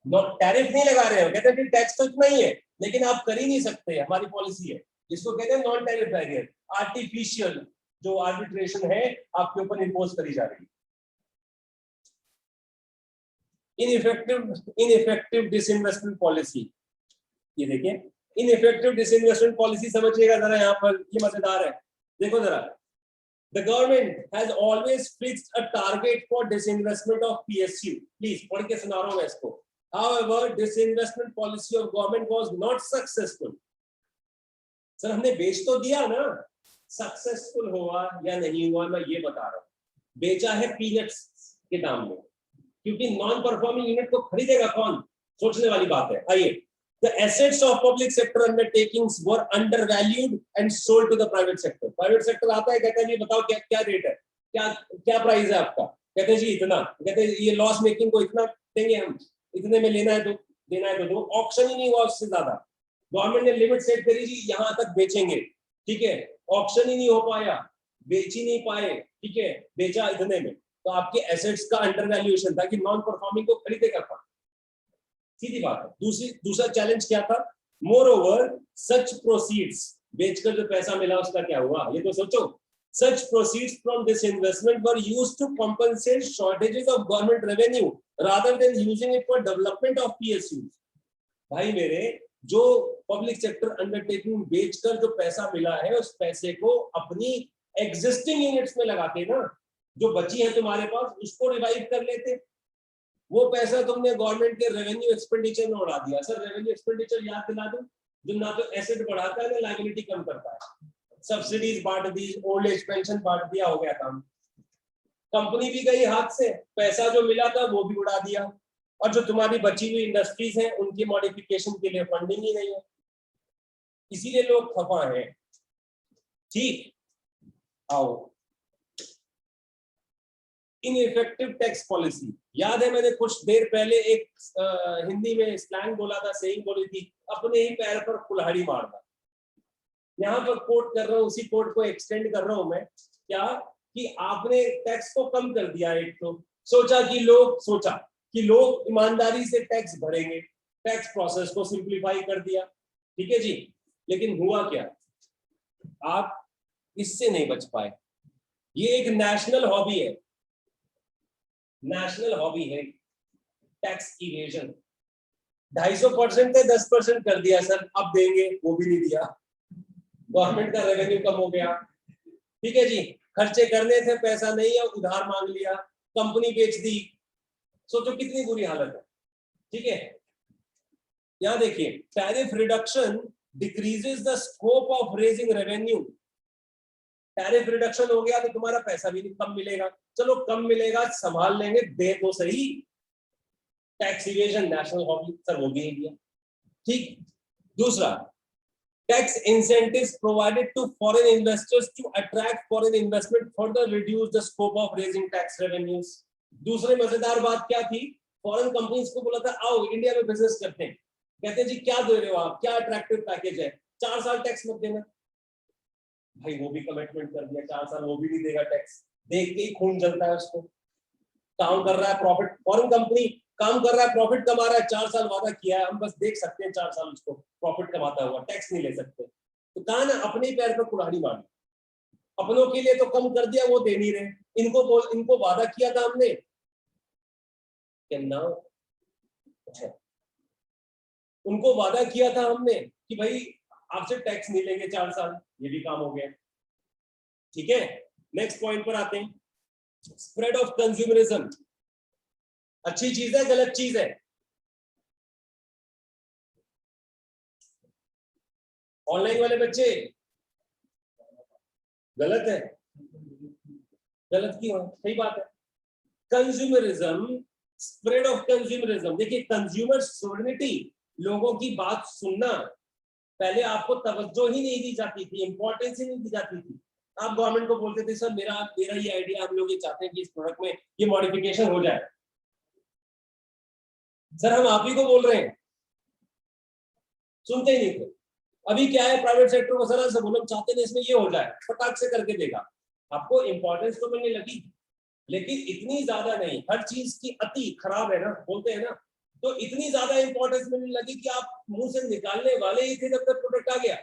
टैरिफ नहीं लगा रहे हो, कहते हैं कि टैक्स तो इतना ही है लेकिन आप कर ही नहीं सकते, हमारी पॉलिसी है। इसको कहते हैं नॉन टैरिफ बैरियर। आर्टिफिशियल जो आर्बिट्रेशन है आपके ऊपर इंपोज करी जा रही है। इनइफेक्टिव डिसइन्वेस्टमेंट पॉलिसी, ये देखिए इनइफेक्टिव डिसइन्वेस्टमेंट पॉलिसी समझिएगा जरा, यहाँ पर ये मजेदार है, देखो जरा। The government has always fixed a target for disinvestment of PSU. Please पढ़ के सुना रहा हूँ मैं इसको। However, disinvestment policy of government was not successful. Sir हमने बेच तो दिया ना, सक्सेसफुल हुआ या नहीं हुआ मैं ये बता रहा हूँ। बेचा है पीनट्स के दाम में, क्योंकि नॉन परफॉर्मिंग यूनिट को खरीदेगा कौन, सोचने वाली बात है। आइए, the assets of public sector undertakings were undervalued and sold to the private sector. Private sector आता है, कहता है जी बताओ क्या क्या रेट है, क्या क्या प्राइस है आपका, कहते हैं जी इतना, कहते हैं ये लॉस मेकिंग को इतना देंगे हम, इतने में लेना है तो देना है तो। ऑक्शन ही नहीं हुआ उससे ज्यादा, गवर्नमेंट ने लिमिट सेट करी जी यहाँ तक बेचेंगे, ठीक है। ऑक्शन ही नहीं हो पाया, बेच ही नहीं पाए, ठीक है, बेचा इतने में, तो आपके एसेट्स का अंडर वैल्यूएशन था कि नॉन परफॉर्मिंग को खरीदेगा कौन, सीधी बात है। दूसरा चैलेंज क्या था, मोर ओवर सच प्रोसीड्स, बेचकर जो पैसा मिला उसका क्या हुआ ये तो सोचो। Such proceeds from this investment were used to compensate shortages of government revenue rather than using it for development of PSUs. भाई मेरे, जो पब्लिक सेक्टर अंडरटेकिंग बेचकर जो पैसा मिला है उस पैसे को अपनी एग्जिस्टिंग यूनिट्स में लगाते ना, जो बची है तुम्हारे पास उसको रिवाइव कर लेते। वो पैसा तुमने गवर्नमेंट के रेवेन्यू एक्सपेंडिचर में उड़ा दिया। सर रेवेन्यू एक्सपेंडिचर याद दिला दूं, जो ना तो एसेट बढ़ाता है ना लायबिलिटी कम करता है। सब्सिडीज बांट दी, ओल्ड एज पेंशन बांट दिया, हो गया काम। कंपनी भी गई हाथ से, पैसा जो मिला था वो भी उड़ा दिया, और जो तुम्हारी बची हुई इंडस्ट्रीज हैं उनकी मॉडिफिकेशन के लिए फंडिंग ही नहीं है, इसीलिए लोग खफा हैं। ठीक, आओ इनइफेक्टिव टैक्स पॉलिसी। याद है मैंने कुछ देर पहले एक हिंदी में स्लैंग बोला था, सेइंग बोली थी, अपने ही पैर पर कुल्हाड़ी मारना। यहाँ पर कोट कर रहा हूँ, उसी कोट को एक्सटेंड कर रहा हूं मैं, क्या कि आपने टैक्स को कम कर दिया। एक तो सोचा कि लोग ईमानदारी से टैक्स भरेंगे, टैक्स प्रोसेस को सिंप्लीफाई कर दिया, ठीक है जी। लेकिन हुआ क्या, आप इससे नहीं बच पाए। ये एक नेशनल हॉबी है, नेशनल हॉबी है टैक्स इवेजन। 250% थे 10% कर दिया सर, अब देंगे, वो भी नहीं दिया, गवर्नमेंट का रेवेन्यू कम हो गया, ठीक है जी। खर्चे करने थे, पैसा नहीं है, उधार मांग लिया, कंपनी बेच दी। सोचो कितनी बुरी हालत है, ठीक है। यहां देखिए, tariff reduction decreases the scope of raising revenue. Tariff reduction हो गया तो तुम्हारा पैसा भी कम मिलेगा, चलो कम मिलेगा संभाल लेंगे, दे तो सही। Tax evasion national hobby, sir वो भी नहीं दिया, ठीक। दूसरा, tax incentives provided to foreign investors to attract foreign investment further reduce the scope of raising tax revenues. दूसरी मजेदार बात क्या थी, फॉरेन कंपनीज को बोला था आओ इंडिया में बिजनेस करते हैं, कहते हैं जी क्या दे रहे हो आप, क्या अट्रैक्टिव पैकेज है, 4 साल टैक्स मत देना। भाई वो भी कमिटमेंट कर दिया, 4 साल वो भी नहीं देगा टैक्स, देख के ही खून जलता है उसको। काम कर रहा है प्रॉफिट, फॉरेन कंपनी काम कर रहा है, प्रॉफिट कमा रहा है, 4 साल वादा किया है, हम बस देख सकते हैं 4 साल उसको प्रॉफिट कमाता हुआ, टैक्स नहीं ले सकते। तो कहा ना अपने पैर पर कुल्हाड़ी मारी, अपनों के लिए तो कम कर दिया, वो दे नहीं रहे। इनको वादा किया था हमने कि ना, अच्छा उनको वादा किया था हमने कि भाई आपसे टैक्स नहीं लेंगे 4 साल, ये भी काम हो गया। ठीक है, नेक्स्ट पॉइंट पर आते हैं, स्प्रेड ऑफ कंज्यूमरिज्म। अच्छी चीज है गलत चीज है? ऑनलाइन वाले बच्चे गलत है, गलत क्यों है? सही बात है। कंज्यूमरिज्म, स्प्रेड ऑफ कंज्यूमरिज्म, देखिए कंज्यूमर सोवरेनिटी, लोगों की बात सुनना, पहले आपको तवज्जो ही नहीं दी जाती थी, इंपॉर्टेंस ही नहीं दी जाती थी। आप गवर्नमेंट को बोलते थे सर मेरा ये आइडिया, हम लोग ये चाहते हैं कि इस प्रोडक्ट में ये मॉडिफिकेशन हो जाए। सर हम आप ही को बोल रहे हैं, सुनते ही नहीं थे। अभी क्या है, प्राइवेट सेक्टर को सर सब लोग चाहते हैं इसमें ये हो जाए, फटाक से करके देगा। आपको इंपॉर्टेंस तो मिलने लगी, लेकिन इतनी ज्यादा नहीं। हर चीज की अति खराब है ना, बोलते हैं ना, तो इतनी ज्यादा इंपॉर्टेंस मिलने लगी कि आप मुंह से निकालने वाले ही थे जब तक प्रोडक्ट आ गया।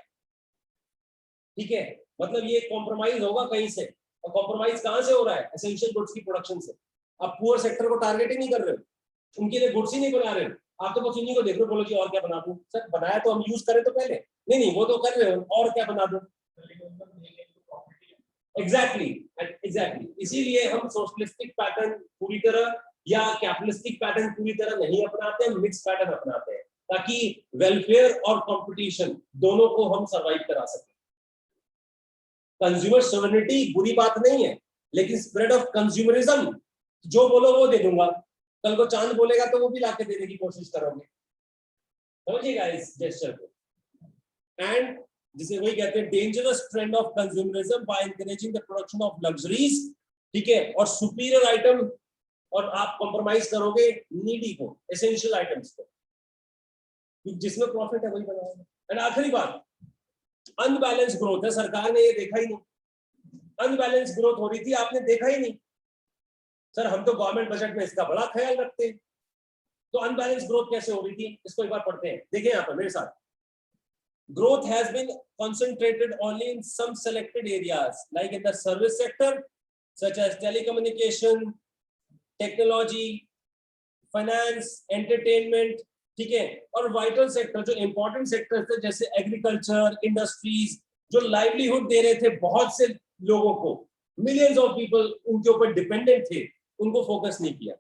ठीक है, मतलब ये कॉम्प्रोमाइज होगा कहीं से, और कॉम्प्रोमाइज कहां से हो रहा है? एसेंशियल गुड्स की प्रोडक्शन से। आप पुअर सेक्टर को टारगेट ही नहीं कर रहे हो, उनके लिए गुड्स ही नहीं बना रहे हो, आप तो बस उन्हीं को देख रहे हो, बोलो जी और क्या बना दूं। सर बनाया तो हम यूज करें तो पहले, नहीं वो तो कर रहे हो, और क्या बना दूं। एग्जैक्टली एग्जैक्टली, इसीलिए हम सोशलिस्टिक पैटर्न पूरी तरह या कैपिटलिस्टिक पैटर्न पूरी तरह नहीं अपनाते, हम मिक्स पैटर्न अपनाते हैं, ताकि वेलफेयर और कंपटीशन दोनों को हम सर्वाइव करा सकें। कंज्यूमर सोवरेनिटी बुरी बात नहीं है, लेकिन स्प्रेड ऑफ कंज्यूमरिज्म, जो बोलो वो दे दूंगा, कल को चांद बोलेगा तो वो भी लाके देने की कोशिश करोगे। समझिएगा इस जेस्चर को। एंड जिसे वही कहते हैं dangerous trend of consumerism by encouraging the production of luxuries. ठीक है, और सुपीरियर आइटम, और आप कॉम्प्रोमाइज करोगे नीडी को, एसेंशियल आइटम्स को, जिसमें प्रॉफिट है वही बनाओगे। एंड आखिरी बात, अनबैलेंस ग्रोथ है, सरकार ने ये देखा ही नहीं, अनबैलेंस ग्रोथ हो रही थी, आपने देखा ही नहीं। सर हम तो गवर्नमेंट बजट में इसका बड़ा ख्याल रखते हैं, तो अनबैलेंस ग्रोथ कैसे हो रही थी, इसको एक बार पढ़ते हैं, देखिए यहाँ पर मेरे साथ। Growth has been concentrated only in some selected areas, like in the service sector, such as telecommunication, technology, finance, entertainment, ठीक है, और वाइटल सेक्टर जो इंपॉर्टेंट सेक्टर थे जैसे एग्रीकल्चर, इंडस्ट्रीज, जो लाइवलीहुड दे रहे थे बहुत से लोगों को, मिलियंस ऑफ पीपल उनके ऊपर डिपेंडेंट थे, उनको फोकस नहीं किया।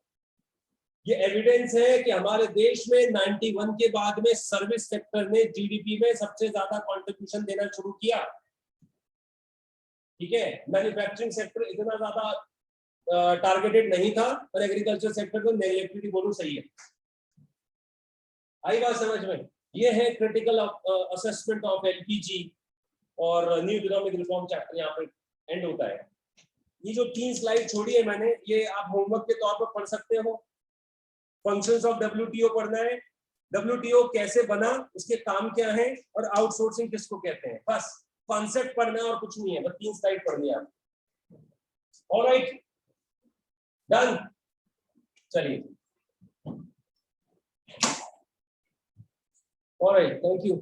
ये एविडेंस है कि हमारे देश में 91 के बाद में सर्विस सेक्टर ने जीडीपी में सबसे ज्यादा कंट्रीब्यूशन देना शुरू किया। ठीक है, मैन्युफैक्चरिंग सेक्टर इतना ज्यादा टारगेटेड नहीं था, और एग्रीकल्चर सेक्टर को नेग्लेक्टेड बोलूं सही है। आई बात समझ में? ये है क्रिटिकल असेसमेंट ऑफ एलपीजी और न्यू इकोनॉमिक रिफॉर्म चैप्टर यहाँ पे एंड होता है। ये जो 3 स्लाइड छोड़ी है मैंने, ये आप होमवर्क के तौर पर पढ़ सकते हो। फंक्शंस ऑफ डब्ल्यूटीओ पढ़ना है, डब्ल्यूटीओ कैसे बना, उसके काम क्या है, और आउटसोर्सिंग किसको कहते हैं, बस कॉन्सेप्ट पढ़ना है और कुछ नहीं है, बस 3 स्लाइड पढ़नी है। ऑलराइट, डन, चलिए, ऑलराइट, थैंक यू।